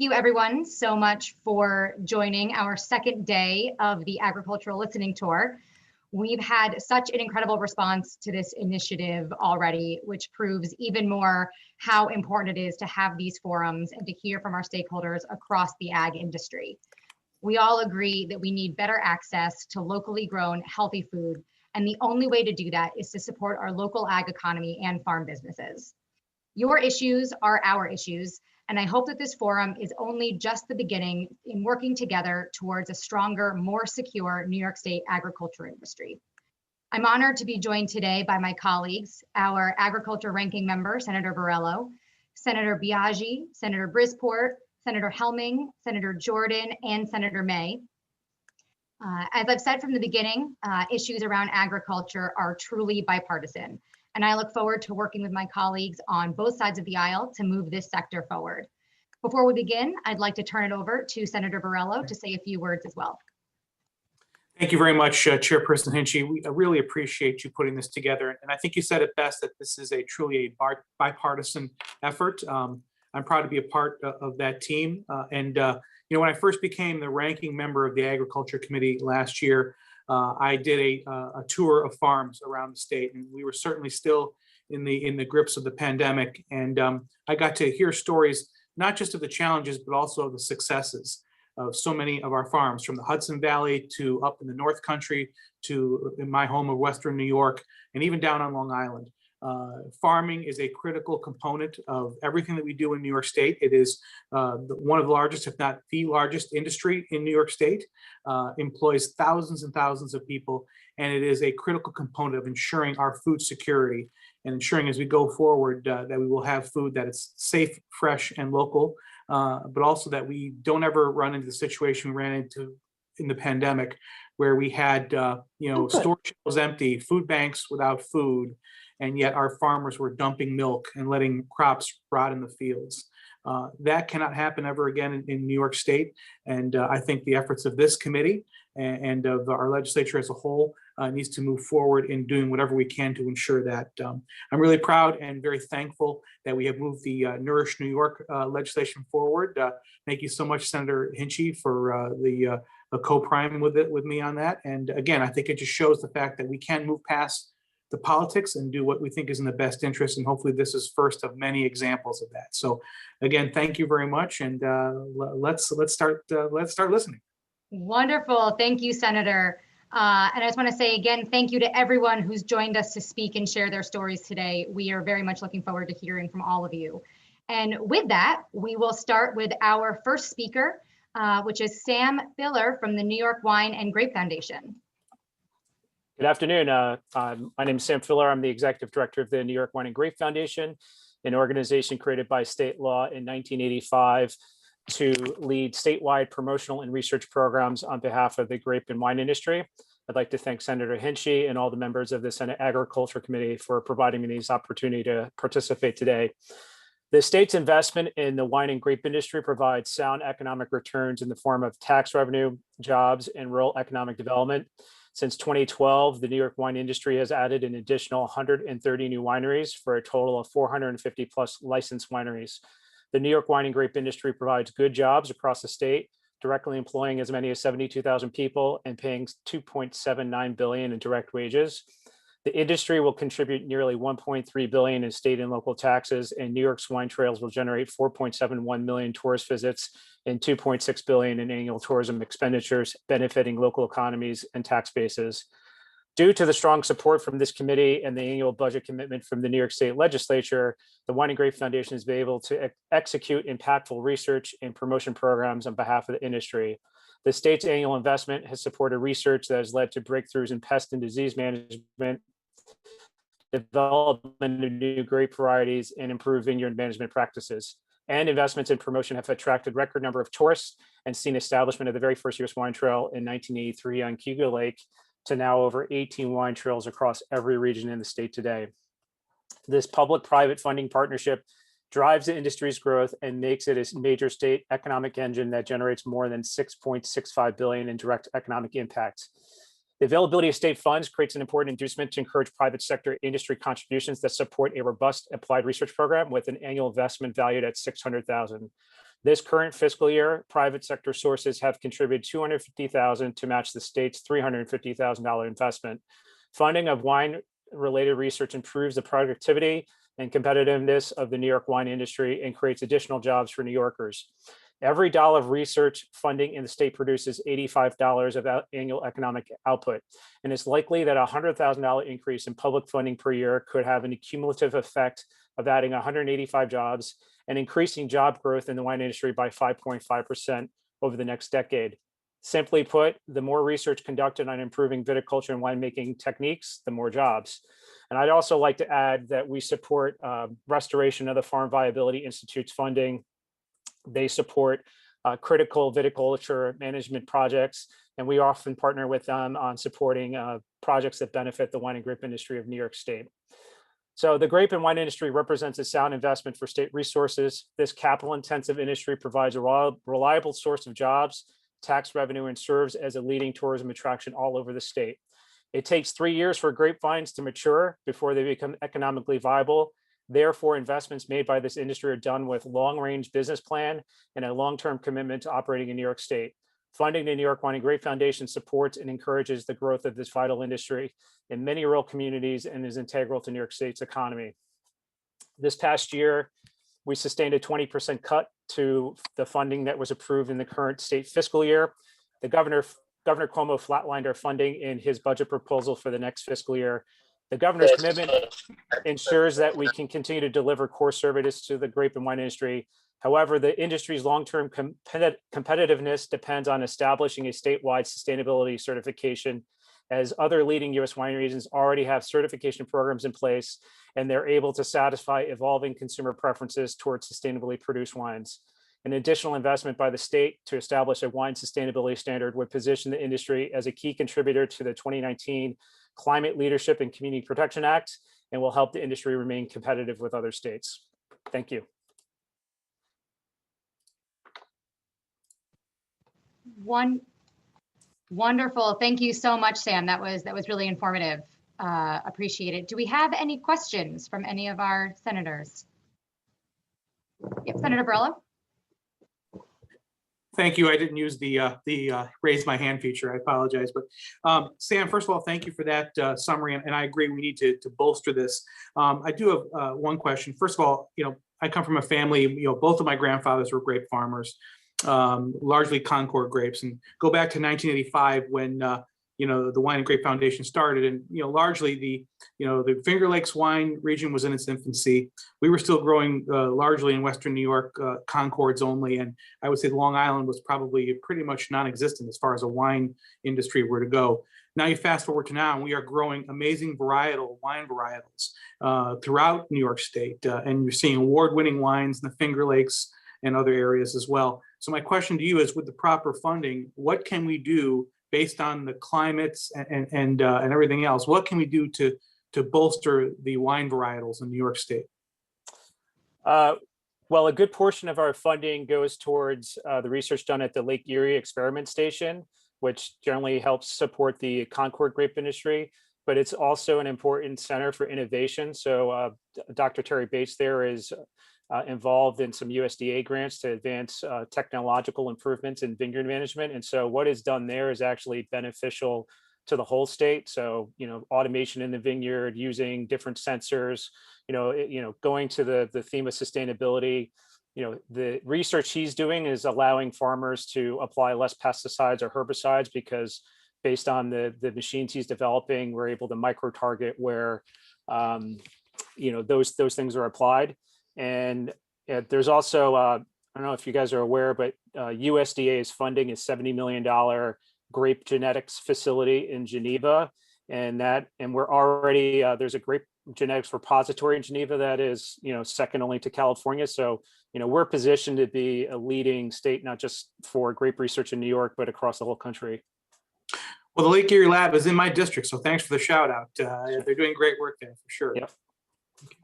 Thank you everyone so much for joining our second day of the agricultural listening tour. We've had such an incredible response to this initiative already, which proves even more how important it is to have these forums and to hear from our stakeholders across the ag industry. We all agree that we need better access to locally grown, healthy food, and the only way to do that is to support our local ag economy and farm businesses. Your issues are our issues, and I hope that this forum is only just the beginning in working together towards a stronger, more secure New York State agriculture industry. I'm honored to be joined today by my colleagues, our agriculture ranking member, Senator Borrello, Senator Biaggi, Senator Brisport, Senator Helming, Senator Jordan, and Senator May. As I've said from the beginning, issues around agriculture are truly bipartisan, and I look forward to working with my colleagues on both sides of the aisle to move this sector forward. Before we begin, I'd like to turn it over to Senator Borrello to say a few words as well. Thank you very much, Chairperson Hinchey. We really appreciate you putting this together. And I think you said it best that this is truly a bipartisan effort. I'm proud to be a part of that team. When I first became the ranking member of the Agriculture Committee last year, I did a tour of farms around the state, and we were certainly still in the grips of the pandemic. And I got to hear stories, not just of the challenges, but also of the successes of so many of our farms, from the Hudson Valley to up in the North Country to in my home of Western New York, and even down on Long Island. Farming is a critical component of everything that we do in New York State. It is one of the largest, if not the largest industry in New York State, employs thousands and thousands of people, and it is a critical component of ensuring our food security and ensuring as we go forward that we will have food that is safe, fresh, and local, but also that we don't ever run into the situation we ran into in the pandemic, where we had store shelves empty, food banks without food, and yet our farmers were dumping milk and letting crops rot in the fields. That cannot happen ever again in New York State. And I think the efforts of this committee and of our legislature as a whole needs to move forward in doing whatever we can to ensure that. I'm really proud and very thankful that we have moved the Nourish New York legislation forward. Thank you so much, Senator Hinchey, for the co-prime with me on that. And again, I think it just shows the fact that we can move past the politics and do what we think is in the best interest. And hopefully this is first of many examples of that. So again, thank you very much. And let's start listening. Wonderful. Thank you, Senator. And I just want to say again, thank you to everyone who's joined us to speak and share their stories today. We are very much looking forward to hearing from all of you. And with that, we will start with our first speaker, which is Sam Filler from the New York Wine and Grape Foundation. Good afternoon. My name is Sam Filler. I'm the executive director of the New York Wine and Grape Foundation, an organization created by state law in 1985 to lead statewide promotional and research programs on behalf of the grape and wine industry. I'd like to thank Senator Hinchey and all the members of the Senate Agriculture Committee for providing me this opportunity to participate today. The state's investment in the wine and grape industry provides sound economic returns in the form of tax revenue, jobs, and rural economic development. Since 2012, the New York wine industry has added an additional 130 new wineries for a total of 450 plus licensed wineries. The New York wine and grape industry provides good jobs across the state, directly employing as many as 72,000 people and paying $2.79 billion in direct wages. The industry will contribute nearly $1.3 billion in state and local taxes, and New York's wine trails will generate 4.71 million tourist visits and $2.6 billion in annual tourism expenditures, benefiting local economies and tax bases. Due to the strong support from this committee and the annual budget commitment from the New York State Legislature, the Wine and Grape Foundation has been able to execute impactful research and promotion programs on behalf of the industry. The state's annual investment has supported research that has led to breakthroughs in pest and disease management, development of new grape varieties, and improved vineyard management practices. And investments in promotion have attracted record number of tourists and seen establishment of the very first U.S. wine trail in 1983 on Cuba Lake to now over 18 wine trails across every region in the state today. This public-private funding partnership drives the industry's growth and makes it a major state economic engine that generates more than $6.65 billion in direct economic impact. The availability of state funds creates an important inducement to encourage private sector industry contributions that support a robust applied research program with an annual investment valued at $600,000. This current fiscal year, private sector sources have contributed $250,000 to match the state's $350,000 investment. Funding of wine-related research improves the productivity and competitiveness of the New York wine industry and creates additional jobs for New Yorkers. Every dollar of research funding in the state produces $85 of annual economic output. And it's likely that a $100,000 increase in public funding per year could have an cumulative effect of adding 185 jobs and increasing job growth in the wine industry by 5.5% over the next decade. Simply put, the more research conducted on improving viticulture and winemaking techniques, the more jobs. And I'd also like to add that we support restoration of the Farm Viability Institute's funding. They support critical viticulture management projects, and we often partner with them on supporting projects that benefit the wine and grape industry of New York State. So the grape and wine industry represents a sound investment for state resources. This capital-intensive industry provides a reliable source of jobs, tax revenue, and serves as a leading tourism attraction all over the state. It takes 3 years for grapevines to mature before they become economically viable. Therefore, investments made by this industry are done with long-range business plan and a long-term commitment to operating in New York State. Funding the New York Wine and Grape Foundation supports and encourages the growth of this vital industry in many rural communities and is integral to New York State's economy. This past year, we sustained a 20% cut to the funding that was approved in the current state fiscal year. The Governor Cuomo flatlined our funding in his budget proposal for the next fiscal year. The governor's commitment ensures that we can continue to deliver core services to the grape and wine industry. However, the industry's long-term competitiveness depends on establishing a statewide sustainability certification, as other leading U.S. wine regions already have certification programs in place, and they're able to satisfy evolving consumer preferences towards sustainably produced wines. An additional investment by the state to establish a wine sustainability standard would position the industry as a key contributor to the 2019 Climate Leadership and Community Protection Act, and will help the industry remain competitive with other states. Thank you. Wonderful. Thank you so much, Sam. That was really informative. Appreciate it. Do we have any questions from any of our senators? Yep, Senator Burlow. Thank you. I didn't use the raise my hand feature. I apologize. But Sam, first of all, thank you for that summary. And I agree, we need to bolster this. I do have one question. First of all, I come from a family, both of my grandfathers were grape farmers, largely Concord grapes, and go back to 1985 when the Wine and Grape Foundation started, and largely the Finger Lakes wine region was in its infancy. We were still growing largely in Western New York, Concords only, and I would say Long Island was probably pretty much non-existent as far as a wine industry were to go. Now you fast forward to now, and we are growing amazing wine varietals throughout New York State, and you're seeing award-winning wines in the Finger Lakes and other areas as well. So my question to you is, with the proper funding, what can we do based on the climates and everything else? What can we do to bolster the wine varietals in New York State? Well, a good portion of our funding goes towards the research done at the Lake Erie Experiment Station, which generally helps support the Concord grape industry, but it's also an important center for innovation. So Dr. Terry Bates there is involved in some USDA grants to advance technological improvements in vineyard management. And so what is done there is actually beneficial to the whole state. So, automation in the vineyard, using different sensors, going to the theme of sustainability. The research he's doing is allowing farmers to apply less pesticides or herbicides, because based on the machines he's developing, we're able to micro-target where, those things are applied. And there's also, I don't know if you guys are aware, but USDA is funding a $70 million grape genetics facility in Geneva. And we're already, there's a grape genetics repository in Geneva that is, second only to California. So, we're positioned to be a leading state, not just for grape research in New York, but across the whole country. Well, the Lake Erie Lab is in my district, so thanks for the shout out. They're doing great work there for sure. Yep.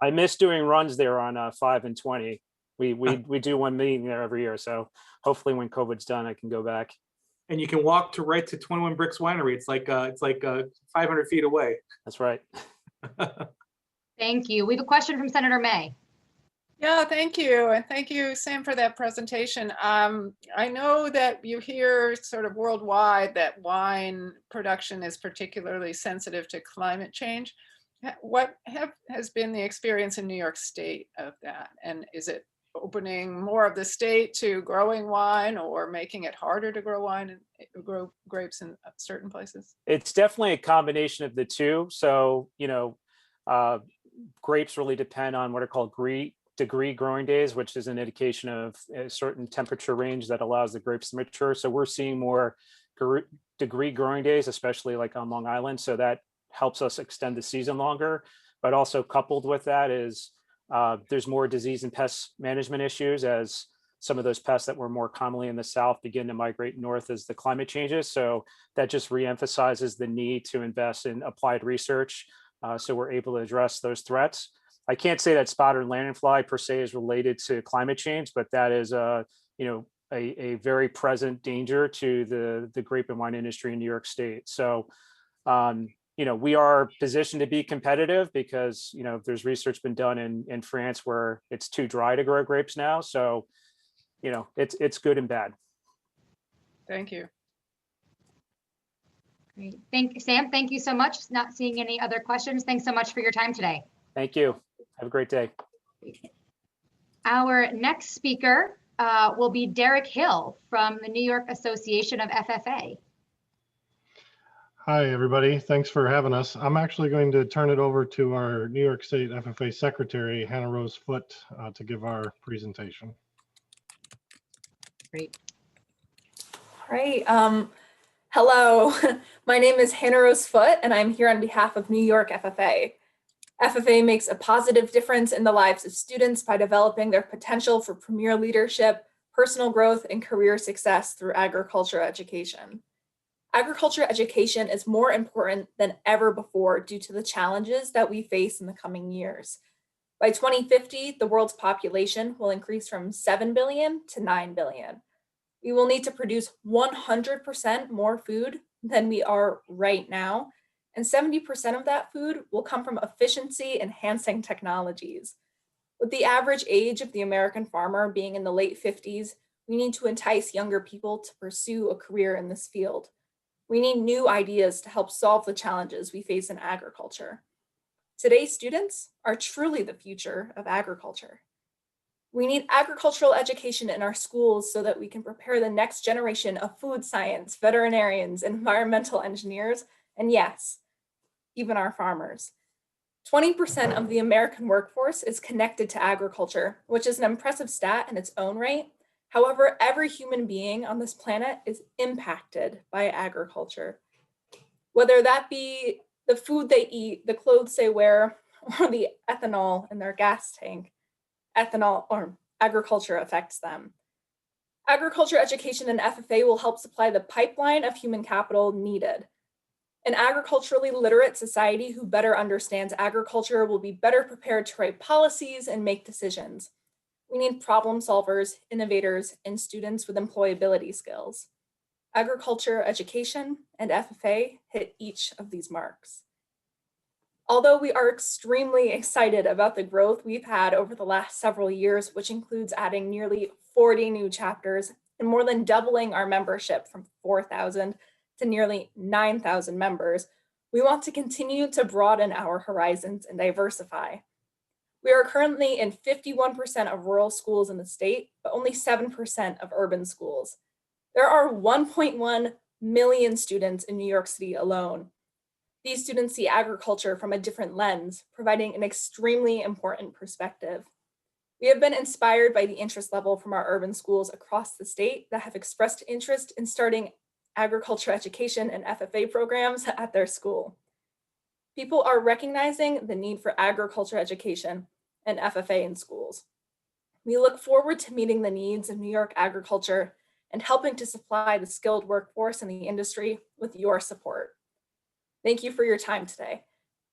I miss doing runs there on 5 and 20. We do one meeting there every year. So hopefully when COVID's done, I can go back. And you can walk right to 21 Bricks Winery. It's like 500 feet away. That's right. Thank you. We have a question from Senator May. Yeah, thank you. And thank you, Sam, for that presentation. I know that you hear sort of worldwide that wine production is particularly sensitive to climate change. What has been the experience in New York State of that? And is it opening more of the state to growing wine or making it harder to grow wine and grow grapes in certain places? It's definitely a combination of the two. So, grapes really depend on what are called degree growing days, which is an indication of a certain temperature range that allows the grapes to mature. So we're seeing more degree growing days, especially like on Long Island. So that helps us extend the season longer. But also coupled with that is there's more disease and pest management issues as some of those pests that were more commonly in the South begin to migrate north as the climate changes. So that just reemphasizes the need to invest in applied research. So we're able to address those threats. I can't say that spotted lanternfly per se is related to climate change, but that is a very present danger to the grape and wine industry in New York State. So, we are positioned to be competitive because, there's research been done in France where it's too dry to grow grapes now. So, it's good and bad. Thank you. Great. Sam, thank you so much. Not seeing any other questions. Thanks so much for your time today. Thank you. Have a great day. Our next speaker will be Derek Hill from the New York Association of FFA. Hi, everybody. Thanks for having us. I'm actually going to turn it over to our New York State FFA Secretary, Hannah Rose Foote, to give our presentation. Great. All right. Hello, my name is Hannah Rose Foote, and I'm here on behalf of New York FFA. FFA makes a positive difference in the lives of students by developing their potential for premier leadership, personal growth, and career success through agriculture education. Agriculture education is more important than ever before due to the challenges that we face in the coming years. By 2050, the world's population will increase from 7 billion to 9 billion. We will need to produce 100% more food than we are right now, and 70% of that food will come from efficiency-enhancing technologies. With the average age of the American farmer being in the late 50s, we need to entice younger people to pursue a career in this field. We need new ideas to help solve the challenges we face in agriculture. Today's students are truly the future of agriculture. We need agricultural education in our schools so that we can prepare the next generation of food science, veterinarians, environmental engineers, and yes, even our farmers. 20% of the American workforce is connected to agriculture, which is an impressive stat in its own right. However, every human being on this planet is impacted by agriculture. Whether that be the food they eat, the clothes they wear, or the ethanol in their gas tank, ethanol or agriculture affects them. Agriculture education and FFA will help supply the pipeline of human capital needed. An agriculturally literate society who better understands agriculture will be better prepared to write policies and make decisions. We need problem solvers, innovators, and students with employability skills. Agriculture education and FFA hit each of these marks. Although we are extremely excited about the growth we've had over the last several years, which includes adding nearly 40 new chapters and more than doubling our membership from 4,000 to nearly 9,000 members, we want to continue to broaden our horizons and diversify. We are currently in 51% of rural schools in the state, but only 7% of urban schools. There are 1.1 million students in New York City alone. These students see agriculture from a different lens, providing an extremely important perspective. We have been inspired by the interest level from our urban schools across the state that have expressed interest in starting agriculture education and FFA programs at their school. People are recognizing the need for agriculture education and FFA in schools. We look forward to meeting the needs of New York agriculture and helping to supply the skilled workforce in the industry with your support. Thank you for your time today.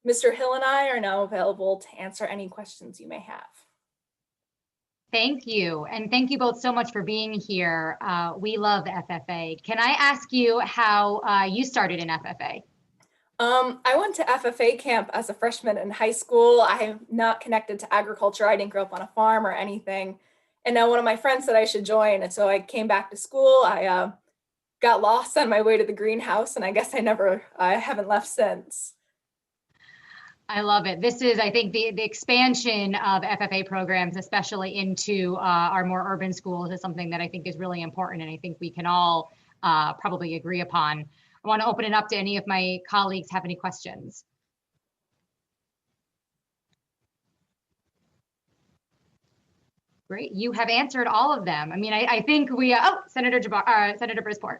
Mr. Hill and I are now available to answer any questions you may have. Thank you. And thank you both so much for being here. We love FFA. Can I ask you how you started in FFA? I went to FFA camp as a freshman in high school. I am not connected to agriculture. I didn't grow up on a farm or anything. And now one of my friends said I should join. And so I came back to school. I got lost on my way to the greenhouse, and I guess I haven't left since. I love it. This is, I think, the expansion of FFA programs, especially into our more urban schools, is something that I think is really important, and I think we can all probably agree upon. I want to open it up to any of my colleagues have any questions. Great, you have answered all of them. I mean, I think we, Senator Brisport.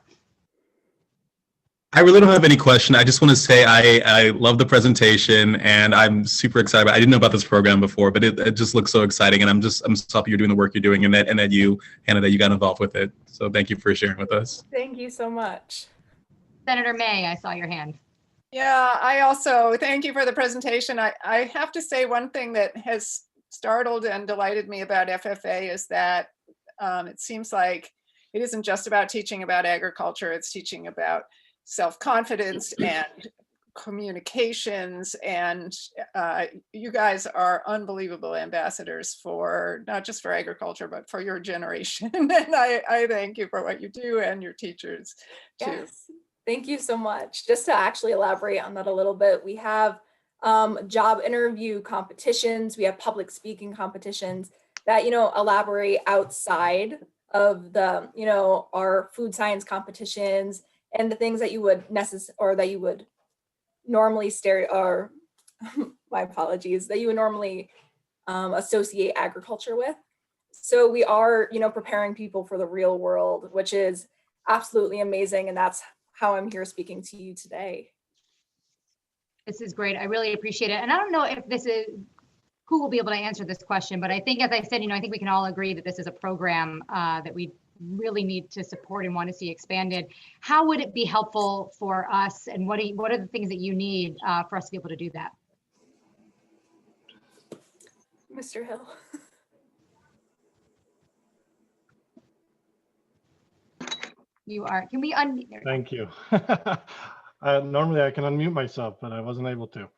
I really don't have any question. I just want to say I love the presentation, and I'm super excited. I didn't know about this program before, but it just looks so exciting, and I'm so happy you're doing the work you're doing, and that you, Hannah, that you got involved with it. So thank you for sharing with us. Thank you so much. Senator May, I saw your hand. Yeah, I also thank you for the presentation. I have to say one thing that has startled and delighted me about FFA is that it seems like it isn't just about teaching about agriculture, it's teaching about self-confidence and communications, and you guys are unbelievable ambassadors for not just for agriculture but for your generation. And I thank you for what you do, and your teachers too. Yes. Thank you so much. Just to actually elaborate on that a little bit, we have job interview competitions, we have public speaking competitions that, elaborate outside of the, our food science competitions and the things that you would normally my apologies, that you would normally associate agriculture with. So we are, preparing people for the real world, which is absolutely amazing. And that's how I'm here speaking to you today. This is great. I really appreciate it. And I don't know if this is who will be able to answer this question, but I think, as I said, I think we can all agree that this is a program that we really need to support and want to see expanded. How would it be helpful for us, and what are the things that you need for us to be able to do that? Mr. Hill. You are, can we unmute? Thank you. Normally I can unmute myself, but I wasn't able to.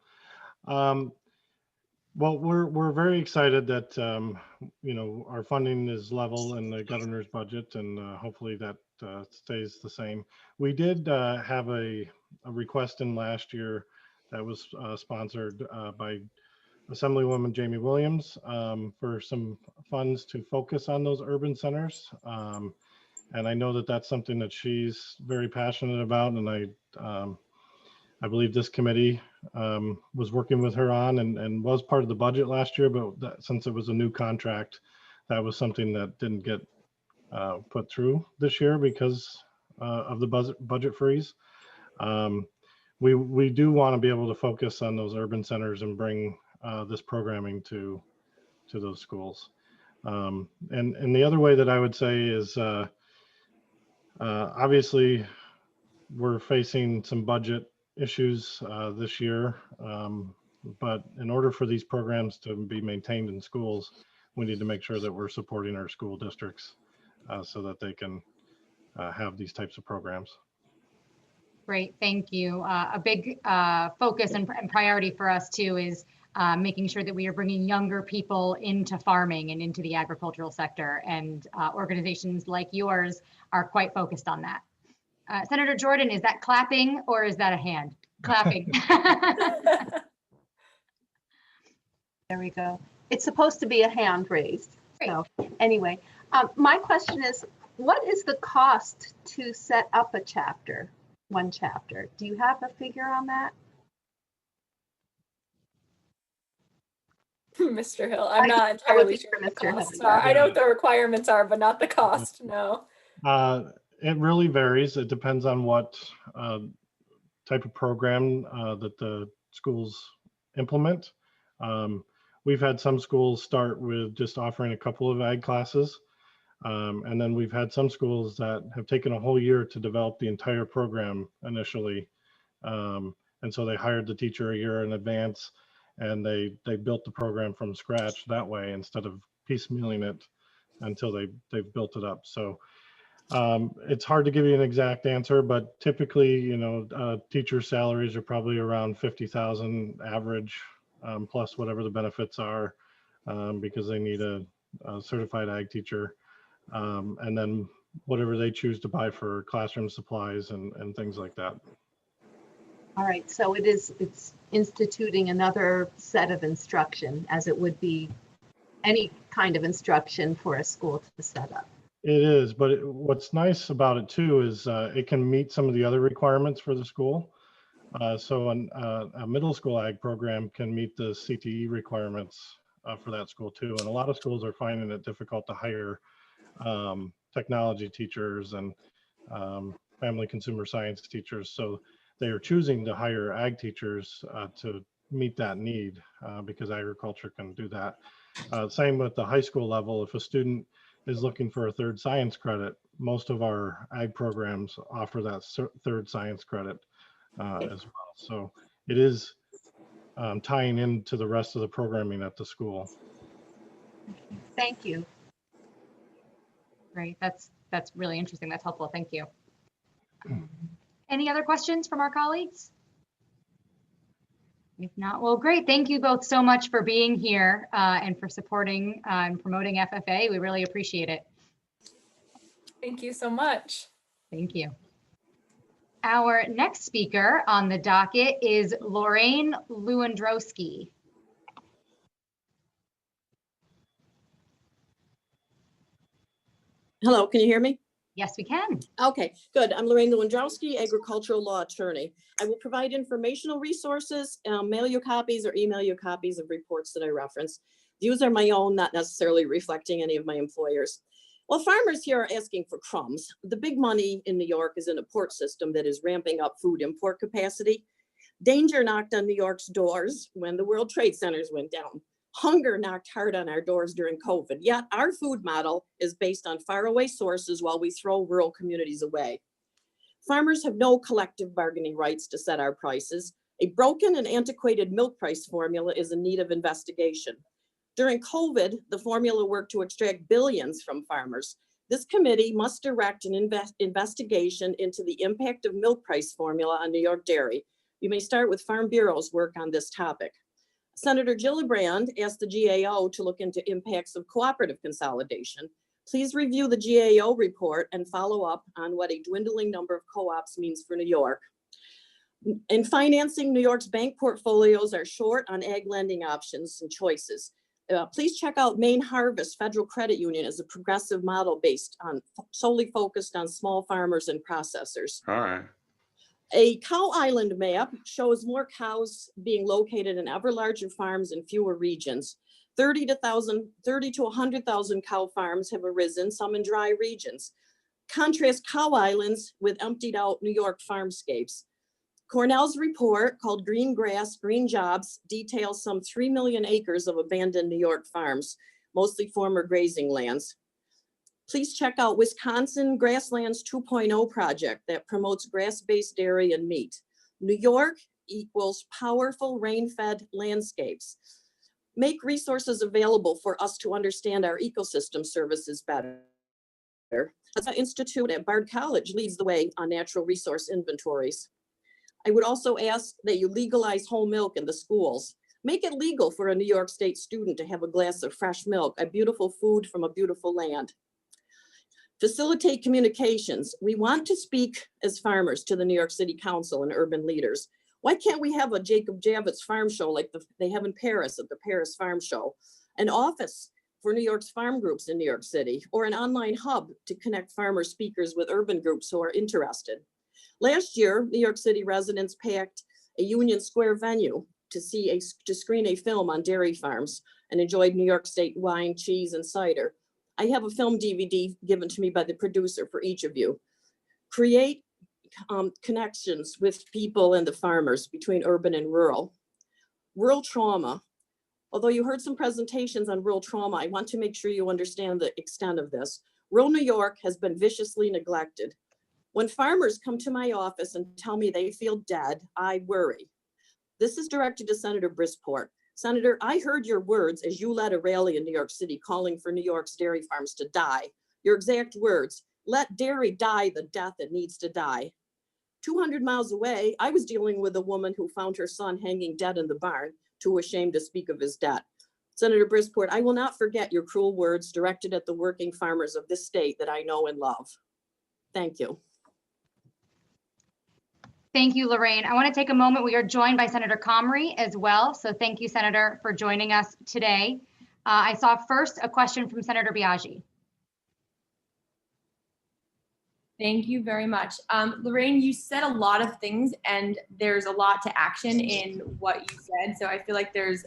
Well, we're very excited that our funding is level in the governor's budget, and hopefully that stays the same. We did have a request in last year that was sponsored by Assemblywoman Jamie Williams for some funds to focus on those urban centers. And I know that that's something that she's very passionate about, and I believe this committee was working with her on and was part of the budget last year, but since it was a new contract, that was something that didn't get put through this year because of the budget freeze. We do want to be able to focus on those urban centers and bring this programming to those schools. And the other way that I would say is obviously we're facing some budget issues this year, but in order for these programs to be maintained in schools, we need to make sure that we're supporting our school districts so that they can have these types of programs. Great, thank you. A big focus and priority for us too is making sure that we are bringing younger people into farming and into the agricultural sector, and organizations like yours are quite focused on that. Senator Jordan, is that clapping or is that a hand? Clapping. There we go. It's supposed to be a hand raised. Great. So anyway, my question is, what is the cost to set up a chapter, one chapter? Do you have a figure on that? Mr. Hill, I'm not entirely sure what the costs are. I know what the requirements are, but not the cost, no. It really varies. It depends on what type of program that the schools implement. We've had some schools start with just offering a couple of ag classes. And then we've had some schools that have taken a whole year to develop the entire program initially. And so they hired the teacher a year in advance, and they built the program from scratch that way instead of piecemealing it until they've built it up. So It's hard to give you an exact answer, but typically, teacher salaries are probably around 50,000 average, plus whatever the benefits are, because they need a certified ag teacher, and then whatever they choose to buy for classroom supplies and things like that. All right, so it's instituting another set of instruction, as it would be any kind of instruction for a school to set up. It is, but what's nice about it too is it can meet some of the other requirements for the school. So a middle school ag program can meet the CTE requirements for that school too. And a lot of schools are finding it difficult to hire technology teachers and family consumer science teachers. So they are choosing to hire ag teachers to meet that need because agriculture can do that. Same with the high school level. If a student is looking for a third science credit, most of our ag programs offer that third science credit as well. So it is tying into the rest of the programming at the school. Thank you. Great. That's really interesting. That's helpful. Thank you. Any other questions from our colleagues? If not, well, great. Thank you both so much for being here and for supporting and promoting FFA. We really appreciate it. Thank you so much. Thank you. Our next speaker on the docket is Lorraine Lewandowski. Hello, can you hear me? Yes, we can. Okay, good. I'm Lorraine Lewandowski, agricultural law attorney. I will provide informational resources, mail you copies or email you copies of reports that I reference. Views are my own, not necessarily reflecting any of my employers. Well, farmers here are asking for crumbs. The big money in New York is in a port system that is ramping up food import capacity. Danger knocked on New York's doors when the World Trade Centers went down. Hunger knocked hard on our doors during COVID, yet our food model is based on faraway sources while we throw rural communities away. Farmers have no collective bargaining rights to set our prices. A broken and antiquated milk price formula is in need of investigation. During COVID, the formula worked to extract billions from farmers. This committee must direct an investigation into the impact of milk price formula on New York dairy. You may start with Farm Bureau's work on this topic. Senator Gillibrand asked the GAO to look into impacts of cooperative consolidation. Please review the GAO report and follow up on what a dwindling number of co-ops means for New York. In financing, New York's bank portfolios are short on ag lending options and choices. Please check out Maine Harvest Federal Credit Union as a progressive model based on solely focused on small farmers and processors. All right. A cow island map shows more cows being located in ever larger farms in fewer regions. 30 to 100,000 cow farms have arisen, some in dry regions. Contrast cow islands with emptied out New York farmscapes. Cornell's report called Green Grass, Green Jobs details some 3 million acres of abandoned New York farms, mostly former grazing lands. Please check out Wisconsin Grasslands 2.0 project that promotes grass-based dairy and meat. New York equals powerful rain-fed landscapes. Make resources available for us to understand our ecosystem services better. The Institute at Bard College leads the way on natural resource inventories. I would also ask that you legalize whole milk in the schools. Make it legal for a New York State student to have a glass of fresh milk, a beautiful food from a beautiful land. Facilitate communications. We want to speak as farmers to the New York City Council and urban leaders. Why can't we have a Jacob Javits farm show like they have in Paris at the Paris Farm Show? An office for New York's farm groups in New York City, or an online hub to connect farmer speakers with urban groups who are interested. Last year, New York City residents packed a Union Square venue to screen a film on dairy farms and enjoyed New York State wine, cheese, and cider. I have a film DVD given to me by the producer for each of you. Create connections with people and the farmers between urban and rural. Rural trauma. Although you heard some presentations on rural trauma, I want to make sure you understand the extent of this. Rural New York has been viciously neglected. When farmers come to my office and tell me they feel dead, I worry. This is directed to Senator Brisport. Senator, I heard your words as you led a rally in New York City calling for New York's dairy farms to die. Your exact words, let dairy die the death it needs to die. 200 miles away, I was dealing with a woman who found her son hanging dead in the barn, too ashamed to speak of his debt. Senator Brisport, I will not forget your cruel words directed at the working farmers of this state that I know and love. Thank you. Thank you, Lorraine. I want to take a moment. We are joined by Senator Comrie as well. So thank you, Senator, for joining us today. I saw first a question from Senator Biaggi. Thank you very much. Lorraine, you said a lot of things and there's a lot to action in what you said. So I feel like there's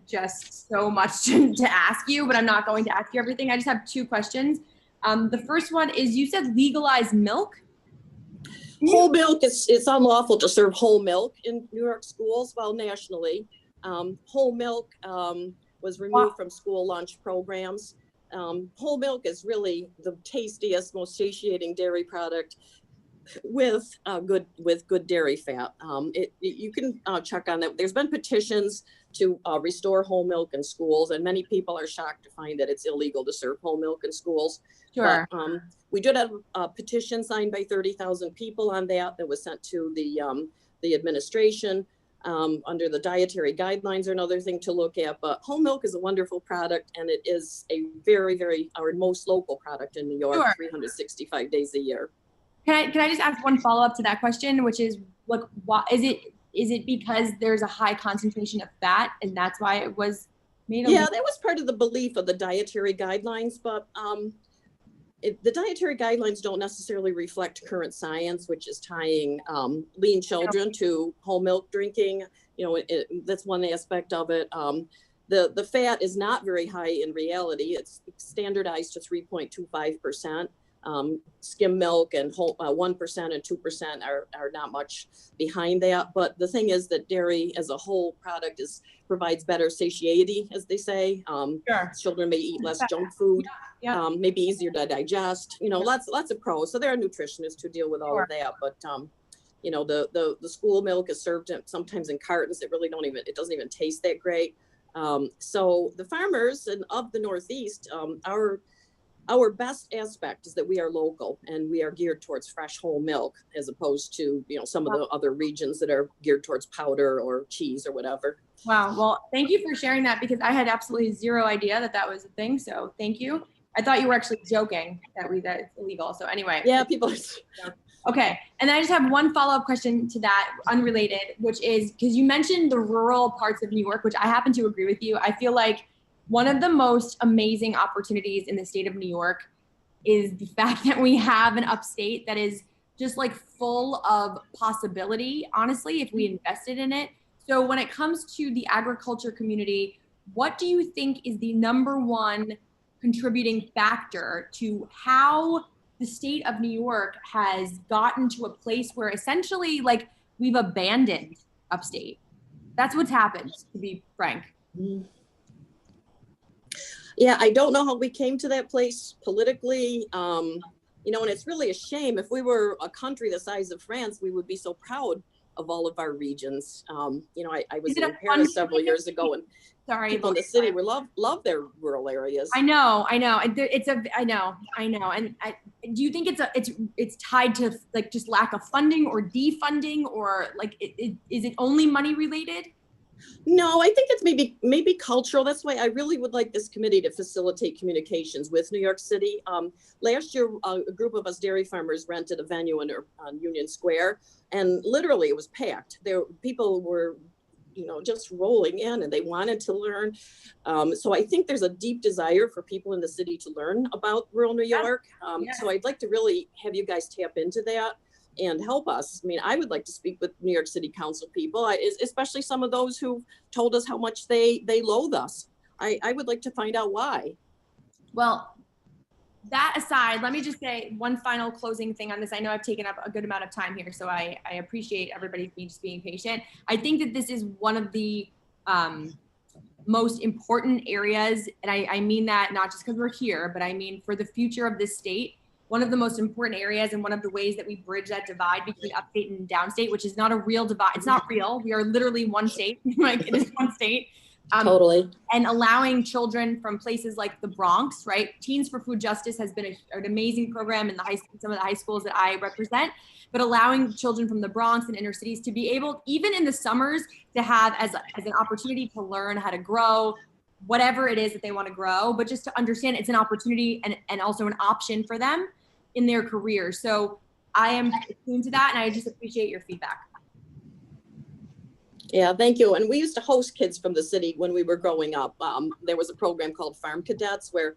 just so much to ask you, but I'm not going to ask you everything. I just have two questions. The first one is, you said legalize milk. Whole milk, it's unlawful to serve whole milk in New York schools, well, nationally. Whole milk was removed from school lunch programs. Whole milk is really the tastiest, most satiating dairy product with good dairy fat. You can check on that. There's been petitions to restore whole milk in schools, and many people are shocked to find that it's illegal to serve whole milk in schools. Sure. But, we did have a petition signed by 30,000 people on that was sent to the administration. Under the dietary guidelines are another thing to look at, but whole milk is a wonderful product, and it is a very, our most local product in New York, Sure. 365 days a year. Can I just ask one follow-up to that question, which is, look, why is it because there's a high concentration of fat and that's why it was made illegal? Yeah, that was part of the belief of the dietary guidelines, but the dietary guidelines don't necessarily reflect current science, which is tying lean children to whole milk drinking. You know, that's one aspect of it. The fat is not very high in reality. It's standardized to 3.25%. Skim milk and 1% and 2% are not much behind that. But the thing is that dairy as a whole product provides better satiety, as they say. Sure. Children may eat less junk food, Yeah. maybe easier to digest. You know, lots of pros. So there are nutritionists who deal with all of that. But you know, the school milk is served sometimes in cartons that really it doesn't even taste that great. So the farmers of the Northeast, our best aspect is that we are local and we are geared towards fresh whole milk, as opposed to, you know, some of the other regions that are geared towards powder or cheese or whatever. Wow. Well, thank you for sharing that, because I had absolutely zero idea that was a thing. So thank you. I thought you were actually joking that it's illegal. So anyway. Yeah, people. Okay. And then I just have one follow-up question to that, unrelated, which is, because you mentioned the rural parts of New York, which I happen to agree with you. I feel like one of the most amazing opportunities in the state of New York is the fact that we have an upstate that is just like full of possibility, honestly, if we invested in it. So when it comes to the agriculture community, what do you think is the number one contributing factor to how the state of New York has gotten to a place where essentially like we've abandoned upstate? That's what's happened, to be frank. Yeah, I don't know how we came to that place politically. You know, and it's really a shame. If we were a country the size of France, we would be so proud of all of our regions. You know, I was in Paris several years ago, and people in the city love their rural areas. I know. I know. And do you think it's tied to like just lack of funding or defunding, or like is it only money related? No, I think it's maybe cultural. That's why I really would like this committee to facilitate communications with New York City. Last year, a group of us dairy farmers rented a venue on Union Square, and literally it was packed. People were, you know, just rolling in, and they wanted to learn. So I think there's a deep desire for people in the city to learn about rural New York. So I'd like to really have you guys tap into that and help us. I mean, I would like to speak with New York City Council people, especially some of those who told us how much they loathe us. I would like to find out why. Well, that aside, let me just say one final closing thing on this. I know I've taken up a good amount of time here, so I appreciate everybody being patient. I think that this is one of the most important areas, and I mean that not just because we're here, but I mean for the future of this state. One of the most important areas and one of the ways that we bridge that divide between upstate and downstate, which is not a real divide. It's not real. We are literally one state, like it is one state. Totally. And allowing children from places like the Bronx, right? Teens for Food Justice has been an amazing program in some of the high schools that I represent, but allowing children from the Bronx and inner cities to be able, even in the summers, to have as an opportunity to learn how to grow whatever it is that they want to grow, but just to understand it's an opportunity and also an option for them in their career. So I am attuned to that, and I just appreciate your feedback. Yeah, thank you. And we used to host kids from the city when we were growing up. There was a program called Farm Cadets where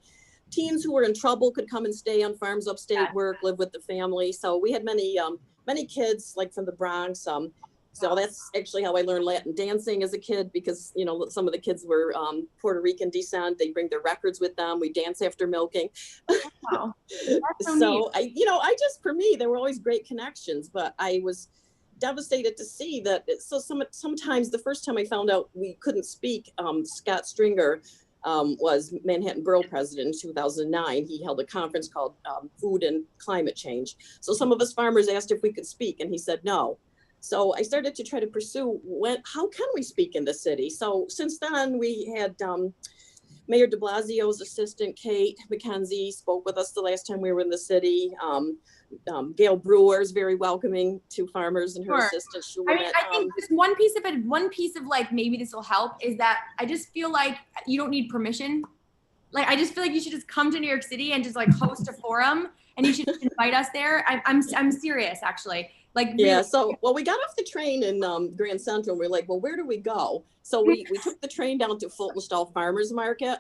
teens who were in trouble could come and stay on farms upstate, work, live with the family. So we had many kids like from the Bronx. So that's actually how I learned Latin dancing as a kid, because, you know, some of the kids were Puerto Rican descent. They bring their records with them. We dance after milking. Wow. That's So for me, there were always great connections, but I was devastated to see that. So sometimes the first time I found out we couldn't speak, Scott Stringer was Manhattan Borough president in 2009. He held a conference called Food and Climate Change. So some of us farmers asked if we could speak, and he said no. So I started to try to pursue how can we speak in the city? So since then we had Mayor de Blasio's assistant, Kate McKenzie, spoke with us the last time we were in the city. Gail Brewer is very welcoming to farmers, and her assistant. I think just one piece of like, maybe this will help, is that I just feel like you don't need permission. Like, I just feel like you should just come to New York City and just like host a forum, and you should just invite us there. I'm serious, actually. Like, really. Yeah. So, well, we got off the train in Grand Central. And we're like, well, where do we go? So we took the train down to Fulton Stall Farmers Market.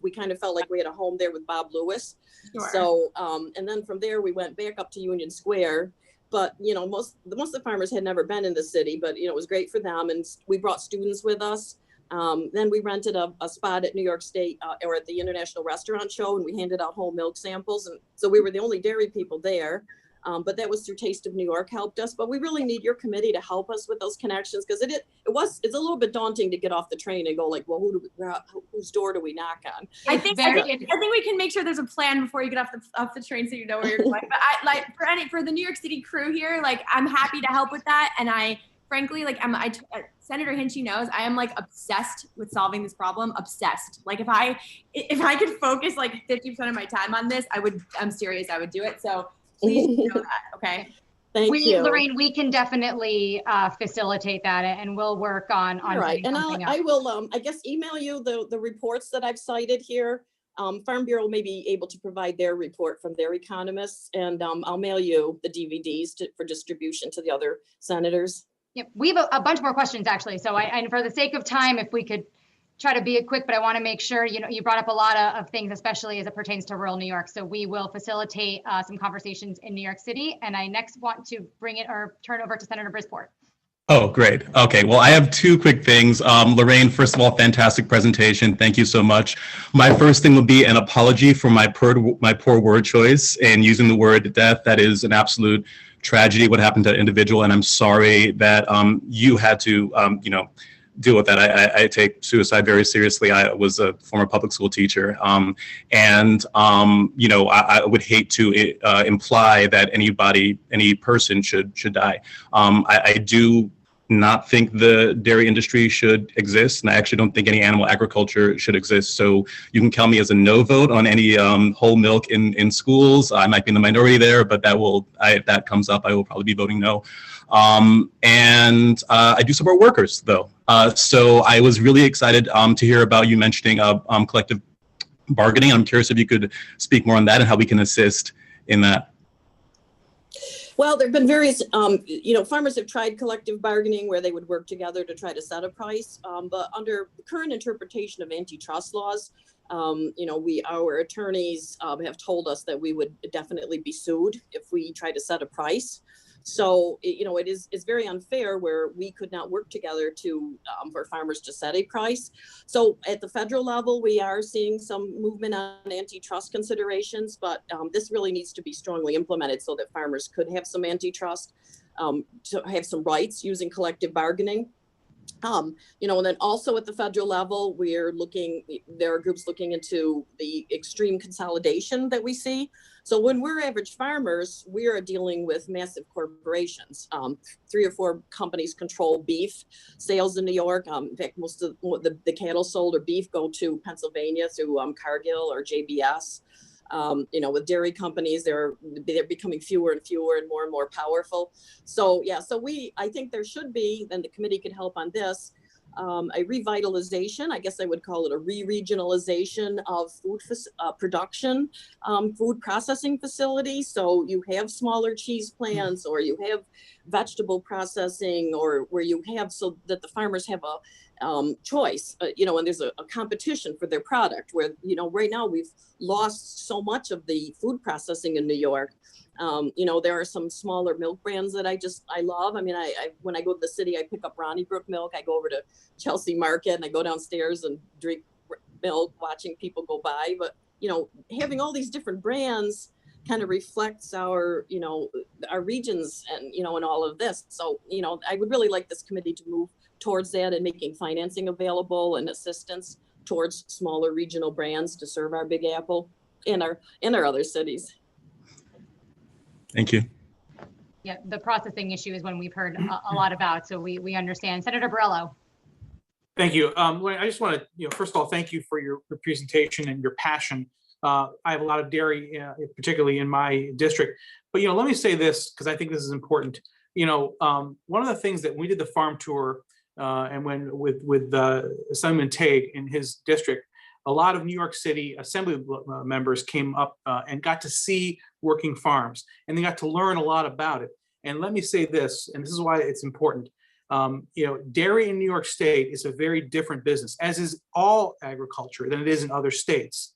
We kind of felt like we had a home there with Bob Lewis. Sure. So, and then from there we went back up to Union Square. But, you know, most of the farmers had never been in the city, but, you know, it was great for them. And we brought students with us. Then we rented a spot at New York State or at the International Restaurant Show, and we handed out whole milk samples. And so we were the only dairy people there. But that was through Taste of New York helped us. But we really need your committee to help us with those connections, because it's a little bit daunting to get off the train and go like, well, whose door do we knock on? I think we can make sure there's a plan before you get off the train, so you know where you're going. But I like for the New York City crew here, like, I'm happy to help with that. And I frankly, like, Senator Hinchey knows I am like obsessed with solving this problem. Obsessed. Like, if I could focus like 50% of my time on this, I'm serious, I would do it. So please know that, okay? Thank you. Lorraine, we can definitely facilitate that, and we'll work on All right. And I will, I guess, email you the reports that I've cited here. Farm Bureau may be able to provide their report from their economists, and I'll mail you the DVDs for distribution to the other senators. Yep. We have a bunch more questions, actually. So and for the sake of time, if we could try to be quick, but I want to make sure, you know, you brought up a lot of things, especially as it pertains to rural New York. So we will facilitate some conversations in New York City. And I next want to turn over to Senator Brisport. Oh, great. Okay. Well, I have two quick things. Lorraine, first of all, fantastic presentation. Thank you so much. My first thing will be an apology for my poor word choice and using the word death. That is an absolute tragedy, what happened to that individual. And I'm sorry that you had to, deal with that. I take suicide very seriously. I was a former public school teacher. I would hate to imply that any person should die. I do not think the dairy industry should exist, and I actually don't think any animal agriculture should exist. So you can count me as a no vote on any whole milk in schools. I might be in the minority there, but if that comes up, I will probably be voting no. I do support workers, though. So I was really excited to hear about you mentioning collective bargaining. I'm curious if you could speak more on that and how we can assist in that. Well, there have been various, farmers have tried collective bargaining where they would work together to try to set a price. But under the current interpretation of antitrust laws, our attorneys have told us that we would definitely be sued if we try to set a price. So, it's very unfair where we could not work together for farmers to set a price. So at the federal level, we are seeing some movement on antitrust considerations, but this really needs to be strongly implemented so that farmers could have some antitrust, to have some rights using collective bargaining. And then also at the federal level, there are groups looking into the extreme consolidation that we see. So when we're average farmers, we are dealing with massive corporations. 3 or 4 companies control beef sales in New York. In fact, most of the cattle sold or beef go to Pennsylvania through Cargill or JBS. With dairy companies, they're becoming fewer and fewer and more powerful. So I think there should be, and the committee could help on this, a revitalization, I guess I would call it a re-regionalization of food production, food processing facilities. So you have smaller cheese plants, or you have vegetable processing, or where you have, so that the farmers have a choice, and there's a competition for their product, where, right now we've lost so much of the food processing in New York. There are some smaller milk brands that I love. I mean, when I go to the city, I pick up Ronnybrook milk. I go over to Chelsea Market and I go downstairs and drink milk, watching people go by. But, having all these different brands kind of reflects our regions and, and all of this. So, I would really like this committee to move towards that and making financing available and assistance towards smaller regional brands to serve our Big Apple in our other cities. Thank you. Yeah, the processing issue is one we've heard a lot about, so we understand. Senator Borrello. Thank you. I just want to, first of all, thank you for your presentation and your passion. I have a lot of dairy, particularly in my district. But, let me say this, because I think this is important. One of the things that we did the farm tour and when with Simon Tague in his district, a lot of New York City Assembly members came up and got to see working farms, and they got to learn a lot about it. And let me say this, and this is why it's important. Dairy in New York State is a very different business, as is all agriculture, than it is in other states.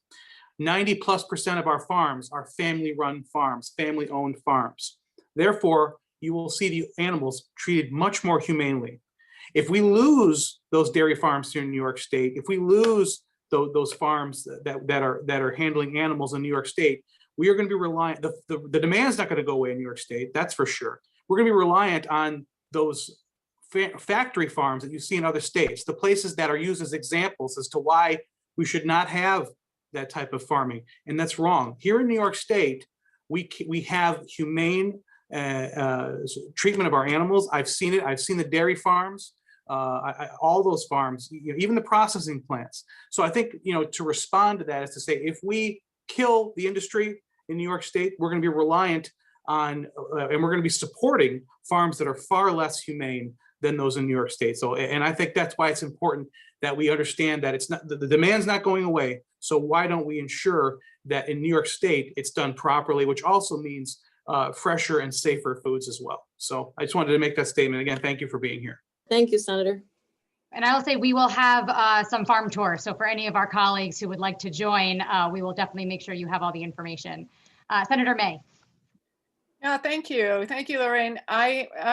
90+% of our farms are family-run farms, family-owned farms. Therefore, you will see the animals treated much more humanely. If we lose those dairy farms here in New York State, if we lose those farms that are handling animals in New York State, we are going to be reliant. The demand is not going to go away in New York State, that's for sure. We're going to be reliant on those factory farms that you see in other states, the places that are used as examples as to why we should not have that type of farming, and that's wrong. Here in New York State, we have humane treatment of our animals. I've seen it. I've seen the dairy farms. All those farms, even the processing plants. So I think, to respond to that is to say, if we kill the industry in New York State, we're going to be reliant on, and we're going to be supporting farms that are far less humane than those in New York State. So, and I think that's why it's important that we understand that it's not, the demand's not going away. So why don't we ensure that in New York State, it's done properly, which also means fresher and safer foods as well. So I just wanted to make that statement. Again, thank you for being here. Thank you, Senator. And I will say we will have some farm tours. So for any of our colleagues who would like to join, we will definitely make sure you have all the information. Senator May. Yeah, thank you. Thank you, Lorraine.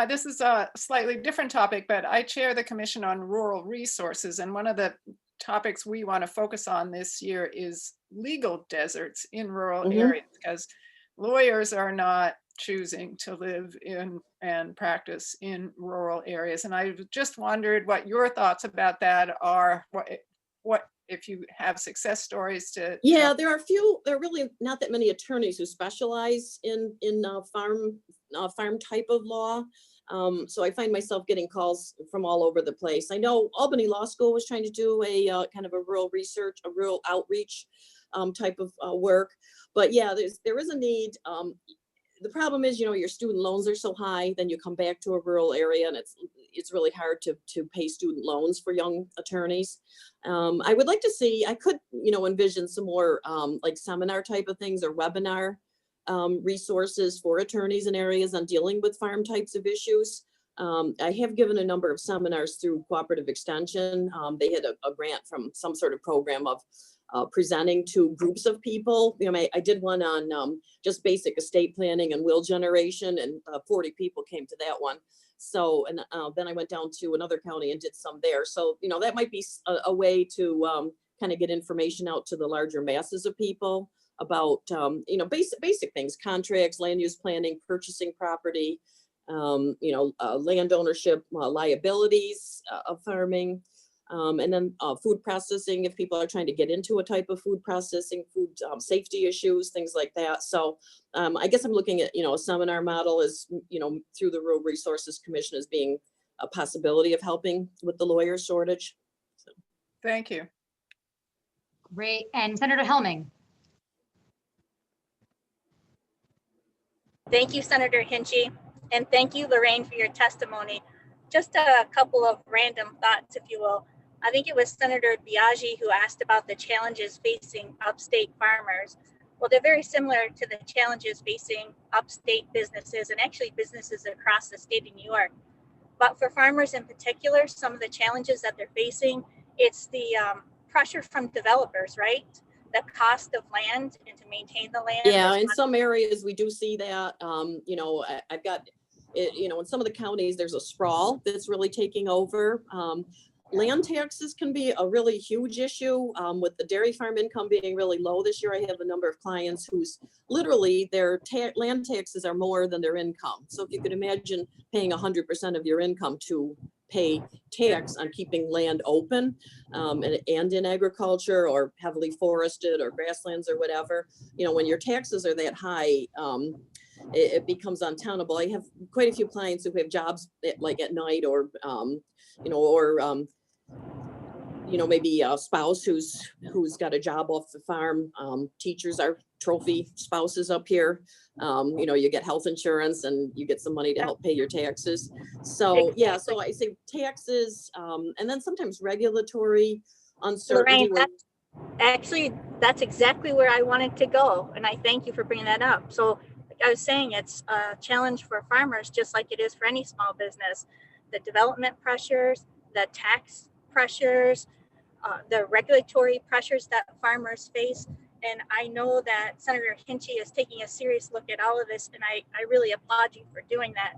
This is a slightly different topic, but I chair the Commission on Rural Resources. And one of the topics we want to focus on this year is legal deserts in rural areas, because lawyers are not choosing to live in and practice in rural areas. And I just wondered what your thoughts about that are, what if you have success stories to. Yeah, there are really not that many attorneys who specialize in farm type of law. So I find myself getting calls from all over the place. I know Albany Law School was trying to do a kind of a rural outreach type of work. But yeah, there is a need. The problem is, your student loans are so high, then you come back to a rural area and it's really hard to pay student loans for young attorneys. I would like to see, I could, envision some more like seminar type of things or webinar resources for attorneys in areas on dealing with farm types of issues. I have given a number of seminars through Cooperative Extension. They had a grant from some sort of program of presenting to groups of people. I did one on just basic estate planning and will generation, and 40 people came to that one. So, and then I went down to another county and did some there. So, that might be a way to kind of get information out to the larger masses of people about, basic things, contracts, land use planning, purchasing property, land ownership liabilities of farming. And then food processing, if people are trying to get into a type of food processing, food safety issues, things like that. So I guess I'm looking at, a seminar model is, through the Rural Resources Commission as being a possibility of helping with the lawyer shortage. So. Thank you. Great. And Senator Helming. Thank you, Senator Hinchey, and thank you, Lorraine, for your testimony. Just a couple of random thoughts, if you will. I think it was Senator Biaggi who asked about the challenges facing upstate farmers. Well, they're very similar to the challenges facing upstate businesses and actually businesses across the state of New York. But for farmers in particular, some of the challenges that they're facing, it's the pressure from developers, right? The cost of land and to maintain the land. Yeah, in some areas we do see that. I've got, in some of the counties, there's a sprawl that's really taking over. Land taxes can be a really huge issue with the dairy farm income being really low this year. I have a number of clients whose literally their land taxes are more than their income. So if you could imagine paying 100% of your income to pay tax on keeping land open and in agriculture or heavily forested or grasslands or whatever, when your taxes are that high, it becomes untenable. I have quite a few clients who have jobs at night or maybe a spouse who's got a job off the farm. Teachers are trophy spouses up here. You get health insurance and you get some money to help pay your taxes. So yeah, so I say taxes, and then sometimes regulatory uncertainty. Lorraine, that's exactly where I wanted to go. And I thank you for bringing that up. So like I was saying, it's a challenge for farmers, just like it is for any small business. The development pressures, the tax pressures, the regulatory pressures that farmers face. And I know that Senator Hinchey is taking a serious look at all of this, and I really applaud you for doing that.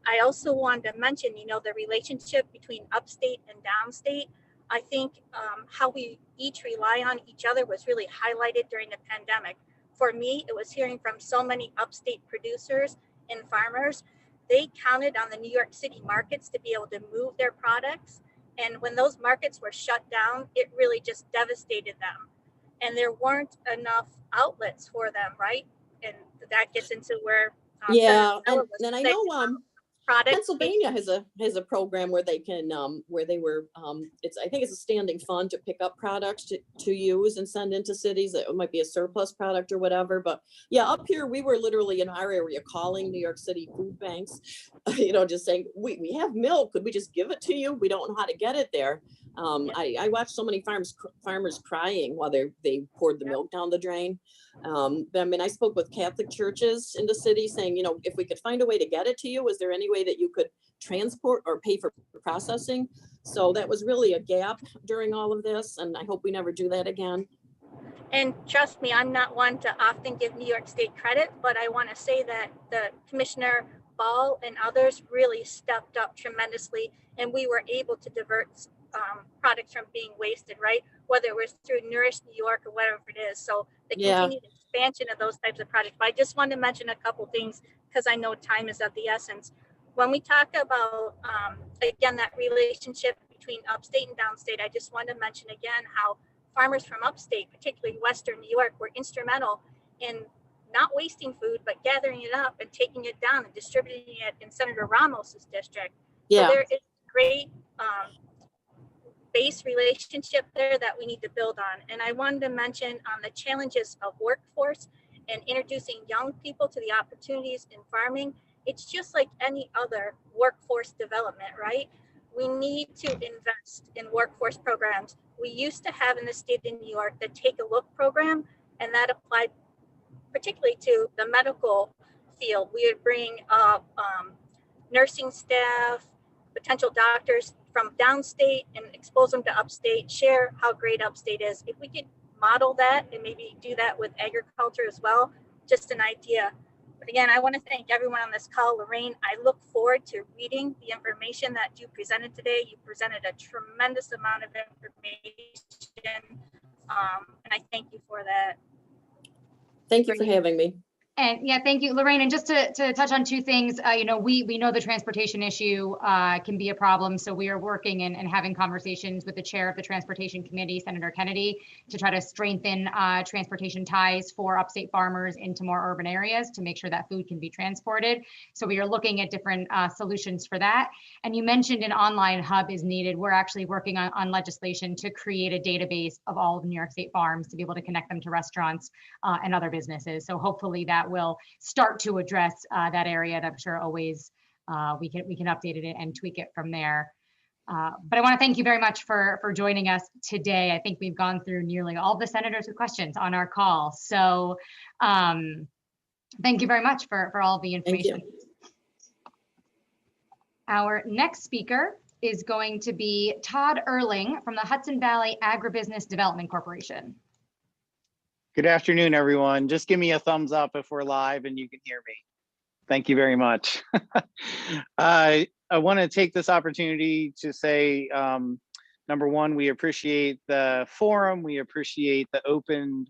I also wanted to mention, the relationship between upstate and downstate. I think how we each rely on each other was really highlighted during the pandemic. For me, it was hearing from so many upstate producers and farmers. They counted on the New York City markets to be able to move their products. And when those markets were shut down, it really just devastated them. And there weren't enough outlets for them, right? And that gets into where and I know Pennsylvania has a program where they can I think it's a standing fund to pick up products to use and send into cities. It might be a surplus product or whatever, but yeah, up here we were literally in our area calling New York City food banks, just saying we have milk, could we just give it to you? We don't know how to get it there. I watched so many farmers crying while they poured the milk down the drain. I spoke with Catholic churches in the city saying, if we could find a way to get it to you, is there any way that you could transport or pay for processing? So that was really a gap during all of this, and I hope we never do that again. And trust me, I'm not one to often give New York State credit, but I want to say that the Commissioner Ball and others really stepped up tremendously, and we were able to divert products from being wasted, right? Whether it was through Nourish New York or whatever it is. So the continued expansion of those types of projects. But I just wanted to mention a couple things because I know time is of the essence. When we talk about, again, that relationship between upstate and downstate, I just want to mention again how farmers from upstate, particularly Western New York, were instrumental in not wasting food, but gathering it up and taking it down and distributing it in Senator Ramos's district. Yeah. So there is great base relationship there that we need to build on. And I wanted to mention the challenges of workforce and introducing young people to the opportunities in farming. It's just like any other workforce development, right? We need to invest in workforce programs. We used to have in the state of New York the Take a Look program, and that applied particularly to the medical field. We would bring up nursing staff, potential doctors from downstate and expose them to upstate, share how great upstate is. If we could model that and maybe do that with agriculture as well, just an idea. But again, I want to thank everyone on this call. Lorraine, I look forward to reading the information that you presented today. You presented a tremendous amount of information, and I thank you for that. Thank you for having me. And yeah, thank you, Lorraine. And just to touch on two things, you know, we know the transportation issue can be a problem. So we are working and having conversations with the chair of the Transportation Committee, Senator Kennedy, to try to strengthen transportation ties for upstate farmers into more urban areas to make sure that food can be transported. So we are looking at different solutions for that. And you mentioned an online hub is needed. We're actually working on legislation to create a database of all of New York State farms to be able to connect them to restaurants and other businesses. So hopefully that will start to address that area. And I'm sure always we can update it and tweak it from there. But I want to thank you very much for joining us today. I think we've gone through nearly all the senators with questions on our call. So thank you very much for all the information. Our next speaker is going to be Todd Erling from the Hudson Valley Agribusiness Development Corporation. Good afternoon, everyone. Just give me a thumbs up if we're live and you can hear me. Thank you very much. I want to take this opportunity to say, number one, we appreciate the forum. We appreciate the open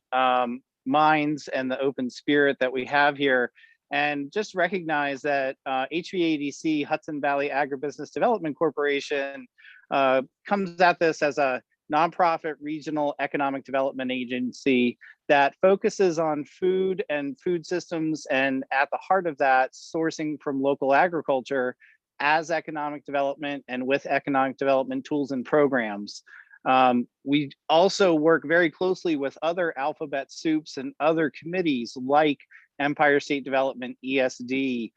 minds and the open spirit that we have here. And just recognize that HVADC, Hudson Valley Agribusiness Development Corporation, comes at this as a nonprofit regional economic development agency that focuses on food and food systems, and at the heart of that, sourcing from local agriculture as economic development and with economic development tools and programs. We also work very closely with other alphabet soups and other committees like Empire State Development, ESD,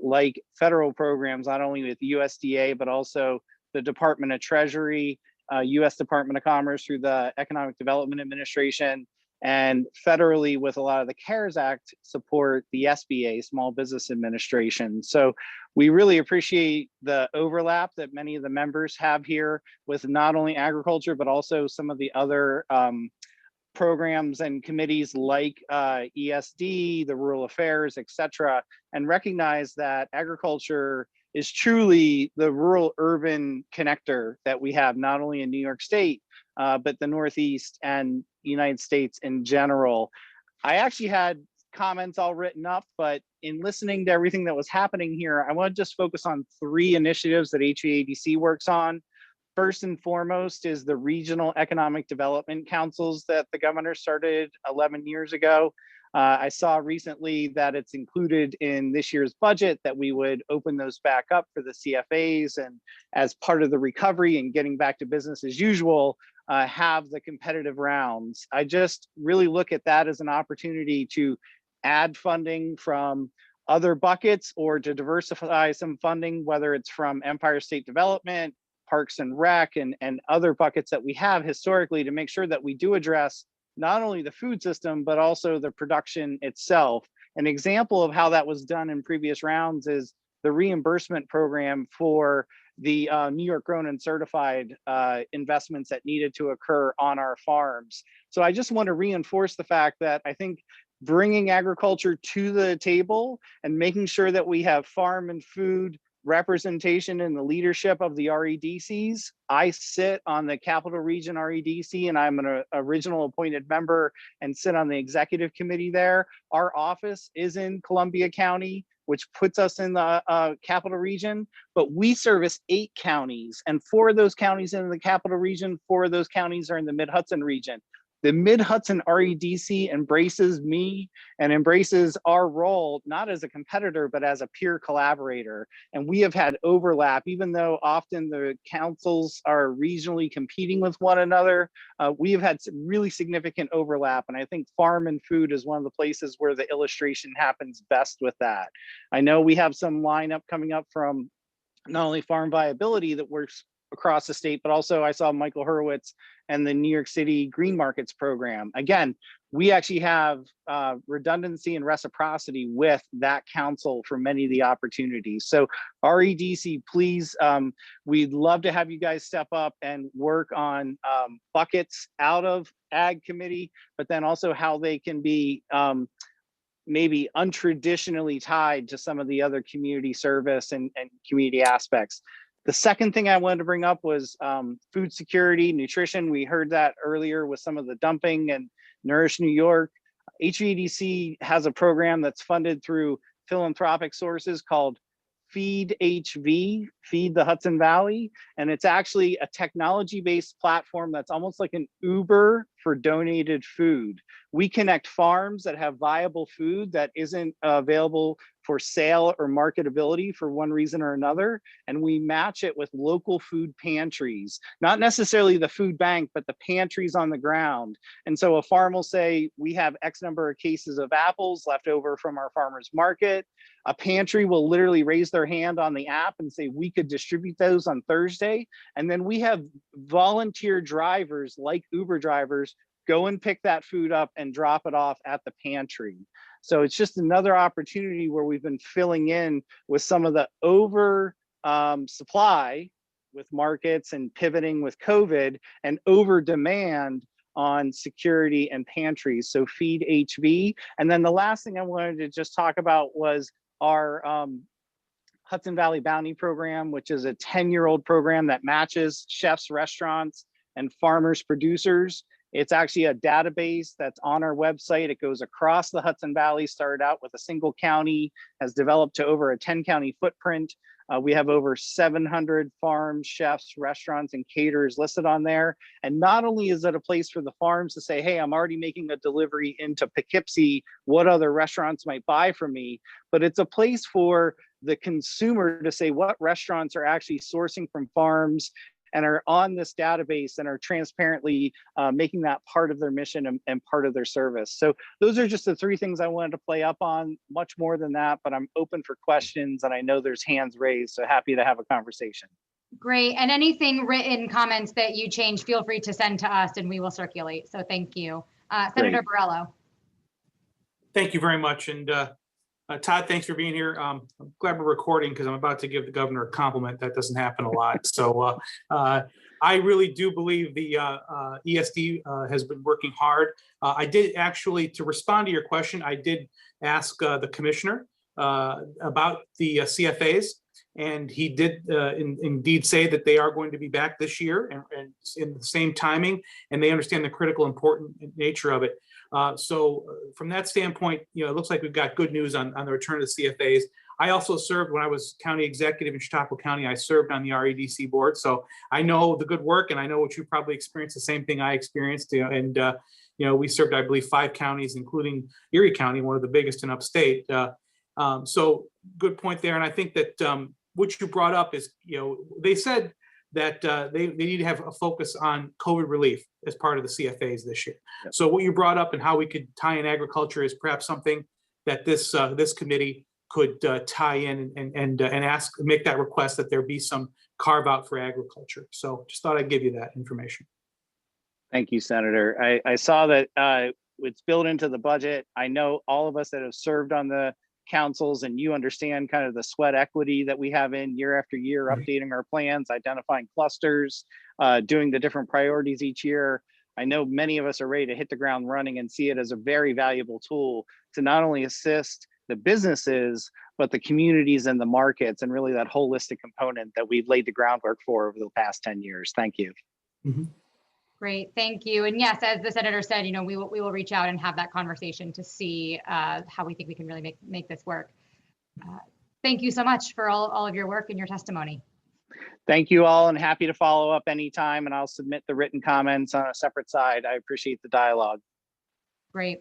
like federal programs, not only with USDA, but also the Department of Treasury, U.S. Department of Commerce through the Economic Development Administration, and federally with a lot of the CARES Act support, the SBA, Small Business Administration. So we really appreciate the overlap that many of the members have here with not only agriculture, but also some of the other programs and committees like ESD, the Rural Affairs, et cetera, and recognize that agriculture is truly the rural urban connector that we have, not only in New York State, but the Northeast and United States in general. I actually had comments all written up, but in listening to everything that was happening here, I want to just focus on 3 initiatives that HVADC works on. First and foremost is the Regional Economic Development Councils that the governor started 11 years ago. I saw recently that it's included in this year's budget that we would open those back up for the CFAs, and as part of the recovery and getting back to business as usual, have the competitive rounds. I just really look at that as an opportunity to add funding from other buckets or to diversify some funding, whether it's from Empire State Development, Parks and Rec, and other buckets that we have historically, to make sure that we do address not only the food system, but also the production itself. An example of how that was done in previous rounds is the reimbursement program for the New York Grown and Certified investments that needed to occur on our farms. So I just want to reinforce the fact that I think bringing agriculture to the table and making sure that we have farm and food representation in the leadership of the REDCs. I sit on the Capital Region REDC, and I'm an original appointed member and sit on the executive committee there. Our office is in Columbia County, which puts us in the Capital Region, but we service 8 counties, and 4 of those counties in the Capital Region, 4 of those counties are in the Mid-Hudson region. The Mid-Hudson REDC embraces me and embraces our role, not as a competitor, but as a peer collaborator. And we have had overlap, even though often the councils are regionally competing with one another. We have had some really significant overlap. And I think farm and food is one of the places where the illustration happens best with that. I know we have some lineup coming up from not only Farm Viability that works across the state, but also I saw Michael Hurwitz and the New York City Green Markets program. Again, we actually have redundancy and reciprocity with that council for many of the opportunities. So REDC, please, we'd love to have you guys step up and work on buckets out of Ag Committee, but then also how they can be maybe untraditionally tied to some of the other community service and community aspects. The second thing I wanted to bring up was food security, nutrition. We heard that earlier with some of the dumping and Nourish New York. HVDC has a program that's funded through philanthropic sources called Feed HV, Feed the Hudson Valley. And it's actually a technology-based platform that's almost like an Uber for donated food. We connect farms that have viable food that isn't available for sale or marketability for one reason or another. And we match it with local food pantries, not necessarily the food bank, but the pantries on the ground. And so a farm will say, we have X number of cases of apples left over from our farmer's market. A pantry will literally raise their hand on the app and say, we could distribute those on Thursday. And then we have volunteer drivers like Uber drivers go and pick that food up and drop it off at the pantry. So it's just another opportunity where we've been filling in with some of the over supply with markets and pivoting with COVID and over demand on security and pantries. So Feed HV. And then the last thing I wanted to just talk about was our Hudson Valley Bounty Program, which is a 10-year-old program that matches chefs, restaurants, and farmers, producers. It's actually a database that's on our website. It goes across the Hudson Valley, started out with a single county, has developed to over a 10-county footprint. We have over 700 farms, chefs, restaurants, and caterers listed on there. And not only is it a place for the farms to say, hey, I'm already making a delivery into Poughkeepsie, what other restaurants might buy from me, but it's a place for the consumer to say what restaurants are actually sourcing from farms and are on this database and are transparently making that part of their mission and part of their service. So those are just the three things I wanted to play up on, much more than that, but I'm open for questions and I know there's hands raised, so happy to have a conversation. Great. And anything written comments that you change, feel free to send to us and we will circulate. So thank you. Senator Borrello. Thank you very much. And Todd, thanks for being here. I'm glad we're recording because I'm about to give the governor a compliment. That doesn't happen a lot. So I really do believe the ESD has been working hard. I did actually, to respond to your question, I did ask the commissioner about the CFAs, and he did indeed say that they are going to be back this year and in the same timing, and they understand the critical important nature of it. So from that standpoint, you know, it looks like we've got good news on the return of the CFAs. I also served when I was county executive in Chautauqua County. I served on the REDC board, so I know the good work, and I know what you probably experienced, the same thing I experienced. You know, and you know, we served, I believe, 5 counties, including Erie County, one of the biggest in upstate. So good point there, and I think that what you brought up is, you know, they said that they need to have a focus on COVID relief as part of the CFAs this year. Yep. So what you brought up and how we could tie in agriculture is perhaps something that this this committee could tie in and make that request that there be some carve out for agriculture. So just thought I'd give you that information. Thank you, Senator. I saw that it's built into the budget. I know all of us that have served on the councils and you understand kind of the sweat equity that we have in year after year, updating our plans, identifying clusters, doing the different priorities each year. I know many of us are ready to hit the ground running and see it as a very valuable tool to not only assist the businesses, but the communities and the markets, and really that holistic component that we've laid the groundwork for over the past 10 years. Thank you. Mm-hmm. Great, thank you. And yes, as the senator said, you know, we will reach out and have that conversation to see how we think we can really make this work. Thank you so much for all of your work and your testimony. Thank you all, and happy to follow up anytime, and I'll submit the written comments on a separate side. I appreciate the dialogue. Great.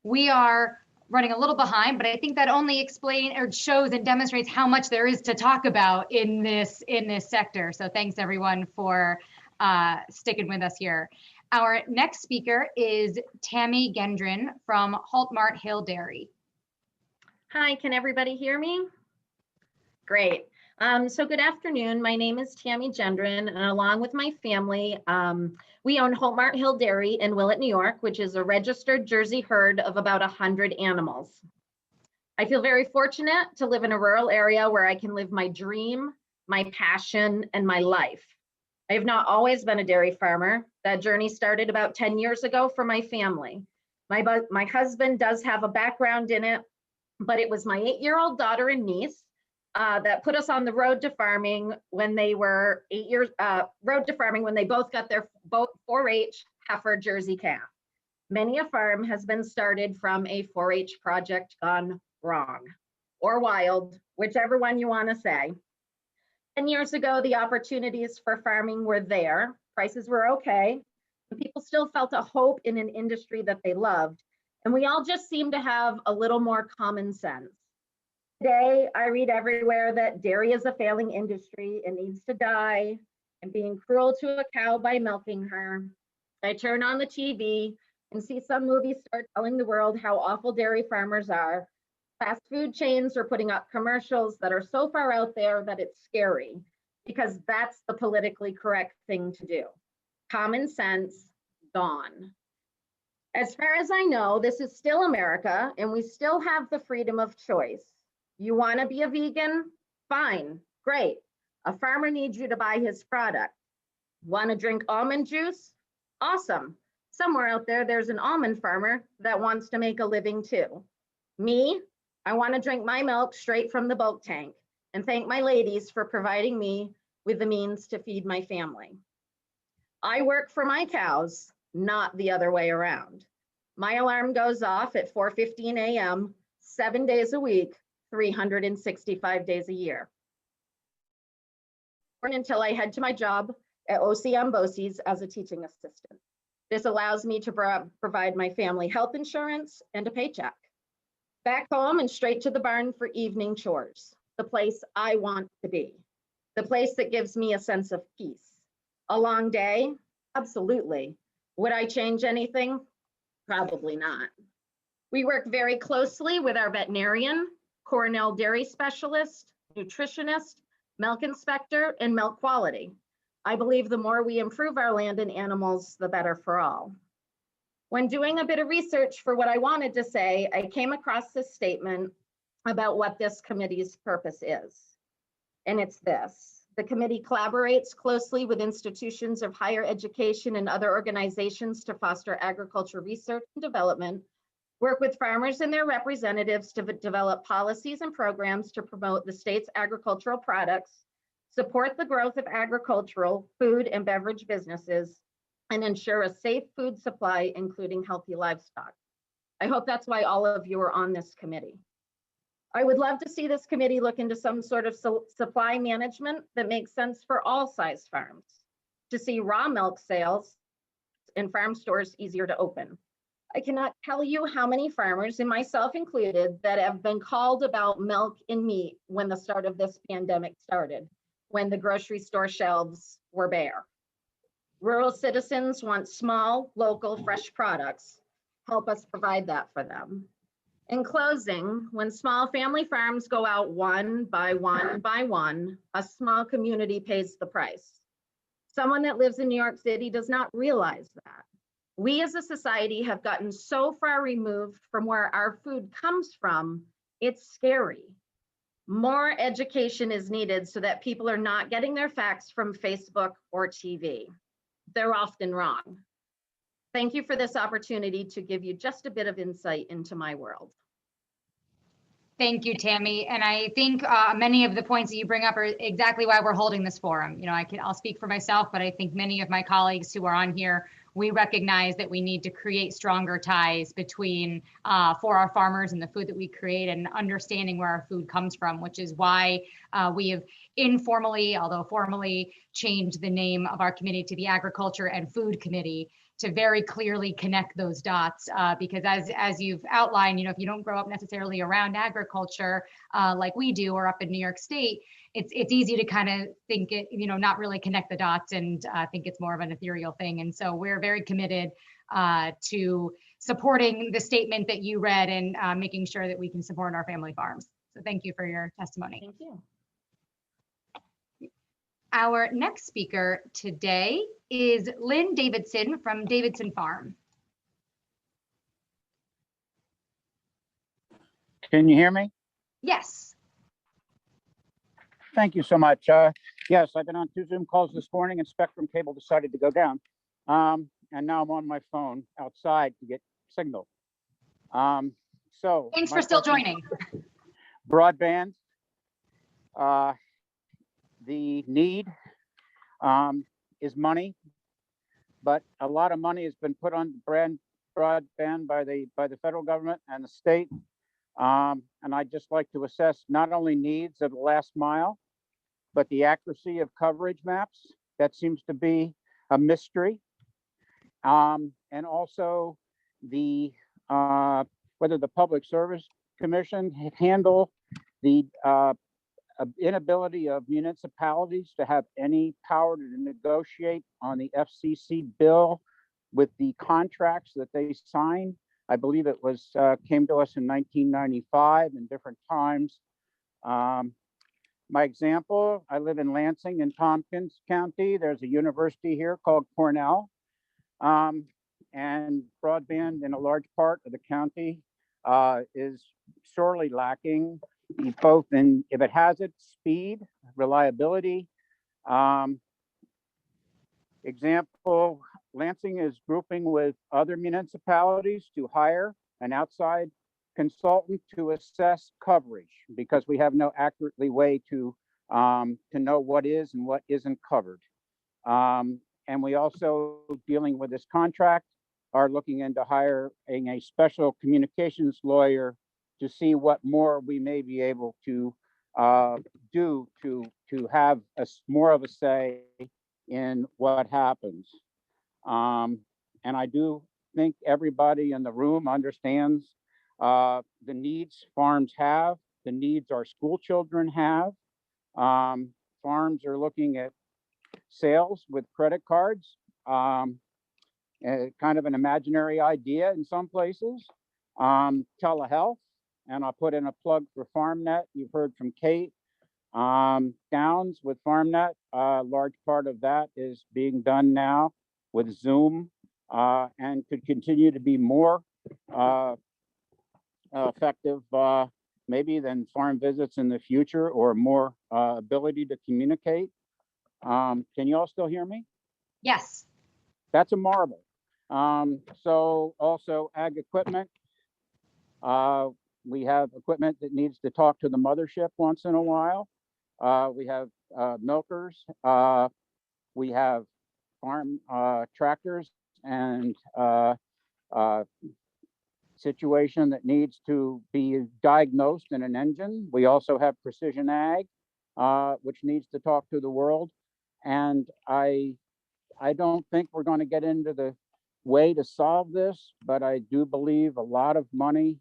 We are running a little behind, but I think that only shows and demonstrates how much there is to talk about in this sector. So thanks everyone for sticking with us here. Our next speaker is Tammy Gendron from Haltmart Hill Dairy. Hi, can everybody hear me? Great. So good afternoon. My name is Tammy Gendron, and along with my family, we own Haltmart Hill Dairy in Willett, New York, which is a registered Jersey herd of about 100 animals. I feel very fortunate to live in a rural area where I can live my dream, my passion, and my life. I have not always been a dairy farmer. That journey started about 10 years ago for my family. My husband does have a background in it, but it was my 8-year-old daughter and niece that put us on the road to farming when they were 8 years, when they both got their 4-H heifer Jersey calf. Many a farm has been started from a 4-H project gone wrong or wild, whichever one you want to say. 10 years ago, the opportunities for farming were there. Prices were okay. And people still felt a hope in an industry that they loved. And we all just seem to have a little more common sense. Today, I read everywhere that dairy is a failing industry. It needs to die. And being cruel to a cow by milking her. I turn on the TV and see some movies start telling the world how awful dairy farmers are. Fast food chains are putting up commercials that are so far out there that it's scary, because that's the politically correct thing to do. Common sense, gone. As far as I know, this is still America, and we still have the freedom of choice. You want to be a vegan? Fine, great. A farmer needs you to buy his product. Want to drink almond juice? Awesome. Somewhere out there, there's an almond farmer that wants to make a living too. Me, I want to drink my milk straight from the bulk tank, and thank my ladies for providing me with the means to feed my family. I work for my cows, not the other way around. My alarm goes off at 4:15 a.m., 7 days a week, 365 days a year. Until I head to my job at OCM BOCES as a teaching assistant. This allows me to provide my family health insurance and a paycheck. Back home and straight to the barn for evening chores, the place I want to be, the place that gives me a sense of peace. A long day? Absolutely. Would I change anything? Probably not. We work very closely with our veterinarian, Cornell dairy specialist, nutritionist, milk inspector, and milk quality. I believe the more we improve our land and animals, the better for all. When doing a bit of research for what I wanted to say, I came across this statement about what this committee's purpose is. And it's this: the committee collaborates closely with institutions of higher education and other organizations to foster agriculture research and development, work with farmers and their representatives to develop policies and programs to promote the state's agricultural products, support the growth of agricultural, food, and beverage businesses, and ensure a safe food supply, including healthy livestock. I hope that's why all of you are on this committee. I would love to see this committee look into some sort of supply management that makes sense for all size farms, to see raw milk sales in farm stores easier to open. I cannot tell you how many farmers, and myself included, that have been called about milk and meat when the start of this pandemic started, when the grocery store shelves were bare. Rural citizens want small, local, fresh products. Help us provide that for them. In closing, when small family farms go out one by one by one, a small community pays the price. Someone that lives in New York City does not realize that. We as a society have gotten so far removed from where our food comes from, it's scary. More education is needed so that people are not getting their facts from Facebook or TV. They're often wrong. Thank you for this opportunity to give you just a bit of insight into my world. Thank you, Tammy. And I think many of the points that you bring up are exactly why we're holding this forum. You know, I'll speak for myself, but I think many of my colleagues who are on here, we recognize that we need to create stronger ties between for our farmers and the food that we create, and understanding where our food comes from, which is why we have informally, although formally, changed the name of our committee to the Agriculture and Food Committee, to very clearly connect those dots, because as you've outlined, you know, if you don't grow up necessarily around agriculture like we do, or up in New York State, it's easy to kind of think it, you know, not really connect the dots and think it's more of an ethereal thing. And so we're very committed to supporting the statement that you read and making sure that we can support our family farms. So thank you for your testimony. Thank you. Our next speaker today is Lynn Davidson from Davidson Farm. Can you hear me? Yes. Thank you so much. Yes, I've been on 2 Zoom calls this morning and Spectrum Cable decided to go down. And now I'm on my phone outside to get signal. So thanks for still joining. Broadband. The need is money, but a lot of money has been put on broadband by the federal government and the state. And I'd just like to assess not only needs of the last mile, but the accuracy of coverage maps. That seems to be a mystery. And also the whether the Public Service Commission handle the inability of municipalities to have any power to negotiate on the FCC bill with the contracts that they sign. I believe it was came to us in 1995 in different times. My example, I live in Lansing in Tompkins County. There's a university here called Cornell. And broadband in a large part of the county is sorely lacking, both in, if it has it, speed, reliability. Example, Lansing is grouping with other municipalities to hire an outside consultant to assess coverage because we have no accurate way to know what is and what isn't covered. And we also, dealing with this contract, are looking into hiring a special communications lawyer to see what more we may be able to do to have more of a say in what happens. And I do think everybody in the room understands the needs farms have, the needs our school children have. Farms are looking at sales with credit cards, kind of an imaginary idea in some places. Telehealth, and I'll put in a plug for FarmNet. You've heard from Kate. Downs with FarmNet, a large part of that is being done now with Zoom, and could continue to be more effective maybe than farm visits in the future, or more ability to communicate. Can you all still hear me? Yes. That's a marvel. So also ag equipment. We have equipment that needs to talk to the mothership once in a while. We have milkers. We have farm tractors and situation that needs to be diagnosed in an engine. We also have precision ag, which needs to talk to the world. And I don't think we're going to get into the way to solve this, but I do believe a lot of money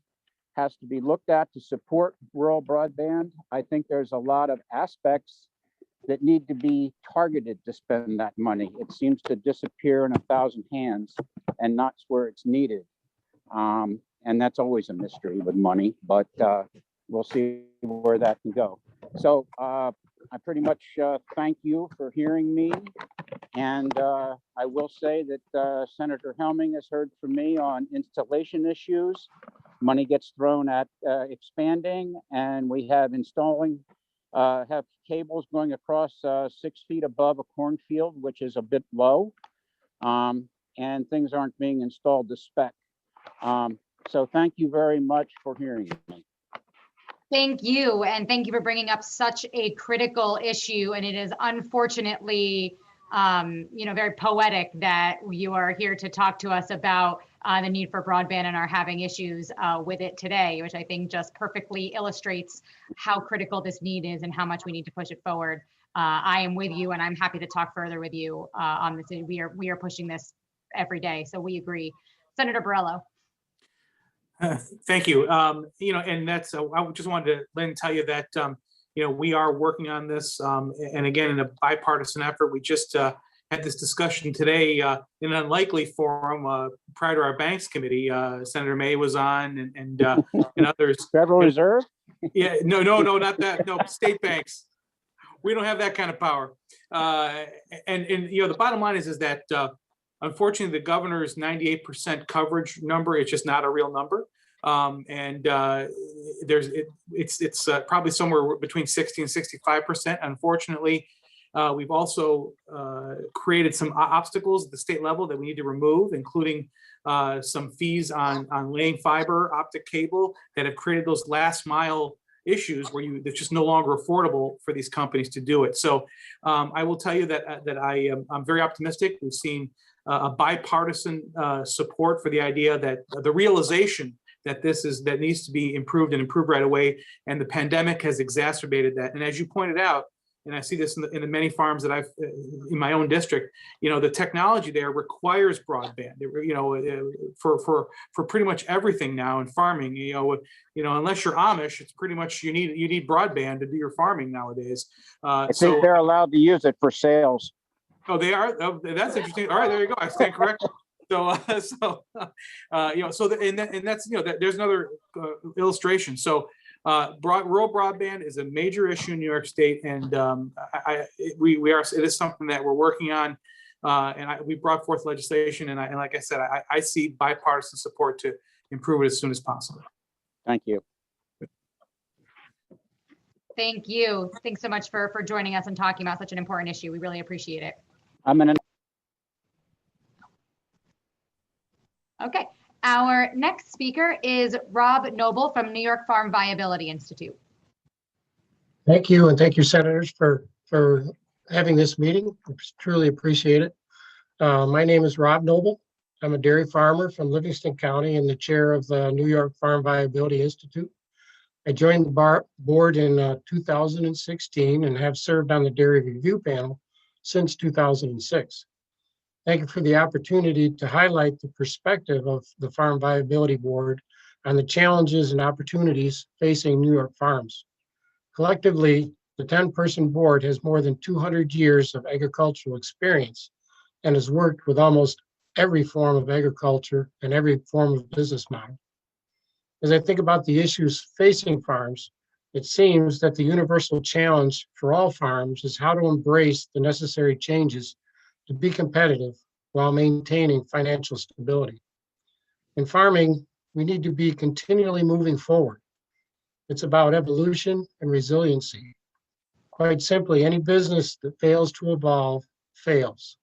has to be looked at to support rural broadband. I think there's a lot of aspects that need to be targeted to spend that money. It seems to disappear in 1,000 hands and not where it's needed. And that's always a mystery with money, but we'll see where that can go. So I pretty much thank you for hearing me. And I will say that Senator Helming has heard from me on installation issues. Money gets thrown at expanding, and we have have cables going across 6 feet above a cornfield, which is a bit low, and things aren't being installed to spec. So thank you very much for hearing me. Thank you. And thank you for bringing up such a critical issue. And it is unfortunately, very poetic that you are here to talk to us about the need for broadband and are having issues with it today, which I think just perfectly illustrates how critical this need is and how much we need to push it forward. I am with you, and I'm happy to talk further with you on this. We are pushing this every day, so we agree. Senator Borrello. Thank you. And that's, I just wanted to, Lynn, tell you that, we are working on this. And again, in a bipartisan effort, we just had this discussion today in an unlikely forum prior to our banks committee. Senator May was on and others. Federal Reserve? Yeah, no, not that. No, state banks. We don't have that kind of power. And the bottom line is that unfortunately, the governor's 98% coverage number is just not a real number. It's probably somewhere between 60 and 65%. Unfortunately, we've also created some obstacles at the state level that we need to remove, including some fees on laying fiber optic cable that have created those last mile issues where it's just no longer affordable for these companies to do it. So I will tell you that I'm very optimistic. We've seen a bipartisan support for the idea that the realization that that needs to be improved and improved right away. And the pandemic has exacerbated that. And as you pointed out, and I see this in the many farms that I've in my own district, the technology there requires broadband, for pretty much everything now in farming, unless you're Amish, it's pretty much you need broadband to do your farming nowadays. I think they're allowed to use it for sales. Oh, they are? Oh, that's interesting. All right, there you go. I stand corrected. So, that's there's another illustration. So, rural broadband is a major issue in New York State, and it is something that we're working on. We brought forth legislation, and like I said, I see bipartisan support to improve it as soon as possible. Thank you. Thank you. Thanks so much for joining us and talking about such an important issue. We really appreciate it. Okay, our next speaker is Rob Noble from New York Farm Viability Institute. Thank you, and thank you, senators, for having this meeting. I truly appreciate it. My name is Rob Noble. I'm a dairy farmer from Livingston County and the chair of the New York Farm Viability Institute. I joined the board in 2016 and have served on the dairy review panel since 2006. Thank you for the opportunity to highlight the perspective of the Farm Viability Board on the challenges and opportunities facing New York farms. Collectively, the 10-person board has more than 200 years of agricultural experience and has worked with almost every form of agriculture and every form of business model. As I think about the issues facing farms, it seems that the universal challenge for all farms is how to embrace the necessary changes to be competitive while maintaining financial stability. In farming, we need to be continually moving forward. It's about evolution and resiliency. Quite simply, any business that fails to evolve fails.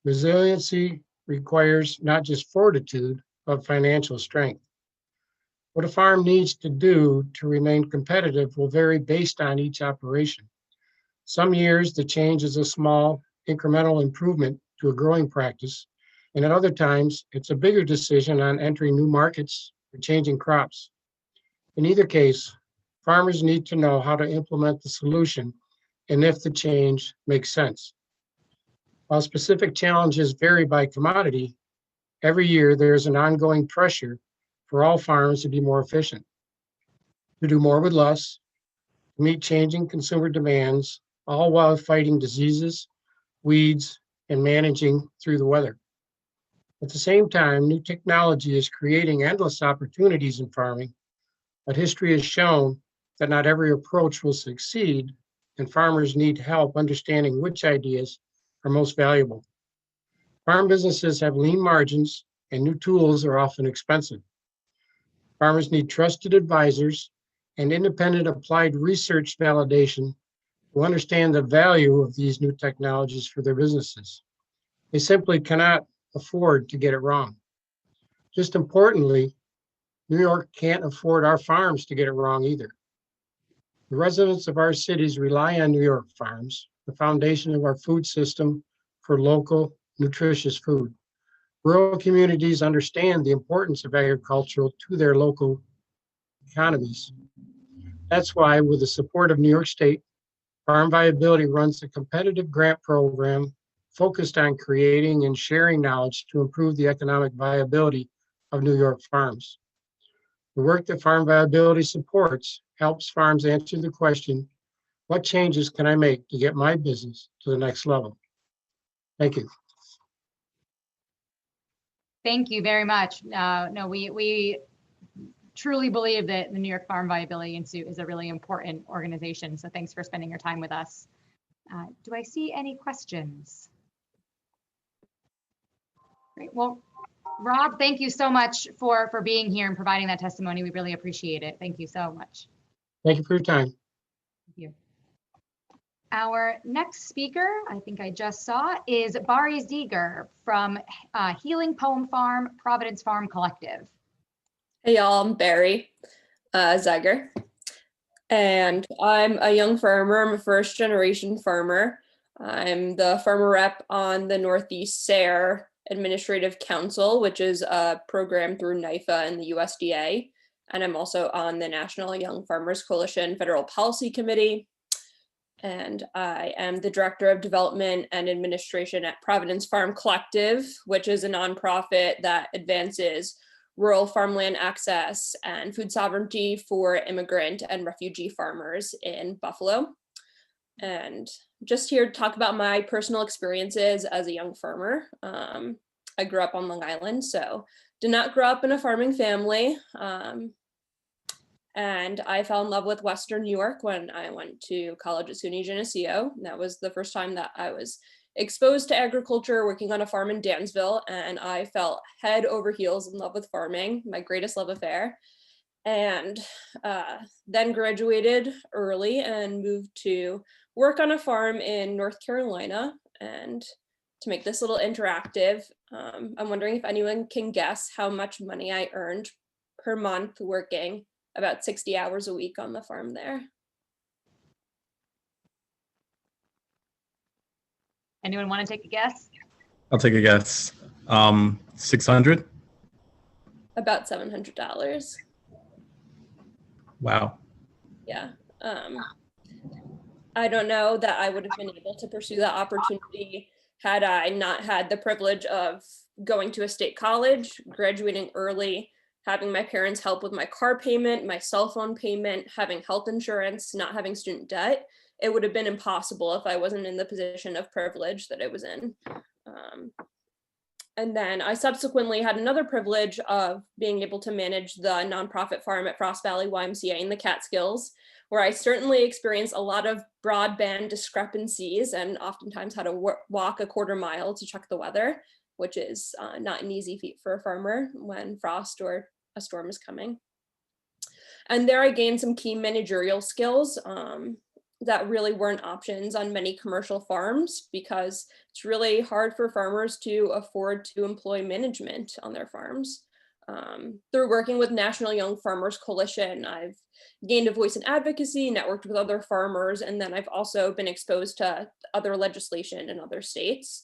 Resiliency requires not just fortitude, but financial strength. What a farm needs to do to remain competitive will vary based on each operation. Some years, the change is a small incremental improvement to a growing practice, and at other times, it's a bigger decision on entering new markets or changing crops. In either case, farmers need to know how to implement the solution and if the change makes sense. While specific challenges vary by commodity, every year there is an ongoing pressure for all farms to be more efficient, to do more with less, to meet changing consumer demands, all while fighting diseases, weeds, and managing through the weather. At the same time, new technology is creating endless opportunities in farming, but history has shown that not every approach will succeed, and farmers need help understanding which ideas are most valuable. Farm businesses have lean margins, and new tools are often expensive. Farmers need trusted advisors and independent applied research validation to understand the value of these new technologies for their businesses. They simply cannot afford to get it wrong. Just importantly, New York can't afford our farms to get it wrong either. The residents of our cities rely on New York farms, the foundation of our food system for local, nutritious food. Rural communities understand the importance of agriculture to their local economies. That's why, with the support of New York State, Farm Viability runs a competitive grant program focused on creating and sharing knowledge to improve the economic viability of New York farms. The work that Farm Viability supports helps farms answer the question, what changes can I make to get my business to the next level? Thank you. Thank you very much. We truly believe that the New York Farm Viability Institute is a really important organization. So thanks for spending your time with us. Do I see any questions? Great. Well, Rob, thank you so much for being here and providing that testimony. We really appreciate it. Thank you so much. Thank you for your time. Thank you. Our next speaker, I think I just saw, is Barry Zieger from Healing Poem Farm, Providence Farm Collective. Hey y'all, I'm Barry Zieger, and I'm a young farmer. I'm a first generation farmer. I'm the farmer rep on the Northeast SARE Administrative Council, which is a program through NIFA and the USDA. And I'm also on the National Young Farmers Coalition Federal Policy Committee. And I am the Director of Development and Administration at Providence Farm Collective, which is a nonprofit that advances rural farmland access and food sovereignty for immigrant and refugee farmers in Buffalo. And just here to talk about my personal experiences as a young farmer. I grew up on Long Island, so did not grow up in a farming family. And I fell in love with Western New York when I went to college at SUNY Geneseo. That was the first time that I was exposed to agriculture, working on a farm in Dansville, and I fell head over heels in love with farming, my greatest love affair. And then graduated early and moved to work on a farm in North Carolina. And to make this a little interactive, I'm wondering if anyone can guess how much money I earned per month working about 60 hours a week on the farm there. Anyone want to take a guess? I'll take a guess. 600? About $700. Wow. Yeah. I don't know that I would have been able to pursue that opportunity had I not had the privilege of going to a state college, graduating early, having my parents help with my car payment, my cell phone payment, having health insurance, not having student debt. It would have been impossible if I wasn't in the position of privilege that I was in. And then I subsequently had another privilege of being able to manage the nonprofit farm at Frost Valley YMCA in the Catskills, where I certainly experienced a lot of broadband discrepancies and oftentimes had to walk a quarter mile to check the weather, which is not an easy feat for a farmer when frost or a storm is coming. And there I gained some key managerial skills that really weren't options on many commercial farms, because it's really hard for farmers to afford to employ management on their farms. Through working with National Young Farmers Coalition, I've gained a voice in advocacy, networked with other farmers, and then I've also been exposed to other legislation in other states.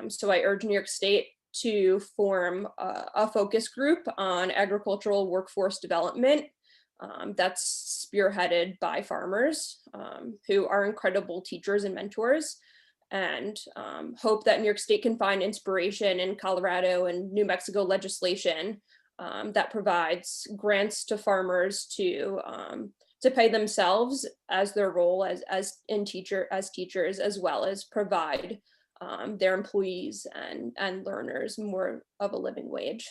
So I urge New York State to form a focus group on agricultural workforce development that's spearheaded by farmers who are incredible teachers and mentors, and hope that New York State can find inspiration in Colorado and New Mexico legislation that provides grants to farmers to pay themselves as their role as teachers, as well as provide their employees and learners more of a living wage.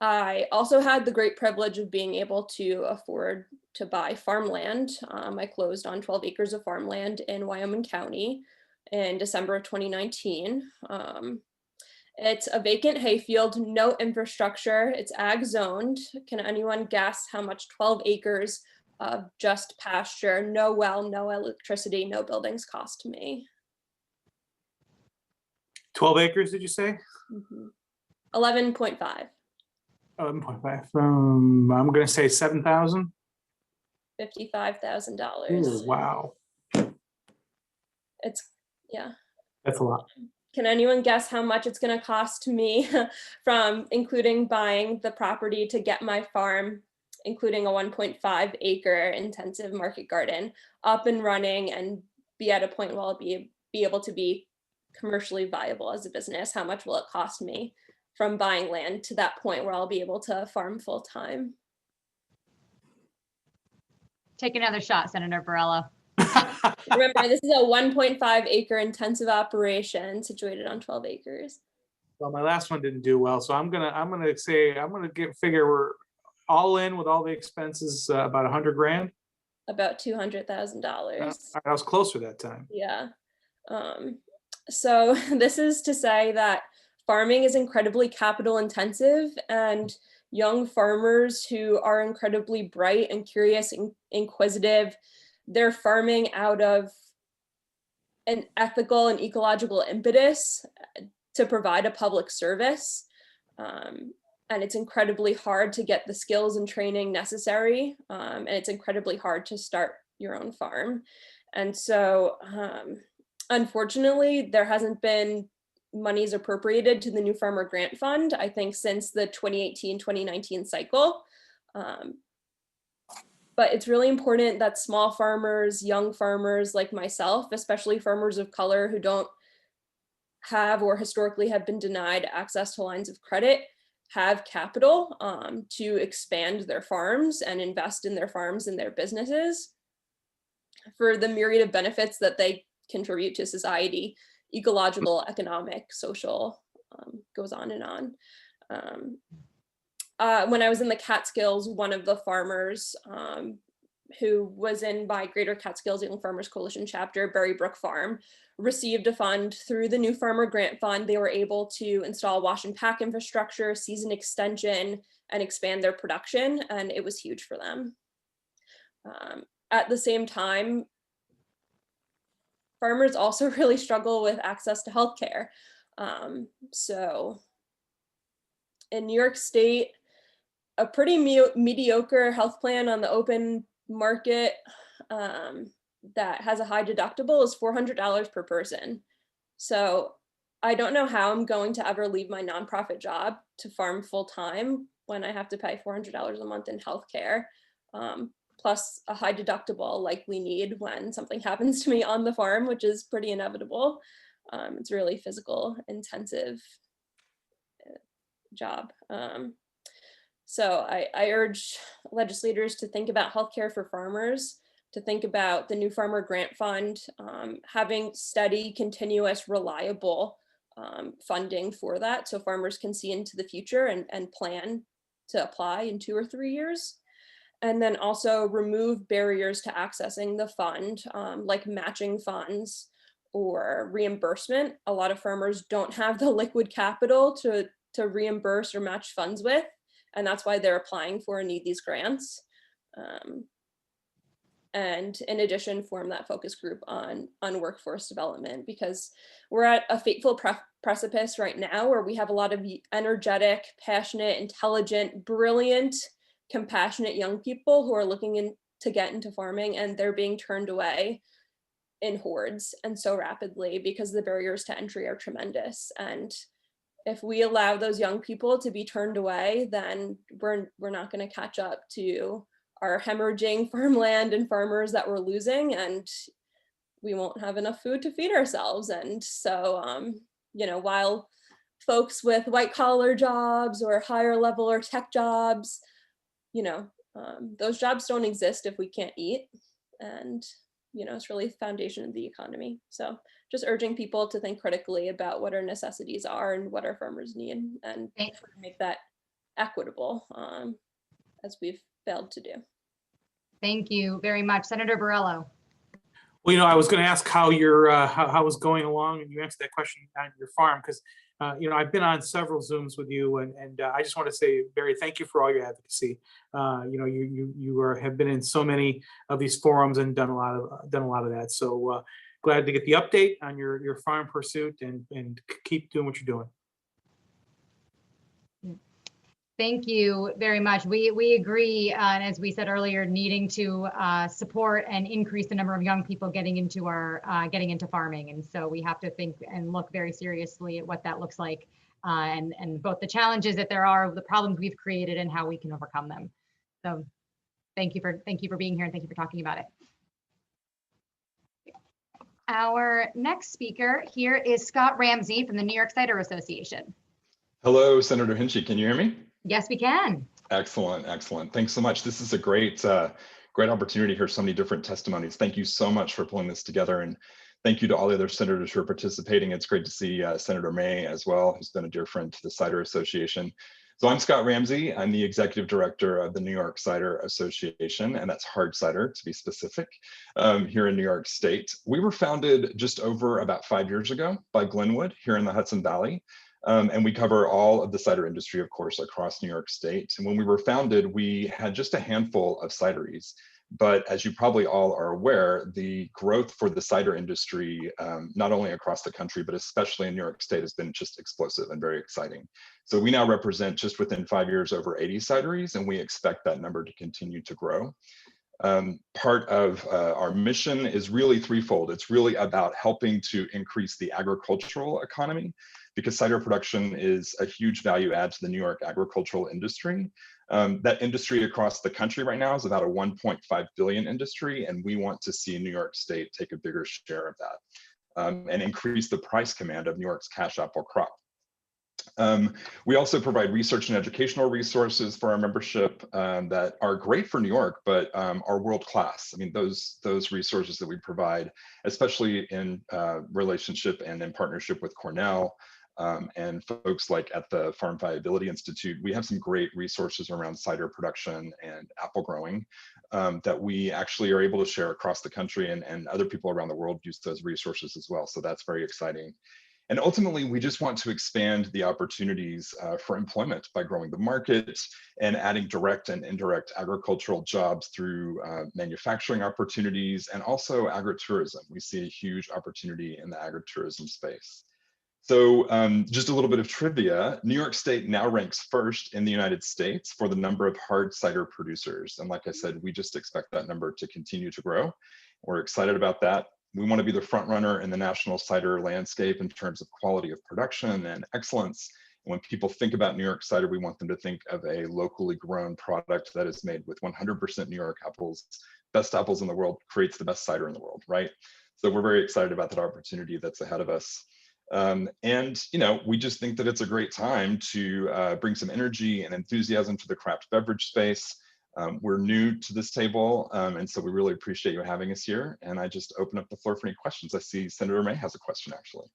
I also had the great privilege of being able to afford to buy farmland. I closed on 12 acres of farmland in Wyoming County in December of 2019. It's a vacant hayfield, no infrastructure, it's ag zoned. Can anyone guess how much 12 acres of just pasture, no well, no electricity, no buildings cost me? 12 acres, did you say? 11.5. 11.5. I'm going to say 7,000. $55,000. Wow. It's, yeah. That's a lot. Can anyone guess how much it's going to cost me from including buying the property to get my farm, including a 1.5 acre intensive market garden, up and running and be at a point where I'll be able to be commercially viable as a business? How much will it cost me from buying land to that point where I'll be able to farm full time? Take another shot, Senator Barella. Remember, this is a 1.5 acre intensive operation situated on 12 acres. Well, my last one didn't do well, so I'm gonna figure we're all in with all the expenses about 100 grand. About $200,000. I was closer that time. Yeah. So this is to say that farming is incredibly capital intensive, and young farmers who are incredibly bright and curious and inquisitive, they're farming out of an ethical and ecological impetus to provide a public service. And it's incredibly hard to get the skills and training necessary. And it's incredibly hard to start your own farm. And so, unfortunately, there hasn't been monies appropriated to the New Farmer Grant Fund, I think since the 2018-2019 cycle. But it's really important that small farmers, young farmers like myself, especially farmers of color who don't have or historically have been denied access to lines of credit, have capital to expand their farms and invest in their farms and their businesses for the myriad of benefits that they contribute to society, ecological, economic, social, goes on and on. When I was in the Catskills, one of the farmers who was in my Greater Catskills Young Farmers Coalition chapter, Berrybrook Farm, received a fund through the New Farmer Grant Fund. They were able to install wash and pack infrastructure, season extension, and expand their production, and it was huge for them. At the same time, farmers also really struggle with access to healthcare. So in New York State, a pretty mediocre health plan on the open market that has a high deductible is $400 per person. So I don't know how I'm going to ever leave my nonprofit job to farm full time when I have to pay $400 a month in healthcare, plus a high deductible like we need when something happens to me on the farm, which is pretty inevitable. It's a really physical intensive job. So I urge legislators to think about healthcare for farmers, to think about the New Farmer Grant Fund, having steady, continuous, reliable funding for that so farmers can see into the future and plan to apply in 2 or 3 years. And then also remove barriers to accessing the fund, like matching funds or reimbursement. A lot of farmers don't have the liquid capital to reimburse or match funds with, and that's why they're applying for and need these grants. And in addition, form that focus group on workforce development, because we're at a fateful precipice right now where we have a lot of energetic, passionate, intelligent, brilliant, compassionate young people who are looking to get into farming, and they're being turned away in hordes and so rapidly because the barriers to entry are tremendous. And if we allow those young people to be turned away, then we're not going to catch up to our hemorrhaging farmland and farmers that we're losing, and we won't have enough food to feed ourselves. And so, while folks with white collar jobs or higher level or tech jobs, those jobs don't exist if we can't eat. And, it's really the foundation of the economy. So just urging people to think critically about what our necessities are and what our farmers need, and make that equitable, as we've failed to do. Thank you very much. Senator Borrello. Well, I was going to ask how your how it was going along, and you answered that question on your farm, because I've been on several Zooms with you, and I just want to say, Barry, thank you for all your advocacy. You have been in so many of these forums and done a lot of that. So glad to get the update on your farm pursuit, and keep doing what you're doing. Thank you very much. We agree, and as we said earlier, needing to support and increase the number of young people getting into farming, and so we have to think and look very seriously at what that looks like, and both the challenges that there are, the problems we've created, and how we can overcome them. So, thank you for being here, and thank you for talking about it. Our next speaker here is Scott Ramsey from the New York Cider Association. Hello, Senator Hinchey. Can you hear me? Yes, we can. Excellent, excellent. Thanks so much. This is a great opportunity to hear so many different testimonies. Thank you so much for pulling this together, and thank you to all the other senators who are participating. It's great to see Senator May as well, who's been a dear friend to the Cider Association. So I'm Scott Ramsey. I'm the executive director of the New York Cider Association, and that's hard cider to be specific, here in New York State. We were founded just over about 5 years ago by Glenwood here in the Hudson Valley. And we cover all of the cider industry, of course, across New York State. And when we were founded, we had just a handful of cideries. But as you probably all are aware, the growth for the cider industry, not only across the country, but especially in New York State, has been just explosive and very exciting. So we now represent, just within 5 years, over 80 cideries, and we expect that number to continue to grow. Part of our mission is really threefold. It's really about helping to increase the agricultural economy. because cider production is a huge value add to the New York agricultural industry. That industry across the country right now is about a 1.5 billion industry, and we want to see New York State take a bigger share of that and increase the price command of New York's cash apple crop. We also provide research and educational resources for our membership that are great for New York, but are world-class. I mean, those resources that we provide, especially in relationship and in partnership with Cornell and folks like at the Farm Viability Institute, we have some great resources around cider production and apple growing that we actually are able to share across the country, and other people around the world use those resources as well. So that's very exciting. And ultimately, we just want to expand the opportunities for employment by growing the market and adding direct and indirect agricultural jobs through manufacturing opportunities and also agritourism. We see a huge opportunity in the agritourism space. So just a little bit of trivia, New York State now ranks first in the United States for the number of hard cider producers. And like I said, we just expect that number to continue to grow. We're excited about that. We want to be the front runner in the national cider landscape in terms of quality of production and excellence. And when people think about New York cider, we want them to think of a locally grown product that is made with 100% New York apples. Best apples in the world creates the best cider in the world, right? So we're very excited about that opportunity that's ahead of us. And, you know, we just think that it's a great time to bring some energy and enthusiasm to the craft beverage space. We're new to this table, and so we really appreciate you having us here. And I just open up the floor for any questions. I see Senator May has a question, actually.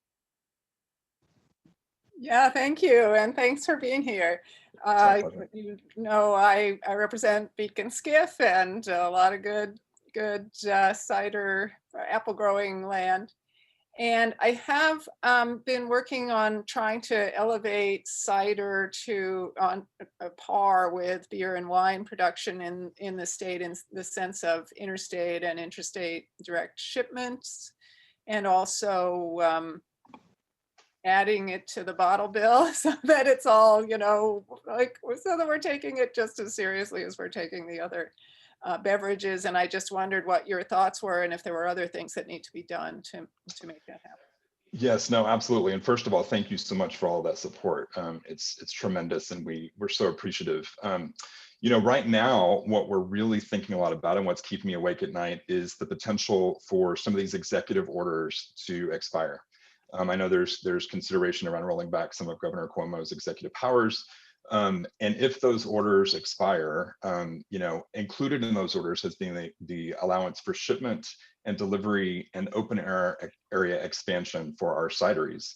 Yeah, thank you. And thanks for being here. You know, I represent Beacon Skiff and a lot of good cider apple growing land. And I have been working on trying to elevate cider to on a par with beer and wine production in the state, in the sense of interstate and interstate direct shipments, and also adding it to the bottle bill so that it's all, you know, like, so that we're taking it just as seriously as we're taking the other beverages. And I just wondered what your thoughts were and if there were other things that need to be done to make that happen. Yes, no, absolutely. And first of all, thank you so much for all that support. It's tremendous, and we're so appreciative. You know, right now, what we're really thinking a lot about and what's keeping me awake at night is the potential for some of these executive orders to expire. I know there's consideration around rolling back some of Governor Cuomo's executive powers. And if those orders expire, you know, included in those orders has been the allowance for shipment and delivery and open area expansion for our cideries.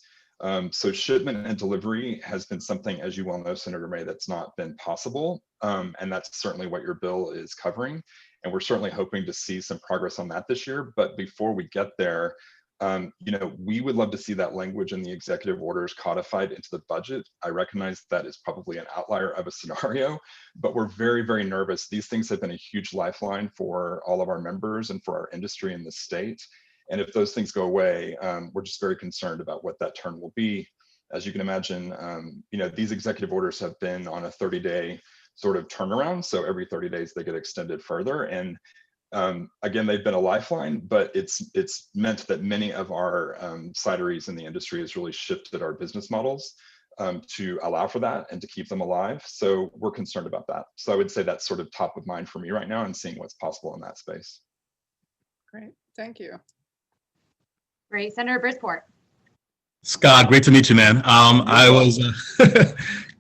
So shipment and delivery has been something, as you well know, Senator May, that's not been possible. And that's certainly what your bill is covering. And we're certainly hoping to see some progress on that this year. But before we get there, you know, we would love to see that language in the executive orders codified into the budget. I recognize that is probably an outlier of a scenario, but we're very, very nervous. These things have been a huge lifeline for all of our members and for our industry in the state. And if those things go away, we're just very concerned about what that turn will be. As you can imagine, you know, these executive orders have been on a 30-day sort of turnaround. So every 30 days they get extended further. And again, they've been a lifeline, but it's meant that many of our cideries in the industry has really shifted our business models to allow for that and to keep them alive. So we're concerned about that. So I would say that's sort of top of mind for me right now and seeing what's possible in that space. Great, thank you. Great, Senator Bridgeport. Scott, great to meet you, man. I was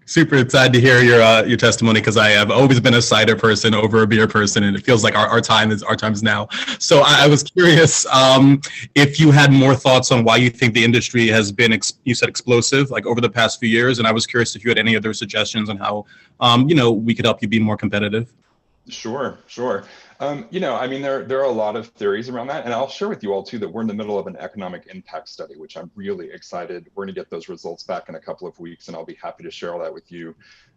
super excited to hear your testimony because I have always been a cider person over a beer person, and it feels like our time's now. So I was curious if you had more thoughts on why you think the industry has been, you said explosive, like over the past few years, and I was curious if you had any other suggestions on how you know, we could help you be more competitive. Sure. You know, I mean, there are a lot of theories around that, and I'll share with you all too that we're in the middle of an economic impact study, which I'm really excited. We're going to get those results back in a couple of weeks, and I'll be happy to share all that with you.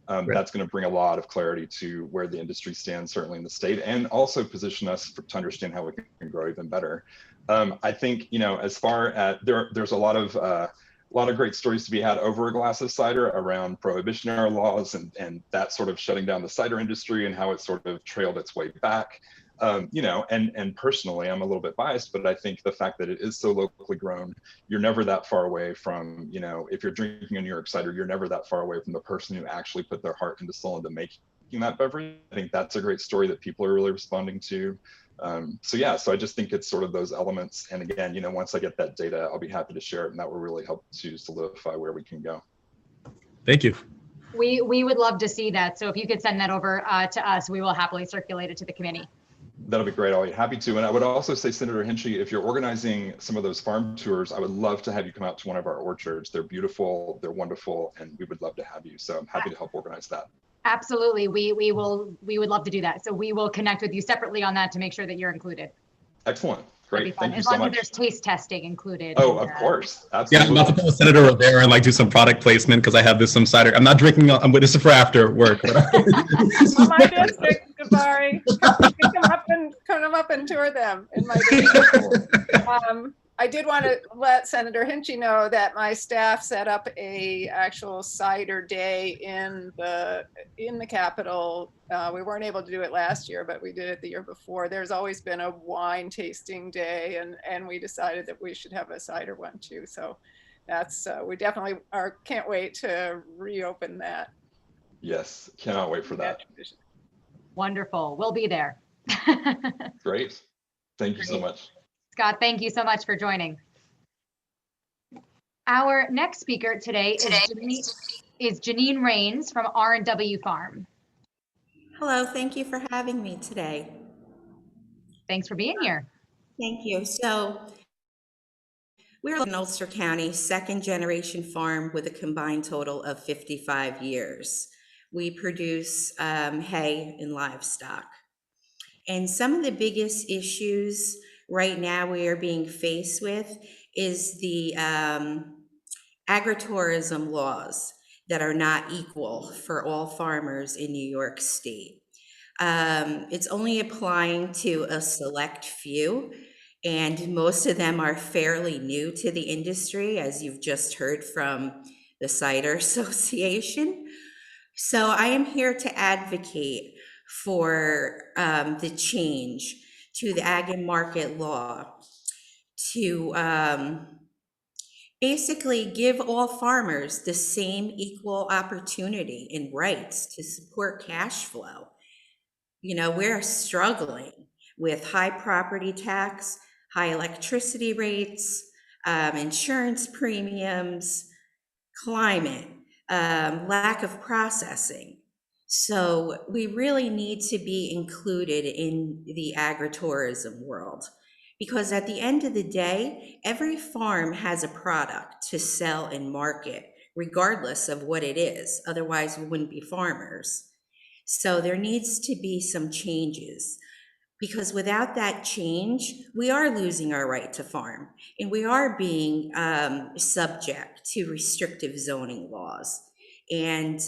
That's going to bring a lot of clarity to where the industry stands, certainly in the state, and also position us to understand how we can grow even better. I think, you know, as far as there's a lot of great stories to be had over a glass of cider around prohibitionary laws and that sort of shutting down the cider industry and how it sort of trailed its way back. You know, and personally, I'm a little bit biased, but I think the fact that it is so locally grown, you're never that far away from, you know, if you're drinking a New York cider, you're never that far away from the person who actually put their heart and soul into making that beverage. I think that's a great story that people are really responding to. So yeah, so I just think it's sort of those elements. And again, you know, once I get that data, I'll be happy to share it, and that will really help to solidify where we can go. Thank you. We would love to see that. So if you could send that over to us, we will happily circulate it to the committee. That'll be great. I'll be happy to. And I would also say, Senator Hinchey, if you're organizing some of those farm tours, I would love to have you come out to one of our orchards. They're beautiful, they're wonderful, and we would love to have you. So I'm happy to help organize that. Absolutely. We would love to do that. So we will connect with you separately on that to make sure that you're included. Excellent. Great. Thank you As so long as much. there's taste testing included. Oh, of course. Yeah, Absolutely. I'm about to call Senator Rivera and like do some product placement because I have this some cider. I'm not drinking. I'm with this for after work. My district, sorry. Come up and tour them in my district. I did want to let Senator Hinchey know that my staff set up a actual cider day in the Capitol. We weren't able to do it last year, but we did it the year before. There's always been a wine tasting day, and we decided that we should have a cider one too. So that's we definitely can't wait to reopen that. Yes, cannot wait for that. Wonderful. We'll be there. Great. Thank you so much. Scott, thank you so much for joining. Our next speaker today is Janine Rains from R&W Farm. Hello, thank you for having me today. Thanks for being here. Thank you. So we're in Ulster County, second generation farm with a combined total of 55 years. We produce hay and livestock. And some of the biggest issues right now we are being faced with is the agritourism laws that are not equal for all farmers in New York State. It's only applying to a select few, and most of them are fairly new to the industry, as you've just heard from the Cider Association. So I am here to advocate for the change to the ag and market law to basically give all farmers the same equal opportunity and rights to support cash flow. You know, we're struggling with high property tax, high electricity rates, insurance premiums, climate, lack of processing. So we really need to be included in the agritourism world, because at the end of the day, every farm has a product to sell and market, regardless of what it is. Otherwise, we wouldn't be farmers. So there needs to be some changes, because without that change, we are losing our right to farm, and we are being subject to restrictive zoning laws. And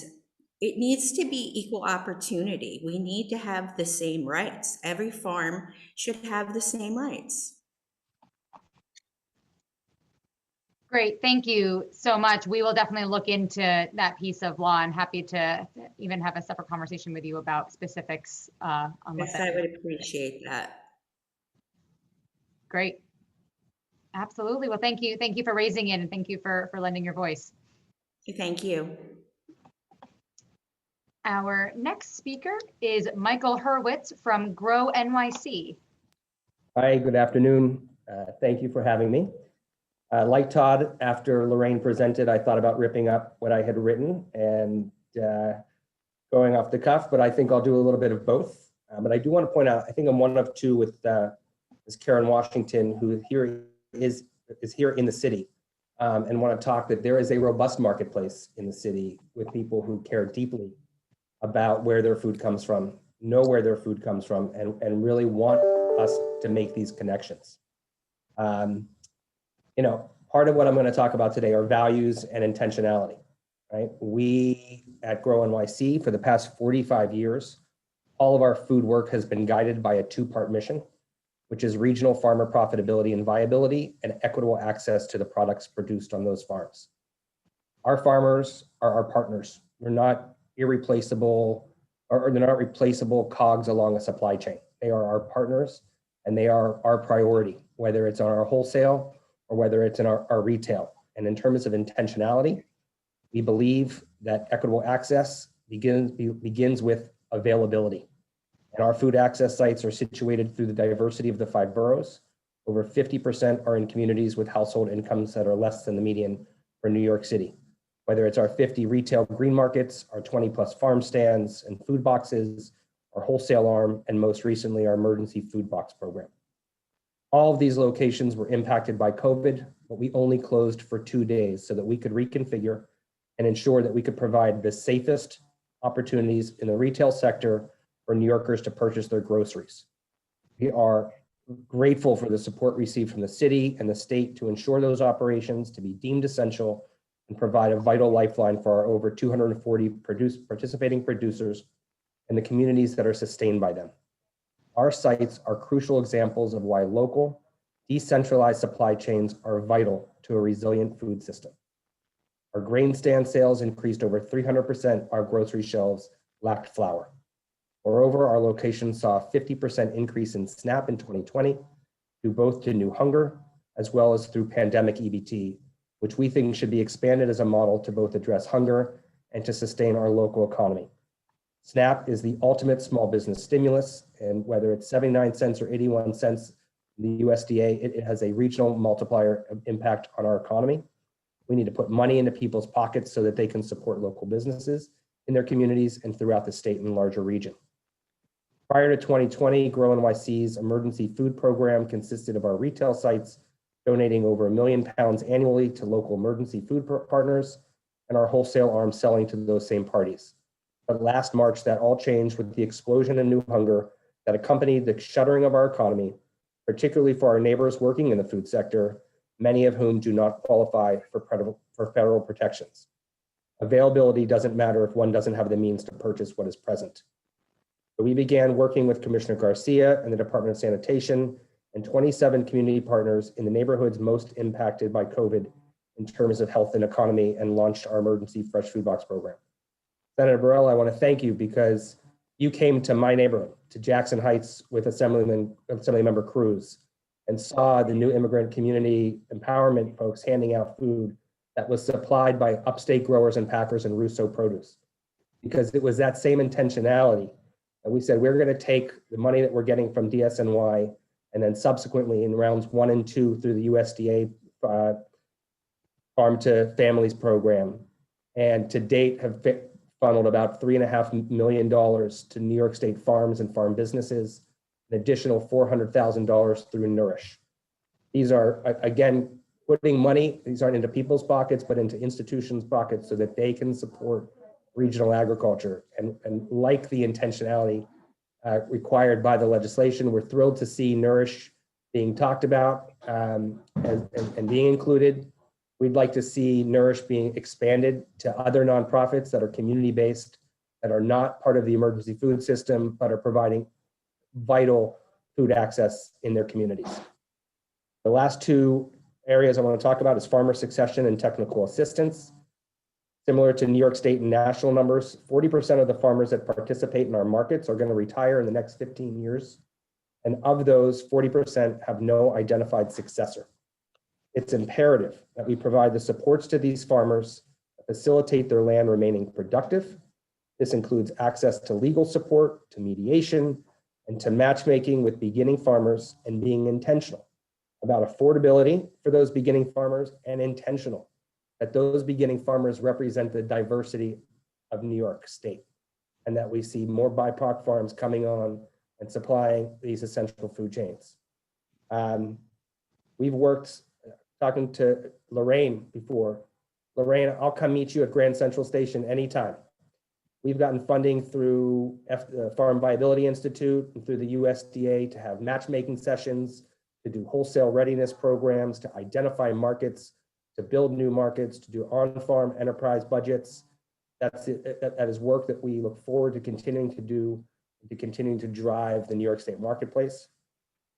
it needs to be equal opportunity. We need to have the same rights. Every farm should have the same rights. Great, thank you so much. We will definitely look into that piece of law. I'm happy to even have a separate conversation with you about specifics on what Yes, I would appreciate that. Great. Absolutely. Well, thank you. Thank you for raising it, and thank you for lending your voice. Thank you. Our next speaker is Michael Hurwitz from Grow Nyc. Hi, good afternoon. Thank you for having me. Like Todd, after Lorraine presented, I thought about ripping up what I had written and going off the cuff, but I think I'll do a little bit of both. But I do want to point out, I think I'm one of two with Ms. Karen Washington, who is here in the city, and want to talk that there is a robust marketplace in the city with people who care deeply about where their food comes from, know where their food comes from, and really want us to make these connections. You know, part of what I'm going to talk about today are values and intentionality, right? We at Grow Nyc, for the past 45 years, all of our food work has been guided by a two-part mission, which is regional farmer profitability and viability and equitable access to the products produced on those farms. Our farmers are our partners. They're not irreplaceable, or they're not replaceable cogs along a supply chain. They are our partners and they are our priority, whether it's on our wholesale or whether it's in our retail. And in terms of intentionality, we believe that equitable access begins with availability. And our food access sites are situated through the diversity of the 5 boroughs. Over 50% are in communities with household incomes that are less than the median for New York City. Whether it's our 50 retail green markets, our 20+ farm stands and food boxes, our wholesale arm, and most recently, our emergency food box program. All of these locations were impacted by COVID, but we only closed for 2 days so that we could reconfigure and ensure that we could provide the safest opportunities in the retail sector for New Yorkers to purchase their groceries. We are grateful for the support received from the city and the state to ensure those operations to be deemed essential and provide a vital lifeline for our over 240 participating producers and the communities that are sustained by them. Our sites are crucial examples of why local, decentralized supply chains are vital to a resilient food system. Our grain stand sales increased over 300%. Our grocery shelves lacked flour. Moreover, our location saw a 50% increase in SNAP in 2020, due both to new hunger as well as through pandemic EBT, which we think should be expanded as a model to both address hunger and to sustain our local economy. SNAP is the ultimate small business stimulus, and whether it's 79 cents or 81 cents in the USDA, it has a regional multiplier impact on our economy. We need to put money into people's pockets so that they can support local businesses in their communities and throughout the state and larger region. Prior to 2020, Grow Nyc's emergency food program consisted of our retail sites donating over £1 million annually to local emergency food partners and our wholesale arm selling to those same parties. But last March, that all changed with the explosion in new hunger that accompanied the shuttering of our economy, particularly for our neighbors working in the food sector, many of whom do not qualify for federal protections. Availability doesn't matter if one doesn't have the means to purchase what is present. So we began working with Commissioner Garcia and the Department of Sanitation and 27 community partners in the neighborhoods most impacted by COVID in terms of health and economy, and launched our emergency fresh food box program. Senator Burrell, I want to thank you because you came to my neighborhood, to Jackson Heights, with Assemblymember Cruz, and saw the new immigrant community empowerment folks handing out food that was supplied by Upstate growers and packers and Russo Produce. Because it was that same intentionality that we said, we're going to take the money that we're getting from DSNY and then subsequently in rounds 1 and 2 through the USDA Farm to Families program, and to date have funneled about $3.5 million to New York State farms and farm businesses, an additional $400,000 through Nourish. These are, again, putting money, these aren't into people's pockets, but into institutions' pockets so that they can support regional agriculture. And like the intentionality required by the legislation, we're thrilled to see Nourish being talked about and being included. We'd like to see Nourish being expanded to other nonprofits that are community-based, that are not part of the emergency food system, but are providing vital food access in their communities. The last 2 areas I want to talk about is farmer succession and technical assistance. Similar to New York State and national numbers, 40% of the farmers that participate in our markets are going to retire in the next 15 years. And of those, 40% have no identified successor. It's imperative that we provide the supports to these farmers that facilitate their land remaining productive. This includes access to legal support, to mediation, and to matchmaking with beginning farmers, and being intentional about affordability for those beginning farmers, and intentional that those beginning farmers represent the diversity of New York State, and that we see more BIPOC farms coming on and supplying these essential food chains. We've worked, talking to Lorraine before. Lorraine, I'll come meet you at Grand Central Station anytime. We've gotten funding through Farm Viability Institute and through the USDA to have matchmaking sessions, to do wholesale readiness programs, to identify markets, to build new markets, to do on-farm enterprise budgets. That is work that we look forward to continuing to do, to continuing to drive the New York State marketplace.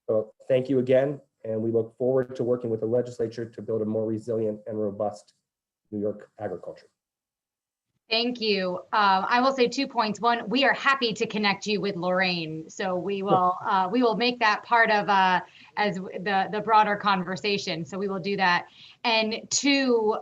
So thank you again, and we look forward to working with the legislature to build a more resilient and robust New York agriculture. Thank you. I will say 2 points. One, we are happy to connect you with Lorraine. So we will make that part of as the broader conversation. So we will do that. And two,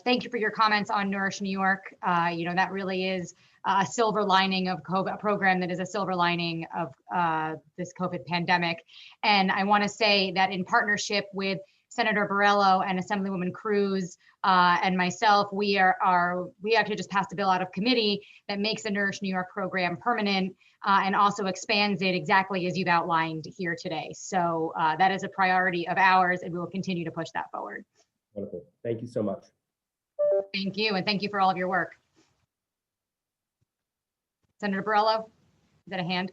thank you for your comments on Nourish New York. That really is a silver lining of COVID, a program that is a silver lining of this COVID pandemic. And I want to say that in partnership with Senator Borrello and Assemblywoman Cruz and myself, we actually just passed a bill out of committee that makes the Nourish New York program permanent and also expands it exactly as you've outlined here today. So that is a priority of ours, and we will continue to push that forward. Wonderful. Thank you so much. Thank you, and thank you for all of your work. Senator Borrello, is that a hand?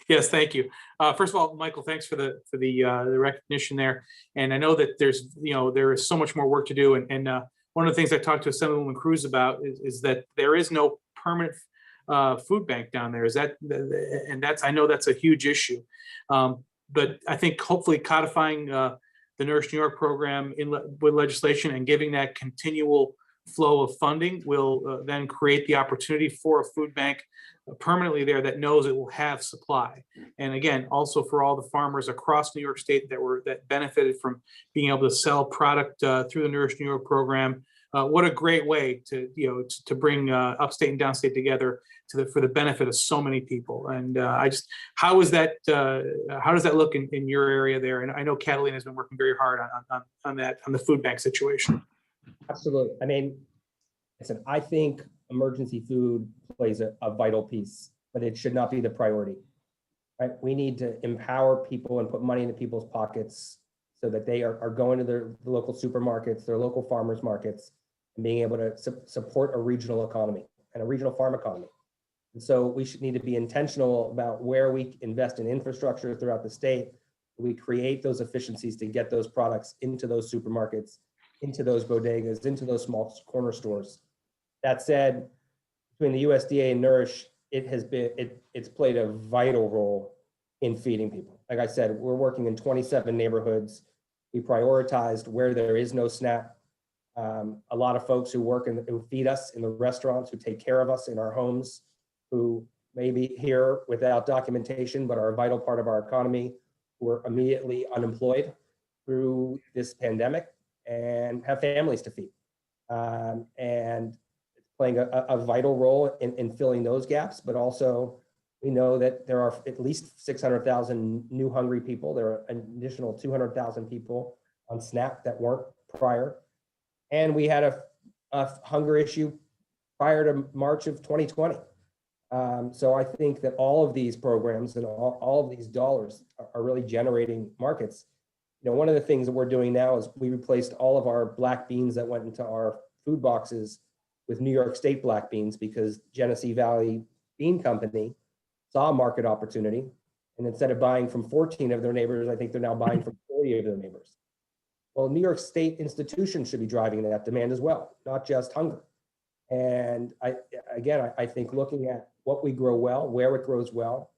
Yes, thank you. First of all, Michael, thanks for the recognition there. And I know that there is so much more work to do. And one of the things I talked to Assemblywoman Cruz about is that there is no permanent food bank down there. I know that's a huge issue. But I think hopefully codifying the Nourish New York program with legislation and giving that continual flow of funding will then create the opportunity for a food bank permanently there that knows it will have supply. And again, also for all the farmers across New York State that benefited from being able to sell product through the Nourish New York program. What a great way to bring upstate and downstate together for the benefit of so many people. And how does that look in your area there? And I know Catalina has been working very hard on the food bank situation. Absolutely. I mean, listen, I think emergency food plays a vital piece, but it should not be the priority, right? We need to empower people and put money into people's pockets so that they are going to their local supermarkets, their local farmers markets, and being able to support a regional economy and a regional farm economy. And so we should need to be intentional about where we invest in infrastructure throughout the state. We create those efficiencies to get those products into those supermarkets, into those bodegas, into those small corner stores. That said, between the USDA and Nourish, it's played a vital role in feeding people. Like I said, we're working in 27 neighborhoods. We prioritized where there is no SNAP. A lot of folks who feed us in the restaurants, who take care of us in our homes, who may be here without documentation, but are a vital part of our economy, who are immediately unemployed through this pandemic and have families to feed. And it's playing a vital role in filling those gaps, but also we know that there are at least 600,000 new hungry people. There are an additional 200,000 people on SNAP that weren't prior. And we had a hunger issue prior to March of 2020. So I think that all of these programs and all of these dollars are really generating markets. One of the things that we're doing now is we replaced all of our black beans that went into our food boxes with New York State black beans because Genesee Valley Bean Company saw a market opportunity. And instead of buying from 14 of their neighbors, I think they're now buying from 40 of their neighbors. Well, New York State institutions should be driving that demand as well, not just hunger. And I think looking at what we grow well, where it grows well,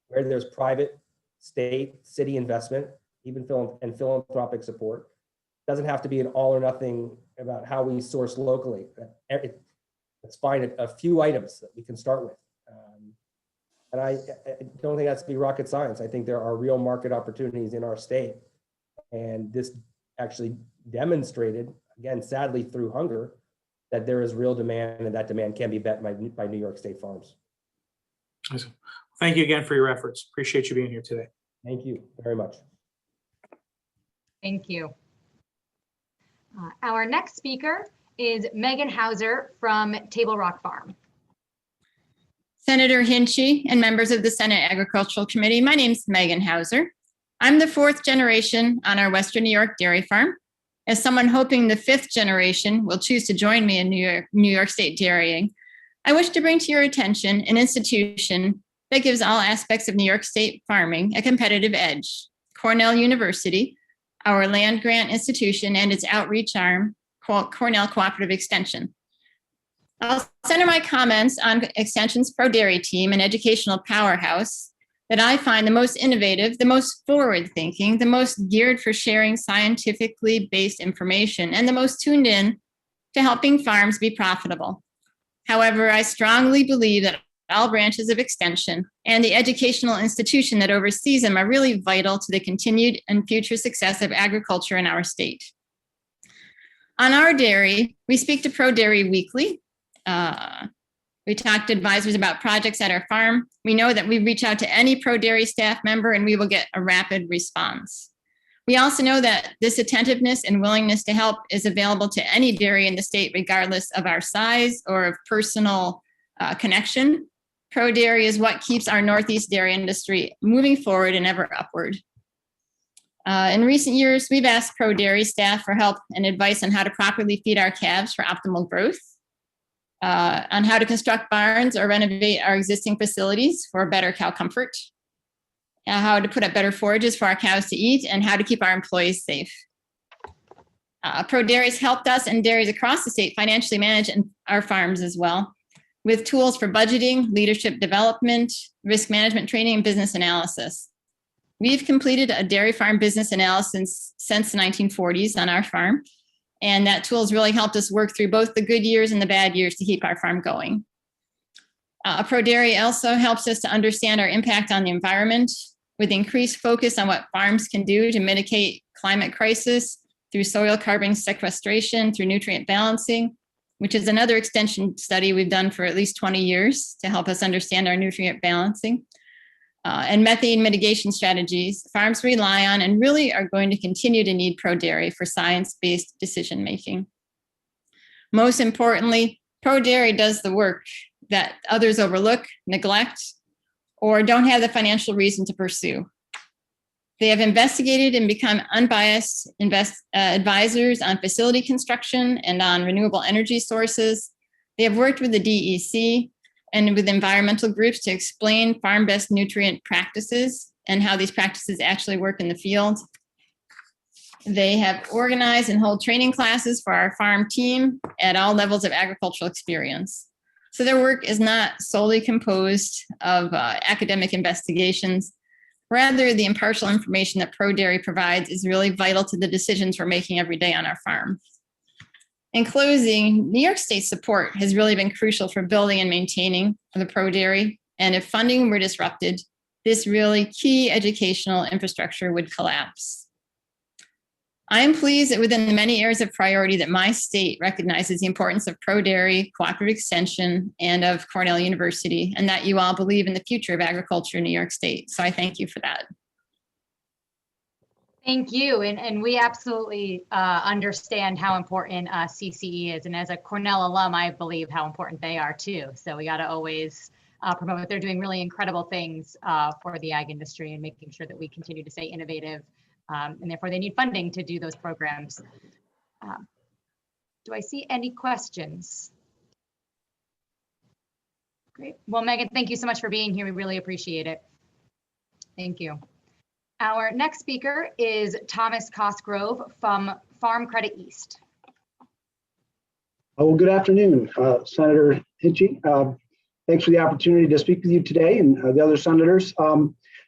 where there's private, state, city investment, even philanthropic support. Doesn't have to be an all or nothing about how we source locally. Let's find a few items that we can start with. And I don't think that's to be rocket science. I think there are real market opportunities in our state. And this actually demonstrated, again, sadly through hunger, that there is real demand and that demand can be met by New York State farms. Awesome. Thank you again for your efforts. Appreciate you being here today. Thank you very much. Thank you. Our next speaker is Megan Hauser from Table Rock Farm. Senator Hinchey and members of the Senate Agricultural Committee, my name is Megan Hauser. I'm the 4th generation on our Western New York dairy farm. As someone hoping the 5th generation will choose to join me in New York State dairying, I wish to bring to your attention an institution that gives all aspects of New York State farming a competitive edge, Cornell University, our land grant institution and its outreach arm, Cornell Cooperative Extension. I'll center my comments on Extension's Pro Dairy team, an educational powerhouse that I find the most innovative, the most forward-thinking, the most geared for sharing scientifically based information, and the most tuned in to helping farms be profitable. However, I strongly believe that all branches of Extension and the educational institution that oversees them are really vital to the continued and future success of agriculture in our state. On our dairy, we speak to Pro Dairy weekly. We talk to advisors about projects at our farm. We know that we reach out to any Pro Dairy staff member and we will get a rapid response. We also know that this attentiveness and willingness to help is available to any dairy in the state, regardless of our size or of personal connection. Pro Dairy is what keeps our Northeast dairy industry moving forward and ever upward. In recent years, we've asked Pro Dairy staff for help and advice on how to properly feed our calves for optimal growth, on how to construct barns or renovate our existing facilities for better cow comfort, how to put up better forages for our cows to eat, and how to keep our employees safe. Pro Dairy's helped us and dairies across the state financially manage our farms as well, with tools for budgeting, leadership development, risk management training, and business analysis. We've completed a dairy farm business analysis since the 1940s on our farm, and that tool has really helped us work through both the good years and the bad years to keep our farm going. Pro Dairy also helps us to understand our impact on the environment with increased focus on what farms can do to mitigate climate crisis through soil carbon sequestration, through nutrient balancing, which is another extension study we've done for at least 20 years to help us understand our nutrient balancing, and methane mitigation strategies. Farms rely on and really are going to continue to need Pro Dairy for science-based decision-making. Most importantly, Pro Dairy does the work that others overlook, neglect, or don't have the financial reason to pursue. They have investigated and become unbiased advisors on facility construction and on renewable energy sources. They have worked with the DEC and with environmental groups to explain farm best nutrient practices and how these practices actually work in the field. They have organized and hold training classes for our farm team at all levels of agricultural experience. So their work is not solely composed of academic investigations. Rather, the impartial information that Pro Dairy provides is really vital to the decisions we're making every day on our farm. In closing, New York State support has really been crucial for building and maintaining the Pro Dairy. And if funding were disrupted, this really key educational infrastructure would collapse. I am pleased that within the many areas of priority that my state recognizes the importance of Pro Dairy, cooperative extension, and of Cornell University, and that you all believe in the future of agriculture in New York State. So I thank you for that. Thank you. And we absolutely understand how important CCE is. And as a Cornell alum, I believe how important they are too. So we got to always promote it. They're doing really incredible things for the ag industry and making sure that we continue to stay innovative. And therefore they need funding to do those programs. Do I see any questions? Great. Well, Megan, thank you so much for being here. We really appreciate it. Thank you. Our next speaker is Thomas Cosgrove from Farm Credit East. Well, good afternoon, Senator Hinchey. Thanks for the opportunity to speak with you today and the other senators.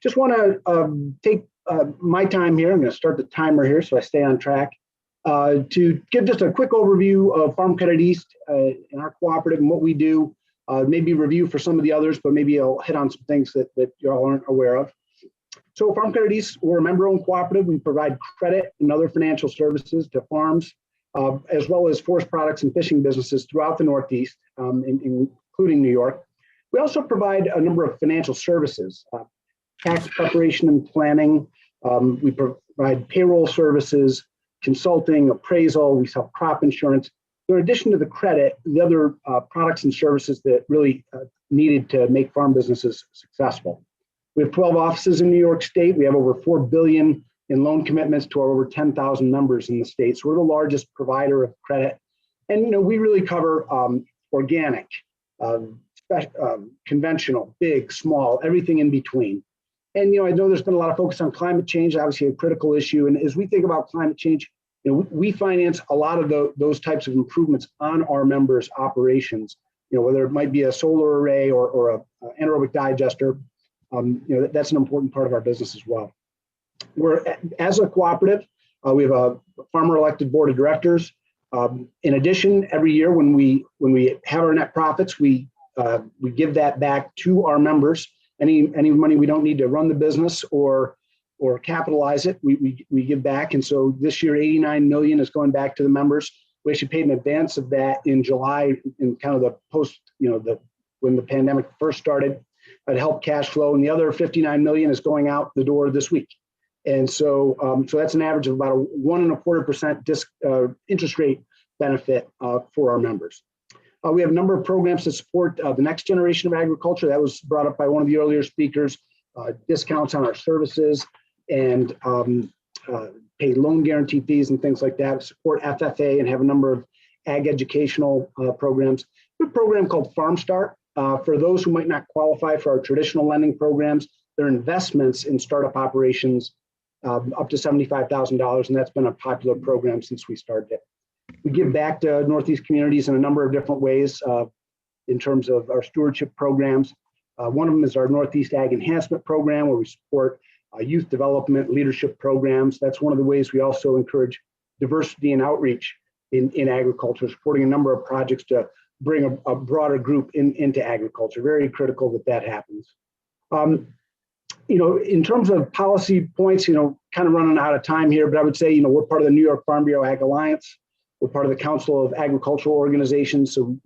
Just want to take my time here. I'm going to start the timer here so I stay on track to give just a quick overview of Farm Credit East and our cooperative and what we do. Maybe review for some of the others, but maybe I'll hit on some things that you all aren't aware of. So Farm Credit East, we're a member-owned cooperative. We provide credit and other financial services to farms, as well as forest products and fishing businesses throughout the Northeast, including New York. We also provide a number of financial services, tax preparation and planning. We provide payroll services, consulting, appraisal. We sell crop insurance. So in addition to the credit, the other products and services that really needed to make farm businesses successful. We have 12 offices in New York State. We have over $4 billion in loan commitments to our over 10,000 members in the state. So we're the largest provider of credit. And we really cover organic, conventional, big, small, everything in between. And I know there's been a lot of focus on climate change, obviously a critical issue. And as we think about climate change, we finance a lot of those types of improvements on our members' operations. Whether it might be a solar array or a anaerobic digester. That's an important part of our business as well. As a cooperative, we have a farmer elected board of directors. In addition, every year when we have our net profits, we give that back to our members. Any money we don't need to run the business or capitalize it, we give back. And so this year, 89 million is going back to the members. We actually paid in advance of that in July, in kind of the post, when the pandemic first started, to help cash flow. And the other 59 million is going out the door this week. And so, so that's an average of about a 1.25% interest rate benefit for our members. We have a number of programs to support the next generation of agriculture. That was brought up by one of the earlier speakers. Discounts on our services and pay loan guarantee fees and things like that. Support FFA and have a number of ag educational programs. We have a program called Farmstart. For those who might not qualify for our traditional lending programs, they're investments in startup operations up to $75,000, and that's been a popular program since we started it. We give back to Northeast communities in a number of different ways in terms of our stewardship programs. One of them is our Northeast Ag Enhancement program, where we support youth development, leadership programs. That's one of the ways we also encourage diversity and outreach in agriculture, supporting a number of projects to bring a broader group into agriculture. Very critical that happens. In terms of policy points, kind of running out of time here, but I would say, we're part of the New York Farm Bureau Ag Alliance. We're part of the Council of Agricultural Organizations. So,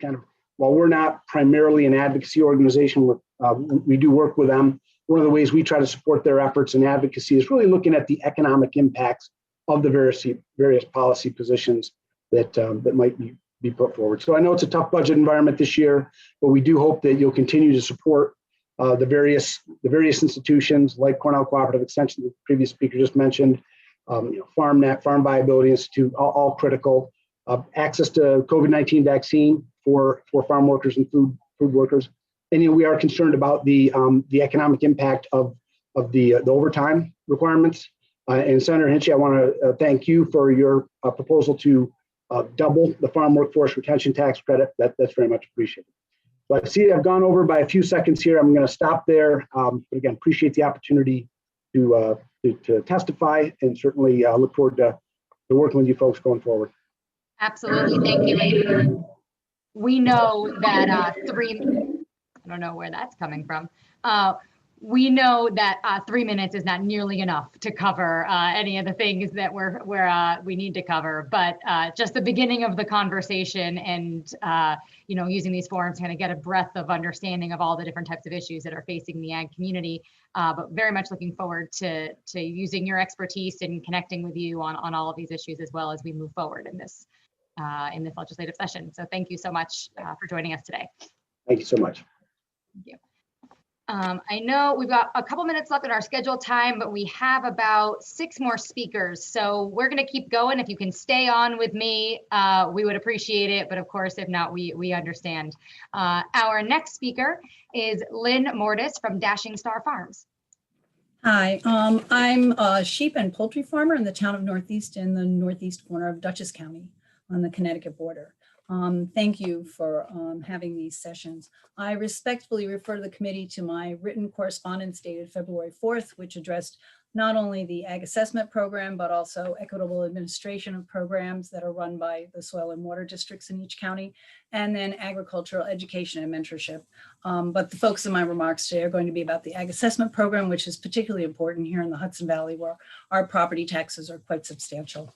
kind of, while we're not primarily an advocacy organization, we do work with them. One of the ways we try to support their efforts in advocacy is really looking at the economic impacts of the various policy positions that might be put forward. So I know it's a tough budget environment this year, but we do hope that you'll continue to support the various institutions like Cornell Cooperative Extension, the previous speaker just mentioned, FarmNet, Farm Viability Institute, all critical. Access to COVID-19 vaccine for farm workers and food workers. And we are concerned about the economic impact of the overtime requirements. And Senator Hinchey, I want to thank you for your proposal to double the farm workforce retention tax credit. That's very much appreciated. So I see I've gone over by a few seconds here. I'm going to stop there. But again, appreciate the opportunity to testify, and certainly look forward to working with you folks going forward. Absolutely, thank you. We know that I don't know where that's coming from. We know that 3 minutes is not nearly enough to cover any of the things that we need to cover, but just the beginning of the conversation and using these forums to kind of get a breadth of understanding of all the different types of issues that are facing the ag community, but very much looking forward to using your expertise and connecting with you on all of these issues as well as we move forward in this legislative session. So thank you so much for joining us today. Thank you so much. Thank you. I know we've got a couple minutes left in our scheduled time, but we have about 6 more speakers. So we're going to keep going. If you can stay on with me, we would appreciate it. But of course, if not, we understand. Our next speaker is Lynn Mortis from Dashing Star Farms. Hi, I'm a sheep and poultry farmer in the town of Northeast in the northeast corner of Dutchess County on the Connecticut border. Thank you for having these sessions. I respectfully refer to the committee to my written correspondence dated February 4th, which addressed not only the ag assessment program, but also equitable administration of programs that are run by the soil and water districts in each county, and then agricultural education and mentorship. But the focus of my remarks today are going to be about the ag assessment program, which is particularly important here in the Hudson Valley, where our property taxes are quite substantial.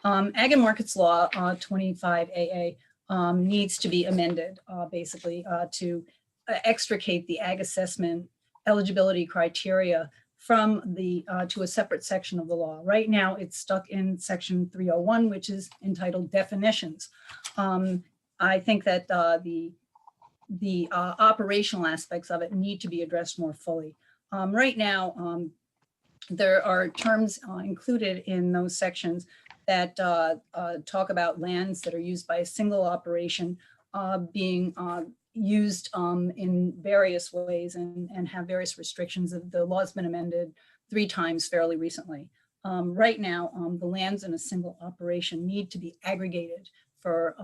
Ag and Markets Law 25 AA needs to be amended basically to extricate the ag assessment eligibility criteria from the to a separate section of the law. Right now it's stuck in section 301, which is entitled definitions. I think that the operational aspects of it need to be addressed more fully. Right now there are terms included in those sections that talk about lands that are used by a single operation being used in various ways and have various restrictions. The law's been amended 3 times fairly recently. Right now, the lands in a single operation need to be aggregated for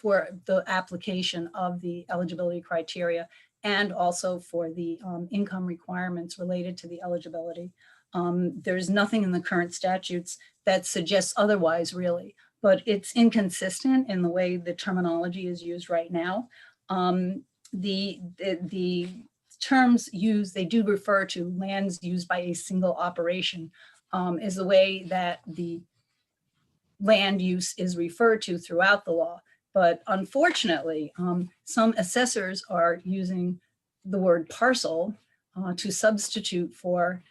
the application of the eligibility criteria and also for the income requirements related to the eligibility. There's nothing in the current statutes that suggests otherwise, really. but it's inconsistent in the way the terminology is used right now. The terms used, they do refer to lands used by a single operation, is the way that the land use is referred to throughout the law. But unfortunately, some assessors are using the word parcel to substitute for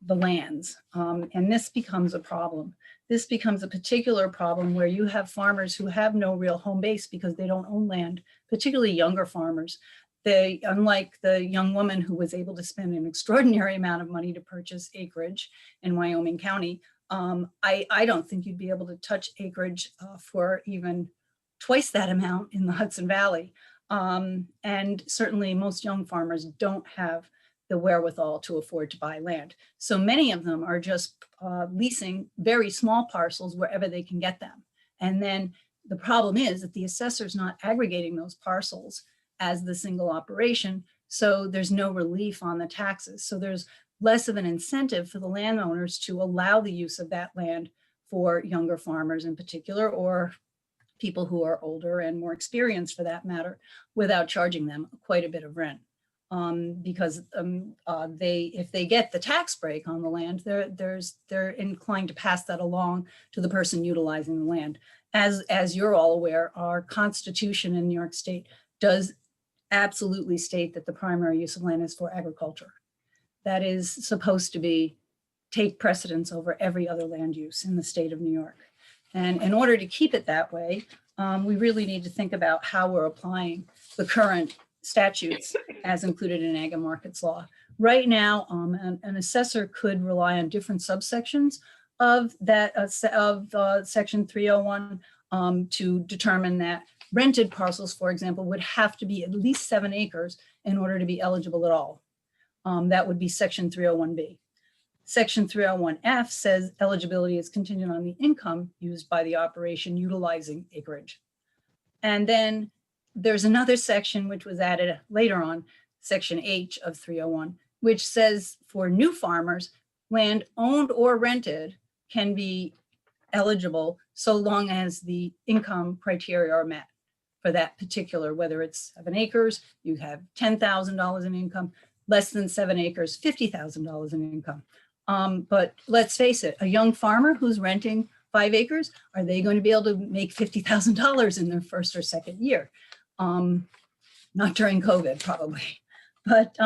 the lands. And this becomes a problem. This becomes a particular problem where you have farmers who have no real home base because they don't own land, particularly younger farmers. They, unlike the young woman who was able to spend an extraordinary amount of money to purchase acreage in Wyoming County, I don't think you'd be able to touch acreage for even twice that amount in the Hudson Valley. And certainly most young farmers don't have the wherewithal to afford to buy land. So many of them are just leasing very small parcels wherever they can get them. And then the problem is that the assessor's not aggregating those parcels as the single operation. So there's no relief on the taxes. So there's less of an incentive for the landowners to allow the use of that land for younger farmers in particular, or people who are older and more experienced for that matter, without charging them quite a bit of rent. Because if they get the tax break on the land, they're inclined to pass that along to the person utilizing the land. As you're all aware, our Constitution in New York State does absolutely state that the primary use of land is for agriculture. That is supposed to take precedence over every other land use in the state of New York. And in order to keep it that way, we really need to think about how we're applying the current statutes as included in ag and markets law. Right now, an assessor could rely on different subsections of that section 301 to determine that rented parcels, for example, would have to be at least 7 acres in order to be eligible at all. That would be section 301B. Section 301F says eligibility is contingent on the income used by the operation utilizing acreage. And then there's another section which was added later on, section H of 301, which says for new farmers, land owned or rented can be eligible so long as the income criteria are met for that particular, whether it's 7 acres, you have $10,000 in income, less than 7 acres, $50,000 in income. But let's face it, a young farmer who's renting 5 acres, are they going to be able to make $50,000 in their first or second year? Not during COVID, probably. But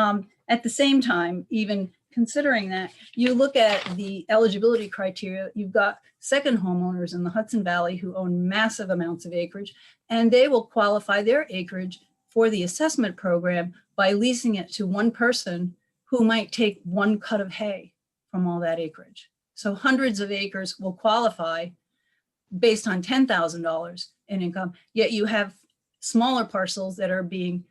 at the same time, even considering that, you look at the eligibility criteria, you've got second homeowners in the Hudson Valley who own massive amounts of acreage, and they will qualify their acreage for the assessment program by leasing it to one person who might take 1 cut of hay from all that acreage. So hundreds of acres will qualify based on $10,000 in income, yet you have smaller parcels that are being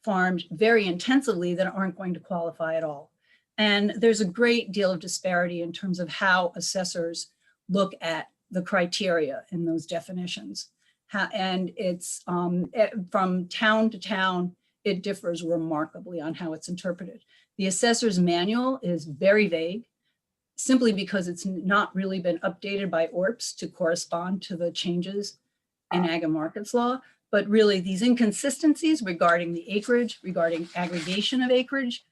farmed very intensively that aren't going to qualify at all. And there's a great deal of disparity in terms of how assessors look at the criteria in those definitions. And it's from town to town, it differs remarkably on how it's interpreted. The assessor's manual is very vague, simply because it's not really been updated by ORPS to correspond to the changes in ag and markets law. But really these inconsistencies regarding the acreage, regarding aggregation of acreage,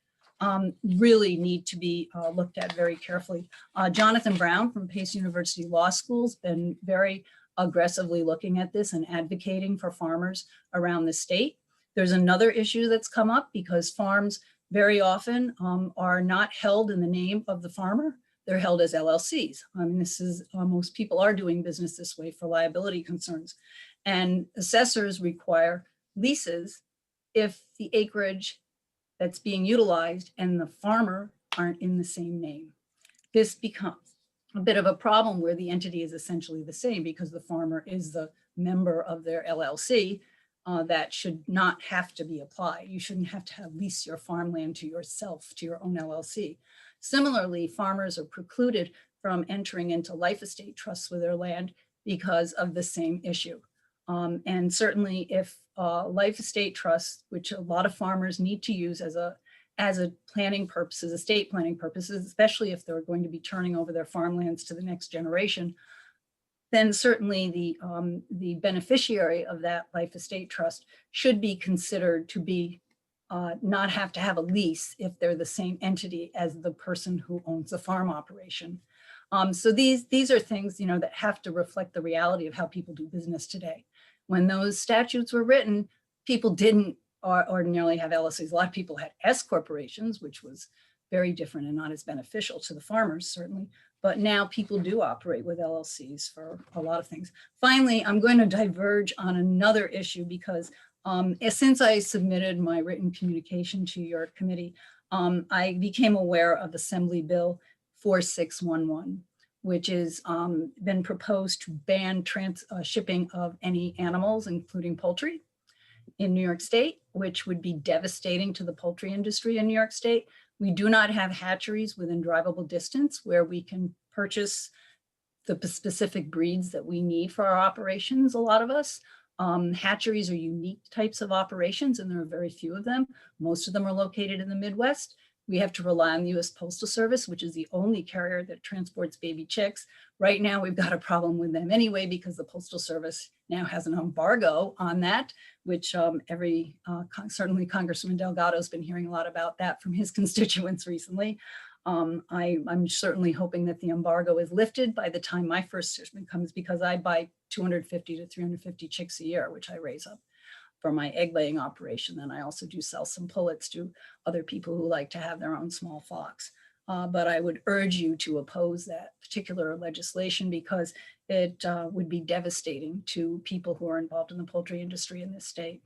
really need to be looked at very carefully. Jonathan Brown from Pace University Law School has been very aggressively looking at this and advocating for farmers around the state. There's another issue that's come up because farms very often are not held in the name of the farmer. They're held as LLCs. This is, most people are doing business this way for liability concerns. And assessors require leases if the acreage that's being utilized and the farmer aren't in the same name. This becomes a bit of a problem where the entity is essentially the same because the farmer is the member of their LLC. That should not have to be applied. You shouldn't have to lease your farmland to yourself, to your own LLC. Similarly, farmers are precluded from entering into life estate trusts with their land because of the same issue. And certainly if life estate trusts, which a lot of farmers need to use as a planning purposes, estate planning purposes, especially if they're going to be turning over their farmlands to the next generation, then certainly the beneficiary of that life estate trust should be considered to be not have to have a lease if they're the same entity as the person who owns the farm operation. So these are things, you know, that have to reflect the reality of how people do business today. When those statutes were written, people didn't ordinarily have LLCs. A lot of people had S corporations, which was very different and not as beneficial to the farmers, certainly. But now people do operate with LLCs for a lot of things. Finally, I'm going to diverge on another issue because since I submitted my written communication to your committee, I became aware of Assembly Bill 4611, which has been proposed to ban shipping of any animals, including poultry, in New York State, which would be devastating to the poultry industry in New York State. We do not have hatcheries within drivable distance where we can purchase the specific breeds that we need for our operations, a lot of us. Hatcheries are unique types of operations, and there are very few of them. Most of them are located in the Midwest. We have to rely on the U.S. Postal Service, which is the only carrier that transports baby chicks. Right now, we've got a problem with them anyway, because the Postal Service now has an embargo on that, which certainly Congressman Delgado's been hearing a lot about that from his constituents recently. I'm certainly hoping that the embargo is lifted by the time my first shipment comes, because I buy 250 to 350 chicks a year, which I raise up for my egg laying operation. And I also do sell some pullets to other people who like to have their own small flocks. But I would urge you to oppose that particular legislation because it would be devastating to people who are involved in the poultry industry in this state.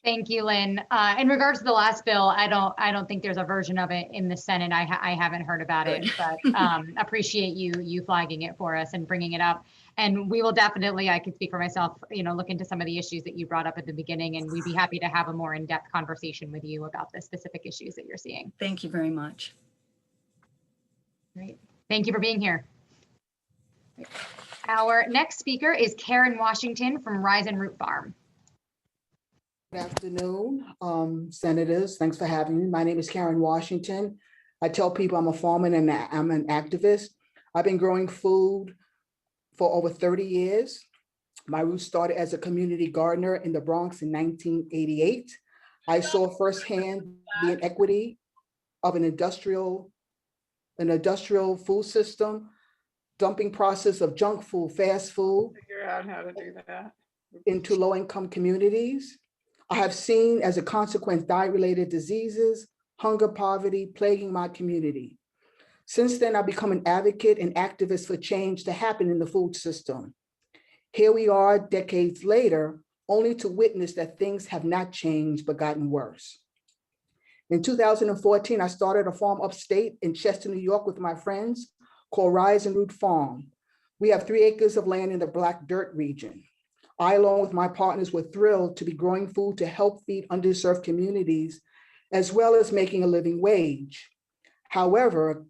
Thank you, Lynn. In regards to the last bill, I don't think there's a version of it in the Senate. I haven't heard about it, but appreciate you flagging it for us and bringing it up. And we will definitely, I can speak for myself, look into some of the issues that you brought up at the beginning, and we'd be happy to have a more in-depth conversation with you about the specific issues that you're seeing. Thank you very much. Great. Thank you for being here. Our next speaker is Karen Washington from Rise and Root Farm. Good afternoon, senators. Thanks for having me. My name is Karen Washington. I tell people I'm a farmer and I'm an activist. I've been growing food for over 30 years. My roots started as a community gardener in the Bronx in 1988. I saw firsthand the inequity of an industrial food system, dumping process of junk food, fast food, Figure out how to do that into low-income communities. I have seen, as a consequence, diet-related diseases, hunger, poverty, plaguing my community. Since then, I've become an advocate and activist for change to happen in the food system. Here we are decades later, only to witness that things have not changed, but gotten worse. In 2014, I started a farm upstate in Chester, New York with my friends called Rise and Root Farm. We have 3 acres of land in the Black Dirt region. I, along with my partners, were thrilled to be growing food to help feed underserved communities, as well as making a living wage. However,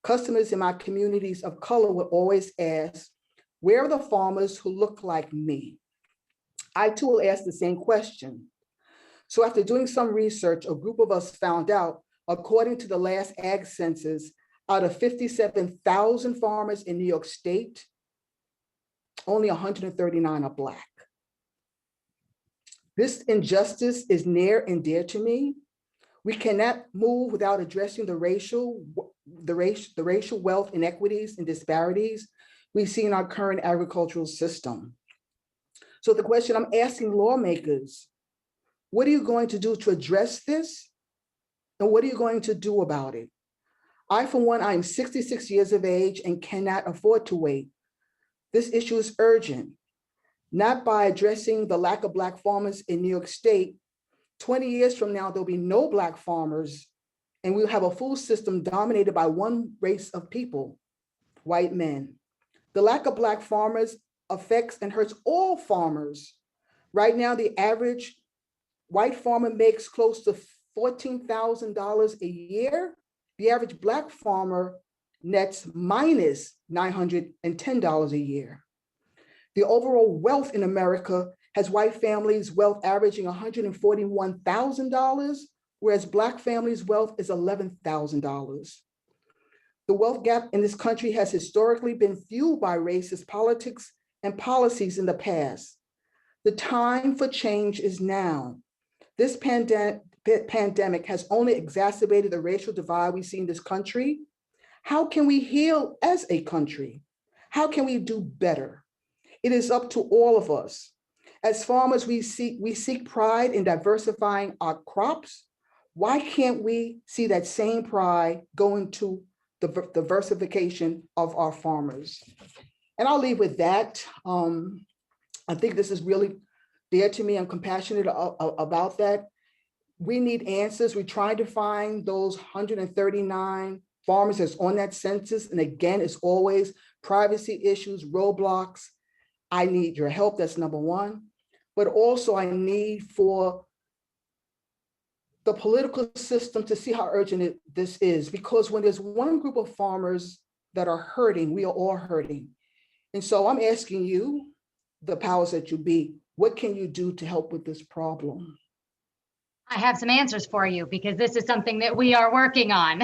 customers in my communities of color would always ask, where are the farmers who look like me? I too will ask the same question. So after doing some research, a group of us found out, according to the last ag census, out of 57,000 farmers in New York State, only 139 are Black. This injustice is near and dear to me. We cannot move without addressing the racial wealth inequities and disparities we see in our current agricultural system. So the question I'm asking lawmakers, what are you going to do to address this? And what are you going to do about it? I, for one, I am 66 years of age and cannot afford to wait. This issue is urgent, not by addressing the lack of Black farmers in New York State. 20 years from now, there'll be no Black farmers, and we'll have a food system dominated by one race of people, white men. The lack of Black farmers affects and hurts all farmers. Right now, the average white farmer makes close to $14,000 a year. The average Black farmer nets minus $910 a year. The overall wealth in America has white families' wealth averaging $141,000, whereas Black families' wealth is $11,000. The wealth gap in this country has historically been fueled by racist politics and policies in the past. The time for change is now. This pandemic has only exacerbated the racial divide we see in this country. How can we heal as a country? How can we do better? It is up to all of us. As farmers, we seek pride in diversifying our crops. Why can't we see that same pride go into the diversification of our farmers? And I'll leave with that. I think this is really dear to me. I'm compassionate about that. We need answers. We're trying to find those 139 farmers that's on that census. And again, it's always privacy issues, roadblocks. I need your help, that's number one. But also I need for the political system to see how urgent this is, because when there's one group of farmers that are hurting, we are all hurting. And so I'm asking you, the powers that you be, what can you do to help with this problem? I have some answers for you because this is something that we are working on.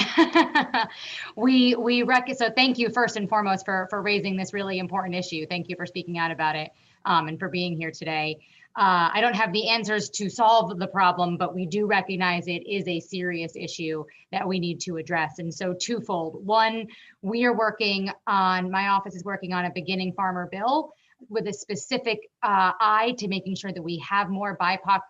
So thank you first and foremost for raising this really important issue. Thank you for speaking out about it and for being here today. I don't have the answers to solve the problem, but we do recognize it is a serious issue that we need to address. And so twofold. One, we are working on, my office is working on a beginning farmer bill with a specific eye to making sure that we have more BIPOC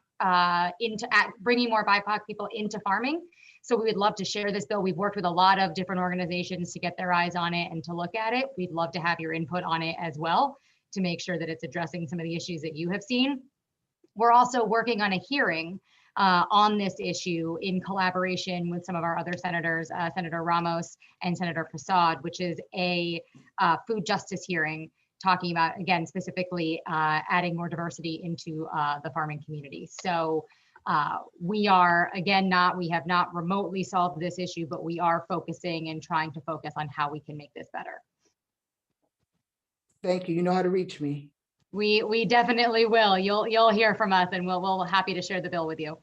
bringing more BIPOC people into farming. So we would love to share this bill. We've worked with a lot of different organizations to get their eyes on it and to look at it. We'd love to have your input on it as well to make sure that it's addressing some of the issues that you have seen. We're also working on a hearing on this issue in collaboration with some of our other senators, Senator Ramos and Senator Prasad, which is a food justice hearing talking about, again, specifically adding more diversity into the farming community. So we are, again, we have not remotely solved this issue, but we are focusing and trying to focus on how we can make this better. Thank you. You know how to reach me. We definitely will. You'll hear from us, and we'll happy to share the bill with you.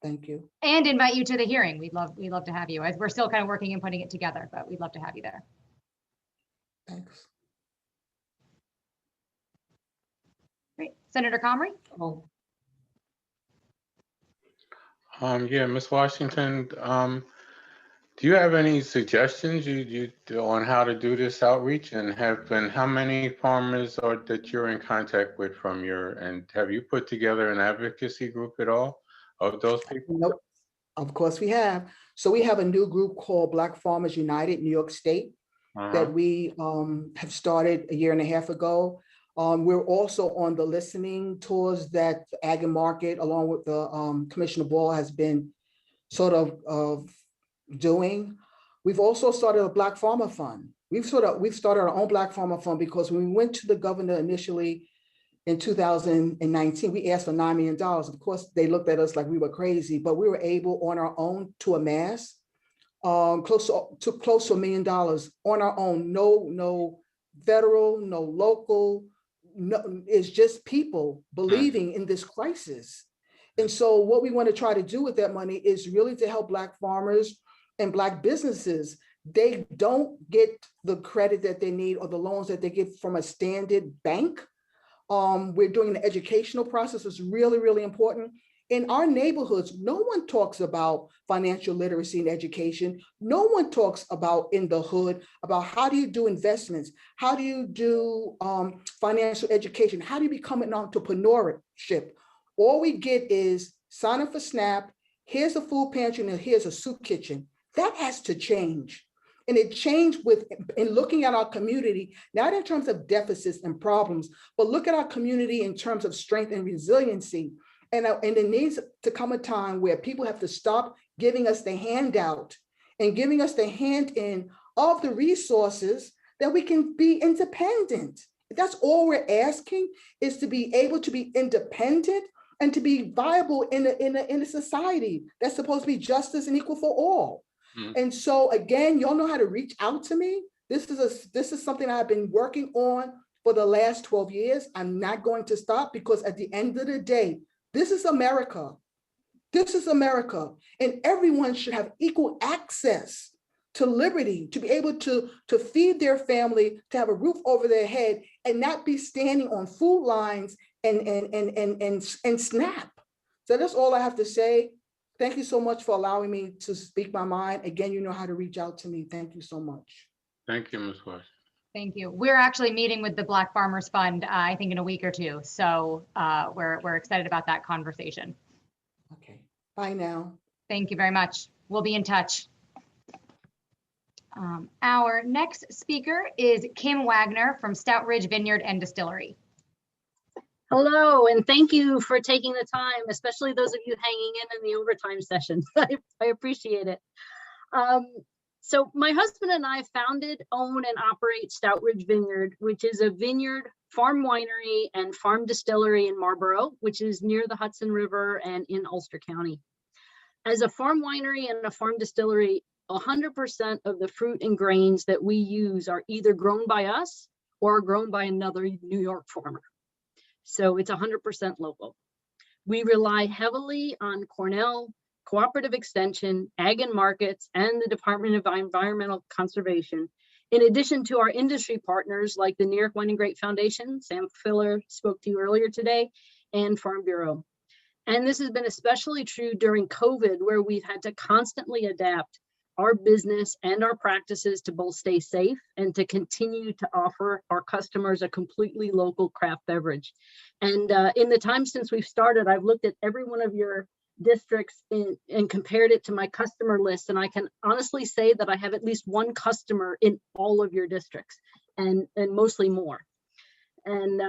Thank you. And invite you to the hearing. We'd love to have you. As we're still kind of working and putting it together, but we'd love to have you there. Thanks. Great. Senator Comrie? Oh. Yeah, Ms. Washington, do you have any suggestions on how to do this outreach, and how many farmers that you're in contact with and have you put together an advocacy group at all of those people? Nope. Of course we have. So we have a new group called Black Farmers United, New York State, that we have started a year and a half ago. We're also on the listening tours that Ag and Market, along with the Commissioner Ball, has been sort of doing. We've also started a Black Farmer Fund. We've started our own Black Farmer Fund because when we went to the governor initially in 2019, we asked for $9 million. Of course, they looked at us like we were crazy, but we were able on our own to amass close to $1 million on our own. No federal, no local. No, it's just people believing in this crisis. And so what we want to try to do with that money is really to help Black farmers and Black businesses. They don't get the credit that they need or the loans that they get from a standard bank. We're doing the educational process. It's really, really important. In our neighborhoods, no one talks about financial literacy and education. No one talks about in the hood about how do you do investments? How do you do financial education? How do you become an entrepreneurship? All we get is sign up for SNAP. Here's a food pantry and here's a soup kitchen. That has to change. And it changed in looking at our community, not in terms of deficits and problems, but look at our community in terms of strength and resiliency. And it needs to come a time where people have to stop giving us the handout and giving us the hand in of the resources that we can be independent. That's all we're asking, is to be able to be independent and to be viable in a society that's supposed to be justice and equal for all. And so again, y'all know how to reach out to me. This is something I've been working on for the last 12 years. I'm not going to stop, because at the end of the day, this is America. This is America, and everyone should have equal access to liberty, to be able to feed their family, to have a roof over their head, and not be standing on food lines and SNAP. So that's all I have to say. Thank you so much for allowing me to speak my mind. Again, you know how to reach out to me. Thank you so much. Thank you, Ms. Washington. Thank you. We're actually meeting with the Black Farmers Fund, I think in a week or two. So we're excited about that conversation. Okay, bye now. Thank you very much. We'll be in touch. Our next speaker is Kim Wagner from Stout Ridge Vineyard and Distillery. Hello, and thank you for taking the time, especially those of you hanging in the overtime session. I appreciate it. So my husband and I founded, own, and operate Stout Ridge Vineyard, which is a vineyard, farm winery, and farm distillery in Marlborough, which is near the Hudson River and in Ulster County. As a farm winery and a farm distillery, 100% of the fruit and grains that we use are either grown by us or grown by another New York farmer. So it's 100% local. We rely heavily on Cornell, Cooperative Extension, Ag and Markets, and the Department of Environmental Conservation, in addition to our industry partners like the New York Wine and Grape Foundation, Sam Filler spoke to you earlier today, and Farm Bureau. And this has been especially true during COVID, where we've had to constantly adapt our business and our practices to both stay safe and to continue to offer our customers a completely local craft beverage. And in the time since we've started, I've looked at every one of your districts and compared it to my customer list. And I can honestly say that I have at least one customer in all of your districts and mostly more. And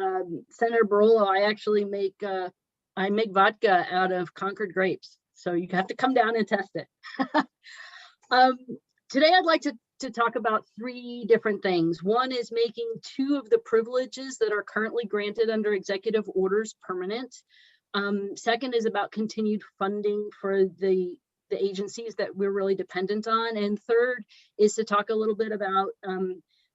Senator Barolo, I actually make vodka out of Concord grapes. So you have to come down and test it. Today, I'd like to talk about three different things. One is making two of the privileges that are currently granted under executive orders permanent. Second is about continued funding for the agencies that we're really dependent on. And third is to talk a little bit about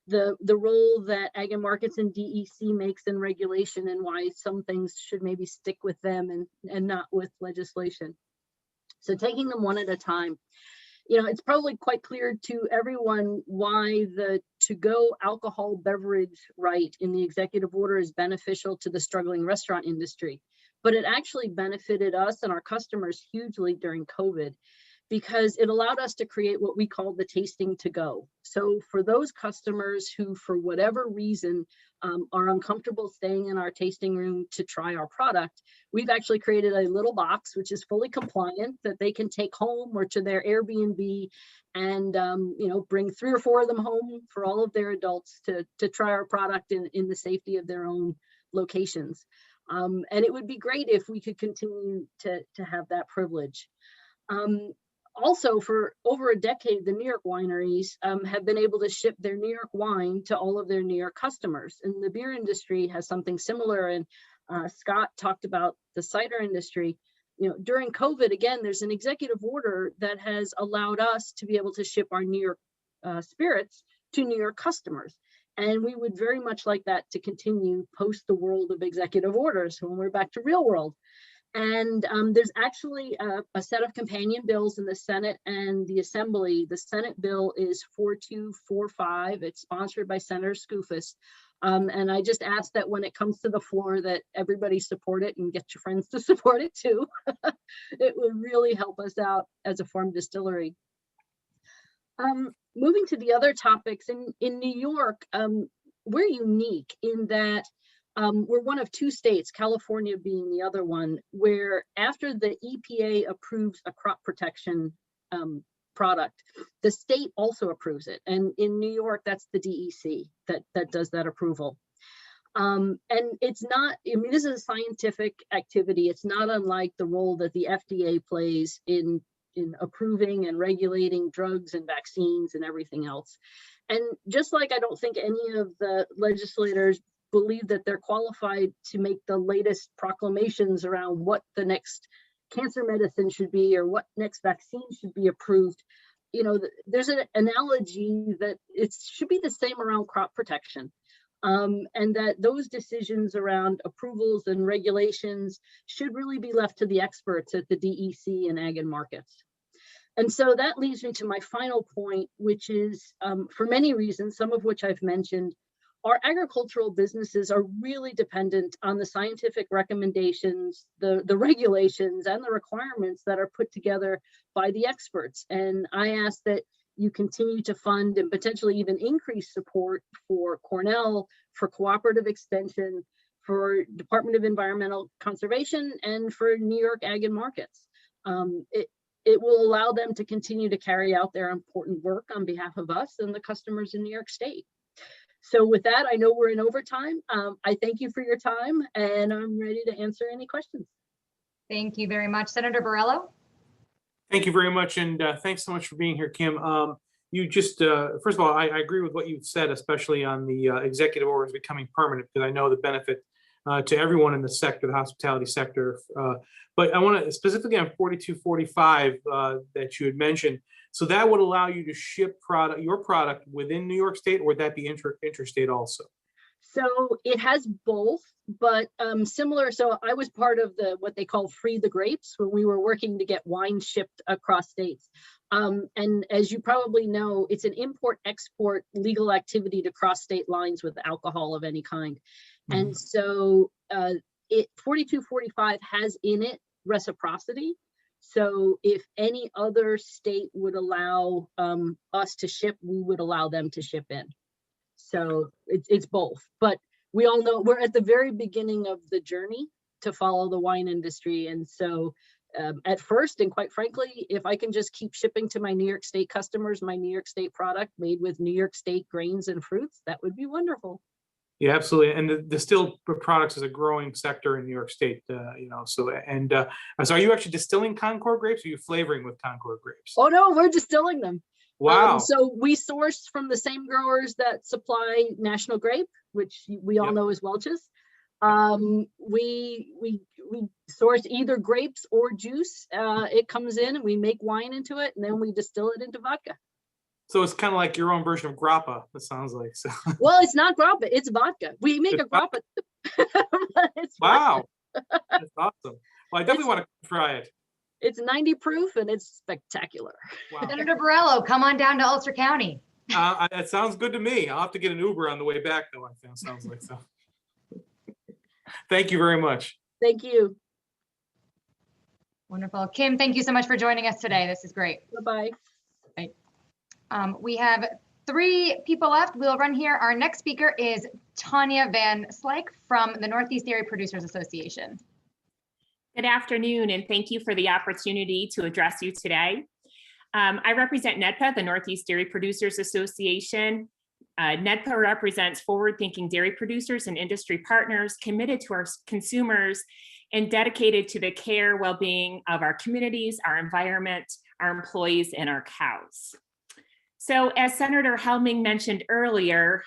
the role that Ag and Markets and DEC makes in regulation and why some things should maybe stick with them and not with legislation. So taking them one at a time. You know, it's probably quite clear to everyone why the to-go alcohol beverage right in the executive order is beneficial to the struggling restaurant industry. But it actually benefited us and our customers hugely during COVID because it allowed us to create what we call the tasting to go. So for those customers who, for whatever reason, are uncomfortable staying in our tasting room to try our product, we've actually created a little box, which is fully compliant, that they can take home or to their Airbnb and bring 3 or 4 of them home for all of their adults to try our product in the safety of their own locations. And it would be great if we could continue to have that privilege. Also, for over a decade, the New York wineries have been able to ship their New York wine to all of their New York customers. And the beer industry has something similar. And Scott talked about the cider industry. You know, during COVID, again, there's an executive order that has allowed us to be able to ship our New York spirits to New York customers. And we would very much like that to continue post the world of executive orders when we're back to real world. And there's actually a set of companion bills in the Senate and the Assembly. The Senate bill is 4245. It's sponsored by Senator Skoufis. And I just ask that when it comes to the floor that everybody support it and get your friends to support it too. It would really help us out as a farm distillery. Moving to the other topics, in New York, we're unique in that we're one of 2 states, California being the other one, where after the EPA approves a crop protection product, the state also approves it. And in New York, that's the DEC that does that approval. And it's not, I mean, this is a scientific activity. It's not unlike the role that the FDA plays in approving and regulating drugs and vaccines and everything else. And just like I don't think any of the legislators believe that they're qualified to make the latest proclamations around what the next cancer medicine should be or what next vaccine should be approved. You know, there's an analogy that it should be the same around crop protection. And that those decisions around approvals and regulations should really be left to the experts at the DEC and Ag and Markets. And so that leads me to my final point, which is for many reasons, some of which I've mentioned, our agricultural businesses are really dependent on the scientific recommendations, the regulations and the requirements that are put together by the experts. And I ask that you continue to fund and potentially even increase support for Cornell, for cooperative extension, for Department of Environmental Conservation, and for New York Ag and Markets. It will allow them to continue to carry out their important work on behalf of us and the customers in New York State. So with that, I know we're in overtime. I thank you for your time, and I'm ready to answer any questions. Thank you very much. Senator Borrello? Thank you very much, and thanks so much for being here, Kim. You just, first of all, I agree with what you said, especially on the executive orders becoming permanent, because I know the benefit to everyone in the sector, the hospitality sector. But I want to specifically on 4245 that you had mentioned. So that would allow you to ship your product within New York State, or would that be interstate also? So it has both, but similar. So I was part of what they call Free the Grapes when we were working to get wine shipped across states. And as you probably know, it's an import-export legal activity to cross state lines with alcohol of any kind. Mm-hmm. And so 4245 has in it reciprocity. So if any other state would allow us to ship, we would allow them to ship in. So it's both, but we all know we're at the very beginning of the journey to follow the wine industry. And so at first, and quite frankly, if I can just keep shipping to my New York State customers, my New York State product made with New York State grains and fruits, that would be wonderful. Yeah, absolutely. And the distilled products is a growing sector in New York State, so are you actually distilling Concord grapes, or are you flavoring with Concord grapes? Oh, no, we're distilling them. Wow. So we source from the same growers that supply National Grape, which we all know is Welch's. We source either grapes or juice. It comes in and we make wine into it, and then we distill it into vodka. So it's kind of like your own version of grappa, it sounds like. So. Well, it's not grappa, it's vodka. We make a grappa. Wow, that's awesome. Well, I definitely want to try it. It's 90 proof and it's spectacular. Wow. Senator Borrello, come on down to Ulster County. That sounds good to me. I'll have to get an Uber on the way back, though, I think. Sounds like so. Thank you very much. Thank you. Wonderful. Kim, thank you so much for joining us today. This is great. Bye-bye. Bye. We have 3 people left. We'll run here. Our next speaker is Tanya Van Slyke from the Northeast Dairy Producers Association. Good afternoon, and thank you for the opportunity to address you today. I represent NEDPA, the Northeast Dairy Producers Association. NEDPA represents forward-thinking dairy producers and industry partners committed to our consumers and dedicated to the care, well-being of our communities, our environment, our employees, and our cows. So as Senator Erling mentioned earlier,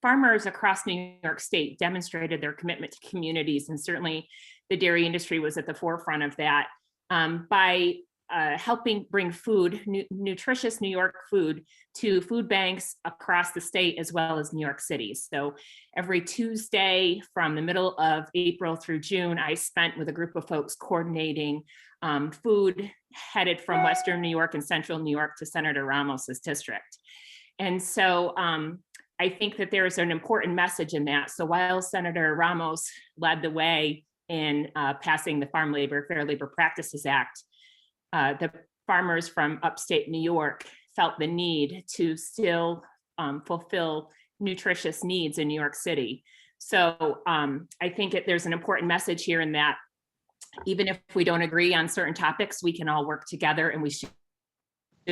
farmers across New York State demonstrated their commitment to communities, and certainly the dairy industry was at the forefront of that by helping bring food, nutritious New York food, to food banks across the state as well as New York City. So every Tuesday from the middle of April through June, I spent with a group of folks coordinating food headed from Western New York and Central New York to Senator Ramos's district. And so I think that there is an important message in that. So while Senator Ramos led the way in passing the Fair Labor Practices Act, the farmers from upstate New York felt the need to still fulfill nutritious needs in New York City. So I think there's an important message here in that even if we don't agree on certain topics, we can all work together, and we should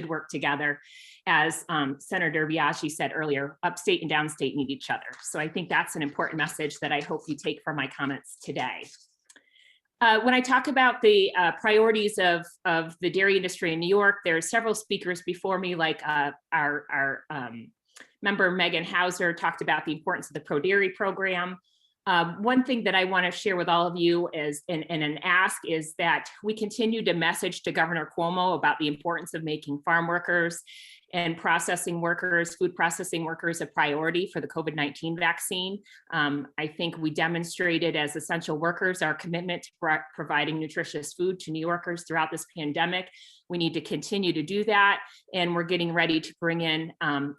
work together. As Senator Biaggi said earlier, upstate and downstate need each other. So I think that's an important message that I hope you take from my comments today. When I talk about the priorities of the dairy industry in New York, there are several speakers before me, like our member Megan Hauser talked about the importance of the Pro Dairy program. One thing that I want to share with all of you is, and an ask, is that we continue to message to Governor Cuomo about the importance of making farm workers and processing workers, food processing workers, a priority for the COVID-19 vaccine. I think we demonstrated as essential workers our commitment to providing nutritious food to New Yorkers throughout this pandemic. We need to continue to do that. And we're getting ready to bring in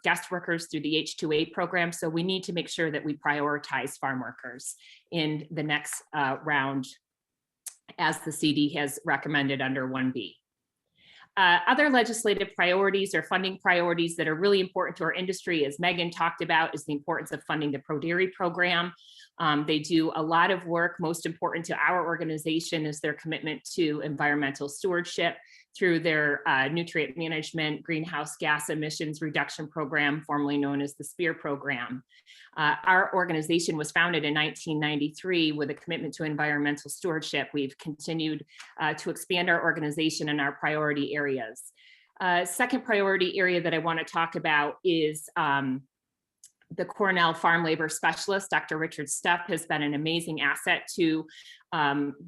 guest workers through the H-2A program. So we need to make sure that we prioritize farm workers in the next round, as the CD has recommended under 1B. Other legislative priorities or funding priorities that are really important to our industry, as Megan talked about, is the importance of funding the Pro-Dairy program. They do a lot of work. Most important to our organization is their commitment to environmental stewardship through their nutrient management greenhouse gas emissions reduction program, formerly known as the SPEAR program. Our organization was founded in 1993 with a commitment to environmental stewardship. We've continued to expand our organization in our priority areas. Second priority area that I want to talk about is the Cornell Farm Labor Specialist. Dr. Richard Stepp has been an amazing asset to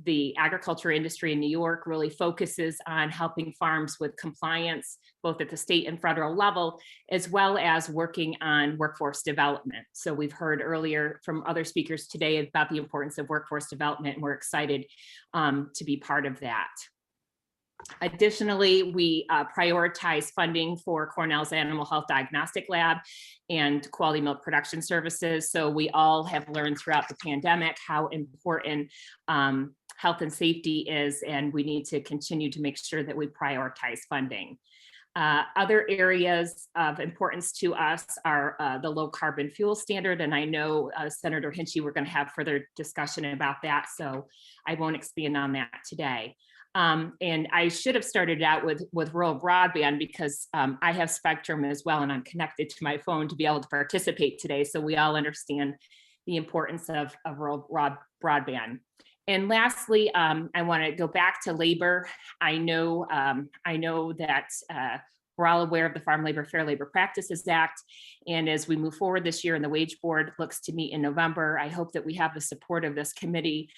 the agriculture industry in New York, really focuses on helping farms with compliance, both at the state and federal level, as well as working on workforce development. So we've heard earlier from other speakers today about the importance of workforce development, and we're excited to be part of that. Additionally, we prioritize funding for Cornell's Animal Health Diagnostic Lab and quality milk production services. So we all have learned throughout the pandemic how important health and safety is, and we need to continue to make sure that we prioritize funding. Other areas of importance to us are the low carbon fuel standard. And I know Senator Hinchey, we're going to have further discussion about that, so I won't expand on that today. And I should have started out with rural broadband because I have Spectrum as well, and I'm connected to my phone to be able to participate today. So we all understand the importance of rural broadband. And lastly, I want to go back to labor. I know that we're all aware of the Farm Labor Fair Labor Practices Act. And as we move forward this year and the wage board looks to meet in November, I hope that we have the support of this committee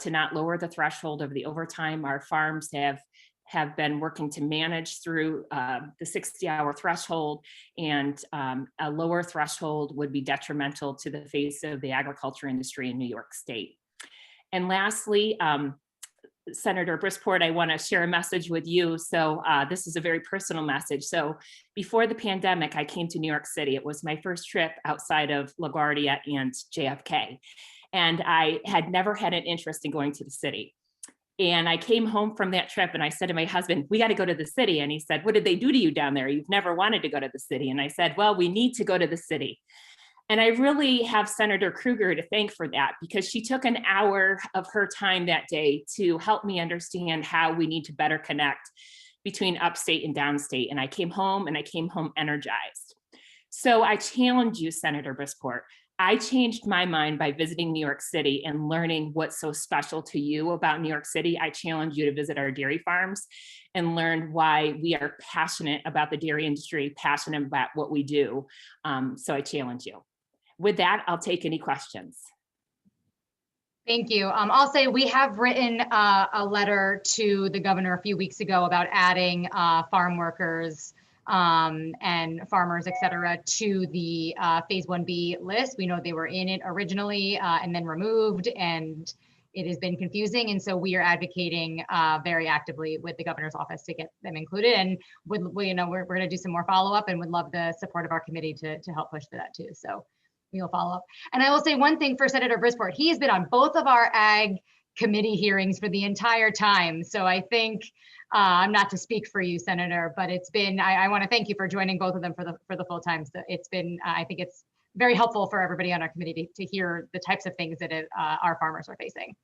to not lower the threshold of the overtime. Our farms have been working to manage through the 60-hour threshold, and a lower threshold would be detrimental to the face of the agriculture industry in New York State. And lastly, Senator Brisport, I want to share a message with you. So this is a very personal message. So before the pandemic, I came to New York City. It was my first trip outside of LaGuardia and JFK. And I had never had an interest in going to the city. And I came home from that trip and I said to my husband, we got to go to the city. And he said, what did they do to you down there? You've never wanted to go to the city. And I said, well, we need to go to the city. And I really have Senator Krueger to thank for that, because she took an hour of her time that day to help me understand how we need to better connect between upstate and downstate. And I came home energized. So I challenge you, Senator Brisport. I changed my mind by visiting New York City and learning what's so special to you about New York City. I challenge you to visit our dairy farms and learn why we are passionate about the dairy industry, passionate about what we do. So I challenge you. With that, I'll take any questions. Thank you. I'll say we have written a letter to the governor a few weeks ago about adding farm workers and farmers, et cetera, to the phase 1B list. We know they were in it originally and then removed, and it has been confusing. And so we are advocating very actively with the governor's office to get them included. And we're going to do some more follow-up and would love the support of our committee to help push for that too. So we'll follow up. And I will say one thing for Senator Brisport. He has been on both of our ag committee hearings for the entire time. So I think I'm not to speak for you, Senator, but it's been, I want to thank you for joining both of them for the full time. So it's been, I think it's very helpful for everybody on our committee to hear the types of things that our farmers are facing.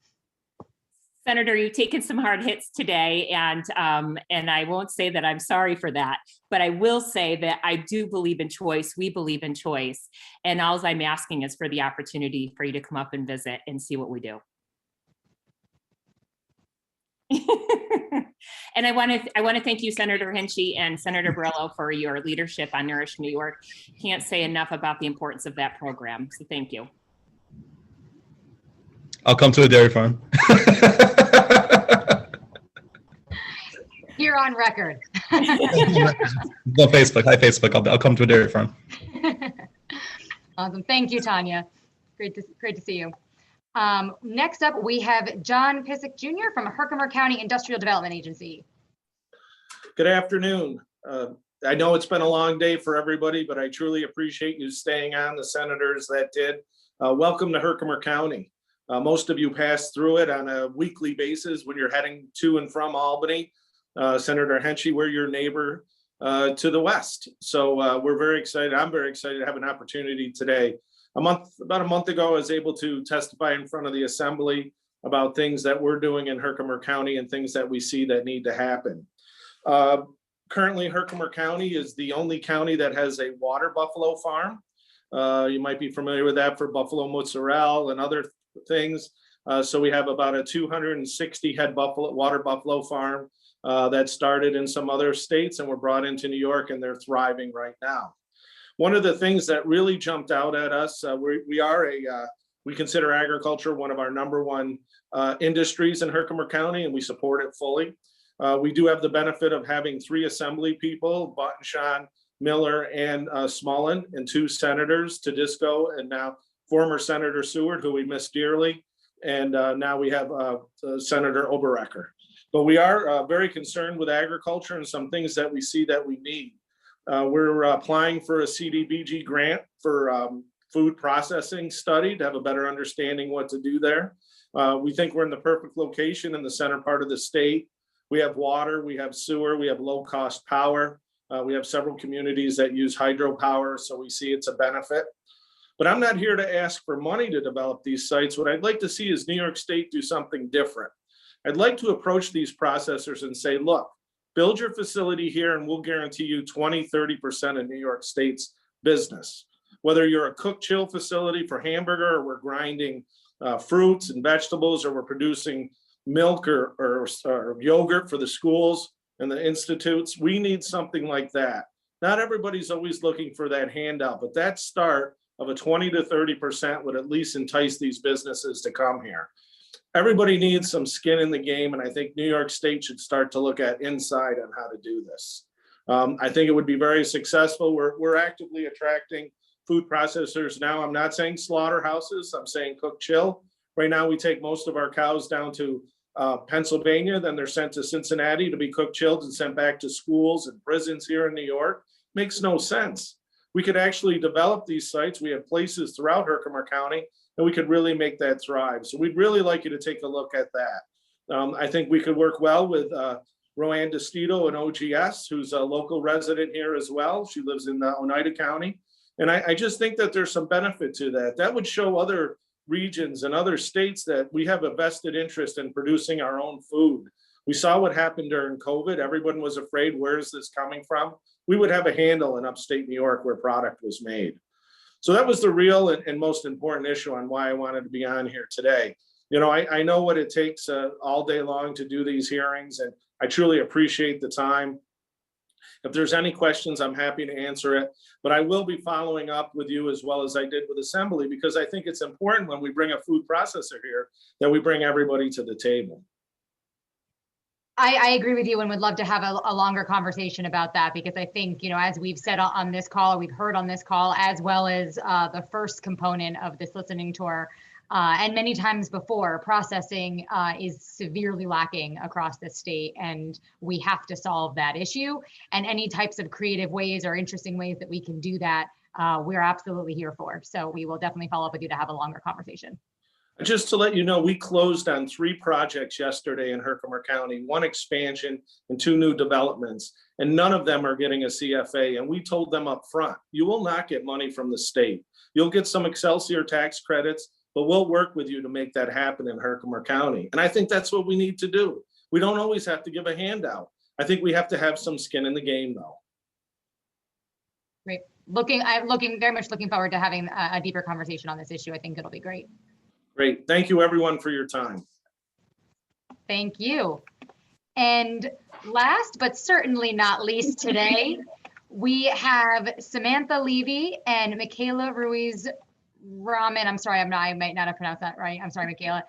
Senator, you've taken some hard hits today, and I won't say that I'm sorry for that, but I will say that I do believe in choice. We believe in choice, and all I'm asking is for the opportunity for you to come up and visit and see what we do. And I want to thank you, Senator Hinchey and Senator Borrello, for your leadership on Nourish New York. Can't say enough about the importance of that program. So thank you. I'll come to a dairy farm. Here on record. Go Facebook. Hi, Facebook. I'll come to a dairy farm. Awesome. Thank you, Tanya. Great to see you. Next up, we have John Pissick Jr. from Herkimer County Industrial Development Agency. Good afternoon. I know it's been a long day for everybody, but I truly appreciate you staying on, the senators that did. Welcome to Herkimer County. Most of you pass through it on a weekly basis when you're heading to and from Albany. Senator Hinchey, we're your neighbor to the west. So we're very excited. I'm very excited to have an opportunity today. About a month ago, I was able to testify in front of the assembly about things that we're doing in Herkimer County and things that we see that need to happen. Currently, Herkimer County is the only county that has a water buffalo farm. You might be familiar with that for buffalo mozzarella and other things. So we have about a 260 head water buffalo farm that started in some other states and were brought into New York, and they're thriving right now. One of the things that really jumped out at us, we consider agriculture one of our number 1 industries in Herkimer County, and we support it fully. We do have the benefit of having 3 assembly people, Buttonshaw, Miller, and Smullen, and 2 senators, Tedisco, and now former Senator Seward, who we miss dearly. And now we have Senator Oberecker. But we are very concerned with agriculture and some things that we see that we need. We're applying for a CDBG grant for food processing study to have a better understanding what to do there. We think we're in the perfect location in the center part of the state. We have water, we have sewer, we have low cost power. We have several communities that use hydropower, so we see it's a benefit. But I'm not here to ask for money to develop these sites. What I'd like to see is New York State do something different. I'd like to approach these processors and say, look, build your facility here and we'll guarantee you 20–30% of New York State's business. Whether you're a cook chill facility for hamburger, or we're grinding fruits and vegetables, or we're producing milk or yogurt for the schools and the institutes, we need something like that. Not everybody's always looking for that handout, but that start of a 20–30% would at least entice these businesses to come here. Everybody needs some skin in the game, and I think New York State should start to look at inside on how to do this. I think it would be very successful. We're actively attracting food processors now. I'm not saying slaughterhouses, I'm saying cook chill. Right now, we take most of our cows down to Pennsylvania, then they're sent to Cincinnati to be cook chilled and sent back to schools and prisons here in New York. Makes no sense. We could actually develop these sites. We have places throughout Herkimer County, and we could really make that thrive. So we'd really like you to take a look at that. I think we could work well with Roanne DeStito and OGS, who's a local resident here as well. She lives in Oneida County. And I just think that there's some benefit to that. That would show other regions and other states that we have a vested interest in producing our own food. We saw what happened during COVID. Everyone was afraid, where is this coming from? We would have a handle in upstate New York where product was made. So that was the real and most important issue on why I wanted to be on here today. You know, I know what it takes all day long to do these hearings, and I truly appreciate the time. If there's any questions, I'm happy to answer it, but I will be following up with you as well as I did with Assembly, because I think it's important when we bring a food processor here that we bring everybody to the table. I agree with you and would love to have a longer conversation about that, because I think, you know, as we've said on this call, we've heard on this call, as well as the first component of this listening tour, and many times before, processing is severely lacking across the state, and we have to solve that issue. And any types of creative ways or interesting ways that we can do that, we're absolutely here for. So we will definitely follow up with you to have a longer conversation. Just to let you know, we closed on 3 projects yesterday in Herkimer County, 1 expansion and 2 new developments, and none of them are getting a CFA. And we told them up front, you will not get money from the state. You'll get some Excelsior tax credits, but we'll work with you to make that happen in Herkimer County. And I think that's what we need to do. We don't always have to give a handout. I think we have to have some skin in the game, though. Great. Very much looking forward to having a deeper conversation on this issue. I think it'll be great. Great. Thank you, everyone, for your time. Thank you. And last, but certainly not least today, we have Samantha Levy and Michaela Ruiz Raman. I'm sorry, I might not have pronounced that right. I'm sorry, Michaela,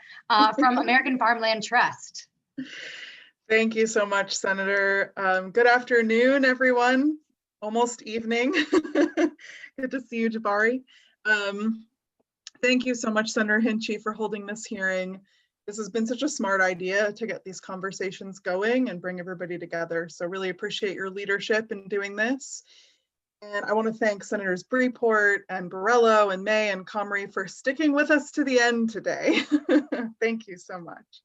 from American Farmland Trust. Thank you so much, Senator. Good afternoon, everyone. Almost evening. Good to see you, Jabari. Thank you so much, Senator Hinchey, for holding this hearing. This has been such a smart idea to get these conversations going and bring everybody together. So really appreciate your leadership in doing this. And I want to thank Senators Breeport and Borrello and May and Comrie for sticking with us to the end today. Thank you so much.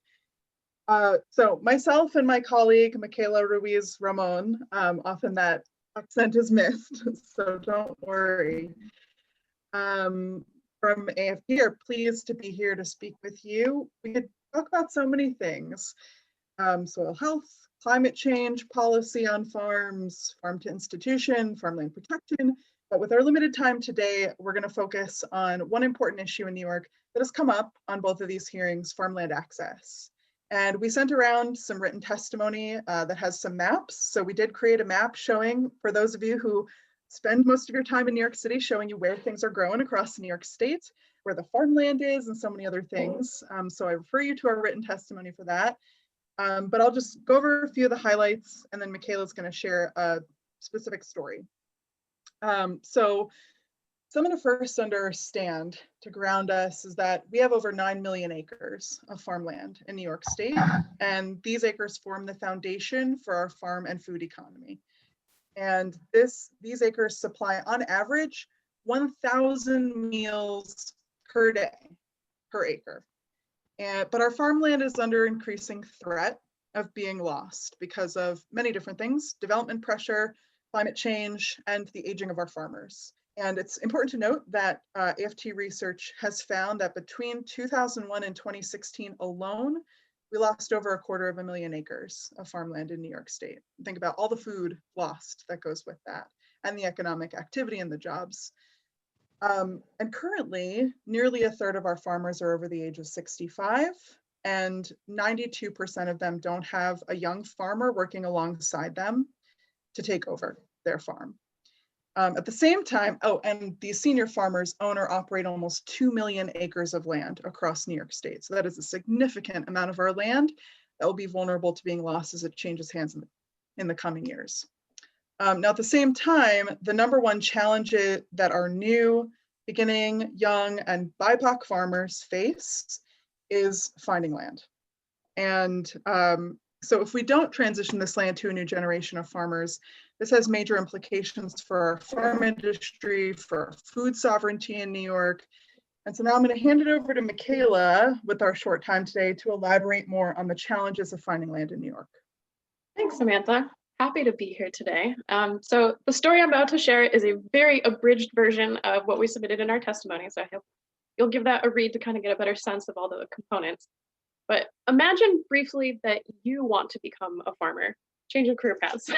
So myself and my colleague, Michaela Ruiz Ramon, often that accent is missed, so don't worry. From AFP are pleased to be here to speak with you. We could talk about so many things. Soil health, climate change, policy on farms, farm to institution, farmland protection. But with our limited time today, we're going to focus on one important issue in New York that has come up on both of these hearings, farmland access. And we sent around some written testimony that has some maps. So we did create a map showing, for those of you who spend most of your time in New York City, showing you where things are growing across New York State, where the farmland is, and so many other things. So I refer you to our written testimony for that. But I'll just go over a few of the highlights, and then Michaela's going to share a specific story. So something to first understand to ground us is that we have over 9 million acres of farmland in New York State, and these acres form the foundation for our farm and food economy. And these acres supply, on average, 1,000 meals per day, per acre. But our farmland is under increasing threat of being lost because of many different things: development pressure, climate change, and the aging of our farmers. And it's important to note that AFT research has found that between 2001 and 2016 alone, we lost over 250,000 acres of farmland in New York State. Think about all the food lost that goes with that, and the economic activity and the jobs. And currently, nearly a third of our farmers are over the age of 65, and 92% of them don't have a young farmer working alongside them to take over their farm. At the same time, and these senior farmers own or operate almost 2 million acres of land across New York State. So that is a significant amount of our land that will be vulnerable to being lost as it changes hands in the coming years. Now, at the same time, the number one challenge that our new, beginning, young, and BIPOC farmers face is finding land. And so if we don't transition this land to a new generation of farmers, this has major implications for our farm industry, for our food sovereignty in New York. And so now I'm going to hand it over to Michaela with our short time today to elaborate more on the challenges of finding land in New York. Thanks, Samantha. Happy to be here today. So the story I'm about to share is a very abridged version of what we submitted in our testimony. So I hope you'll give that a read to kind of get a better sense of all the components. But imagine briefly that you want to become a farmer, change your career paths.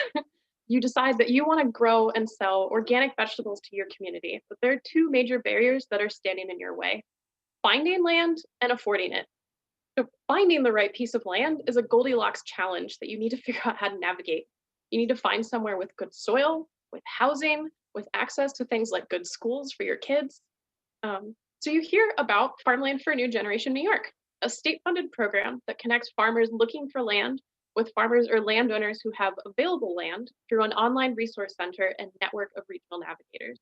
You decide that you want to grow and sell organic vegetables to your community, but there are two major barriers that are standing in your way: finding land and affording it. So finding the right piece of land is a Goldilocks challenge that you need to figure out how to navigate. You need to find somewhere with good soil, with housing, with access to things like good schools for your kids. So you hear about Farmland for a New Generation New York, a state-funded program that connects farmers looking for land with farmers or landowners who have available land through an online resource center and network of regional navigators.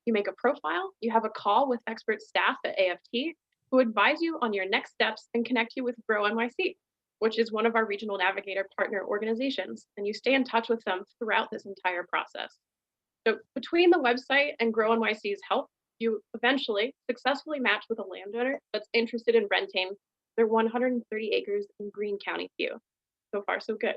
You make a profile, you have a call with expert staff at AFT who advise you on your next steps and connect you with Grow Nyc, which is one of our regional navigator partner organizations, and you stay in touch with them throughout this entire process. So between the website and Grow Nyc's help, you eventually successfully match with a landowner that's interested in renting their 130 acres in Greene County to you. So far, so good.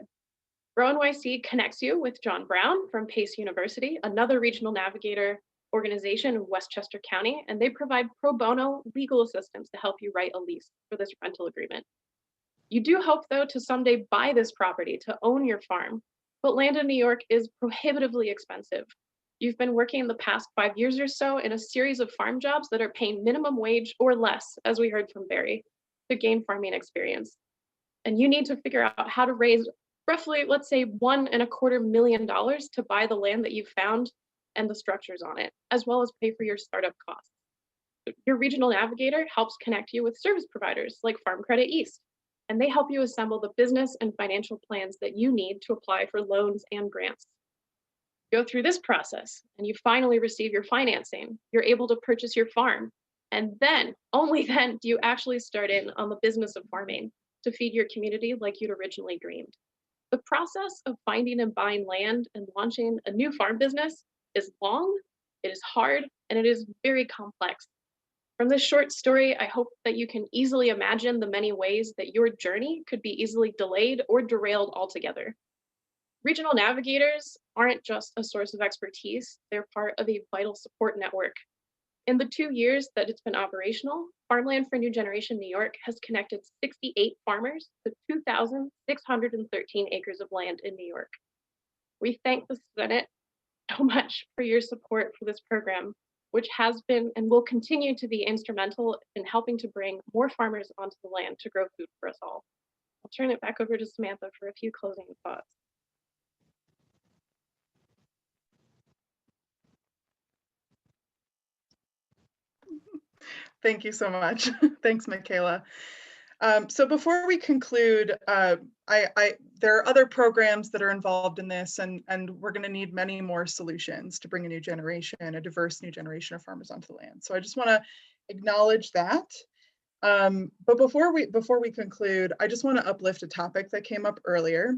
Grow Nyc connects you with John Brown from Pace University, another regional navigator organization in Westchester County, and they provide pro bono legal assistance to help you write a lease for this rental agreement. You do hope, though, to someday buy this property to own your farm, but land in New York is prohibitively expensive. You've been working the past 5 years or so in a series of farm jobs that are paying minimum wage or less, as we heard from Barry, to gain farming experience. And you need to figure out how to raise roughly, let's say, $1.25 million to buy the land that you found and the structures on it, as well as pay for your startup costs. Your regional navigator helps connect you with service providers like Farm Credit East, and they help you assemble the business and financial plans that you need to apply for loans and grants. Go through this process and you finally receive your financing. You're able to purchase your farm. And then, only then, do you actually start in on the business of farming to feed your community like you'd originally dreamed. The process of finding and buying land and launching a new farm business is long, it is hard, and it is very complex. From this short story, I hope that you can easily imagine the many ways that your journey could be easily delayed or derailed altogether. Regional navigators aren't just a source of expertise, they're part of a vital support network. In the 2 years that it's been operational, Farmland for New Generation New York has connected 68 farmers to 2,613 acres of land in New York. We thank the Senate so much for your support for this program, which has been and will continue to be instrumental in helping to bring more farmers onto the land to grow food for us all. I'll turn it back over to Samantha for a few closing thoughts. Thank you so much. Thanks, Michaela. So before we conclude, there are other programs that are involved in this, and we're going to need many more solutions to bring a new generation, a diverse new generation of farmers onto the land. So I just want to acknowledge that. But before we conclude, I just want to uplift a topic that came up earlier.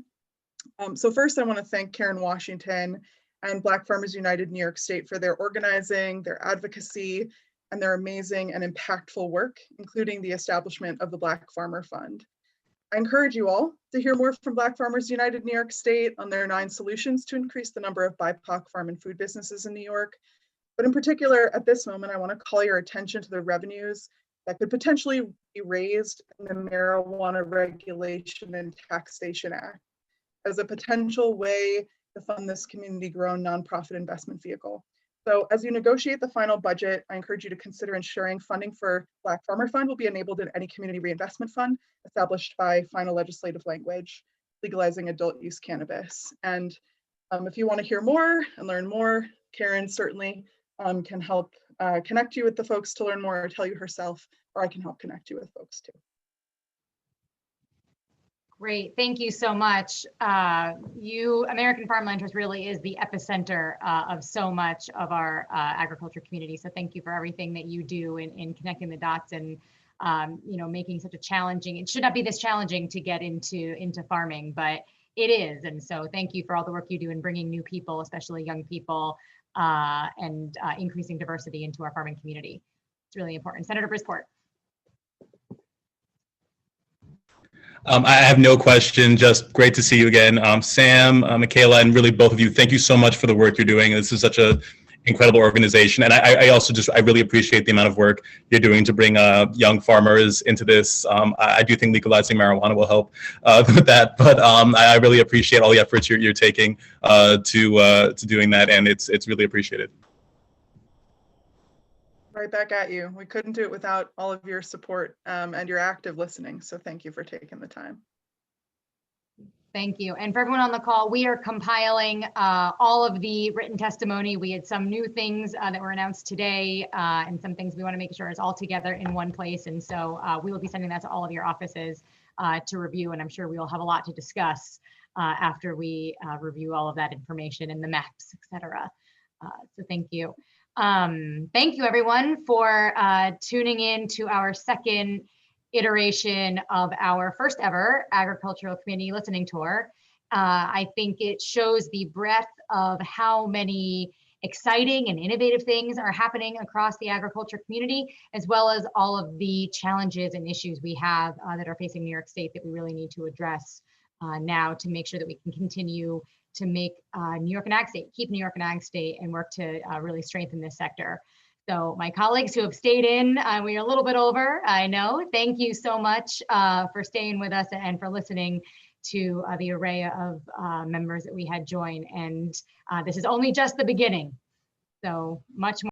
So first, I want to thank Karen Washington and Black Farmers United New York State for their organizing, their advocacy, and their amazing and impactful work, including the establishment of the Black Farmer Fund. I encourage you all to hear more from Black Farmers United New York State on their 9 solutions to increase the number of BIPOC farm and food businesses in New York. But in particular, at this moment, I want to call your attention to the revenues that could potentially be raised in the Marijuana Regulation and Taxation Act as a potential way to fund this community-grown nonprofit investment vehicle. So as you negotiate the final budget, I encourage you to consider ensuring funding for Black Farmer Fund will be enabled in any community reinvestment fund established by final legislative language, legalizing adult use cannabis. And if you want to hear more and learn more, Karen certainly can help connect you with the folks to learn more, or tell you herself, or I can help connect you with folks too. Great, thank you so much. American Farmlanders really is the epicenter of so much of our agriculture community. So thank you for everything that you do in connecting the dots and making such a challenging, it should not be this challenging to get into farming, but it is. And so thank you for all the work you do in bringing new people, especially young people, and increasing diversity into our farming community. It's really important. Senator Brisport. I have no question, just great to see you again. Sam, Michaela, and really both of you, thank you so much for the work you're doing. This is such an incredible organization. And I also I really appreciate the amount of work you're doing to bring young farmers into this. I do think legalizing marijuana will help with that, but I really appreciate all the efforts you're taking to doing that, and it's really appreciated. Right back at you. We couldn't do it without all of your support and your active listening. So thank you for taking the time. Thank you. And for everyone on the call, we are compiling all of the written testimony. We had some new things that were announced today and some things we want to make sure is all together in one place. And so we will be sending that to all of your offices to review. And I'm sure we will have a lot to discuss after we review all of that information and the maps, et cetera. So thank you. Thank you everyone for tuning in to our second iteration of our first ever agricultural community listening tour. I think it shows the breadth of how many exciting and innovative things are happening across the agriculture community, as well as all of the challenges and issues we have that are facing New York State that we really need to address now to make sure that we can continue to make New York an ag state, keep New York an ag state, and work to really strengthen this sector. So my colleagues who have stayed in, we're a little bit over, I know. Thank you so much for staying with us and for listening to the array of members that we had join. And this is only just the beginning. So much more.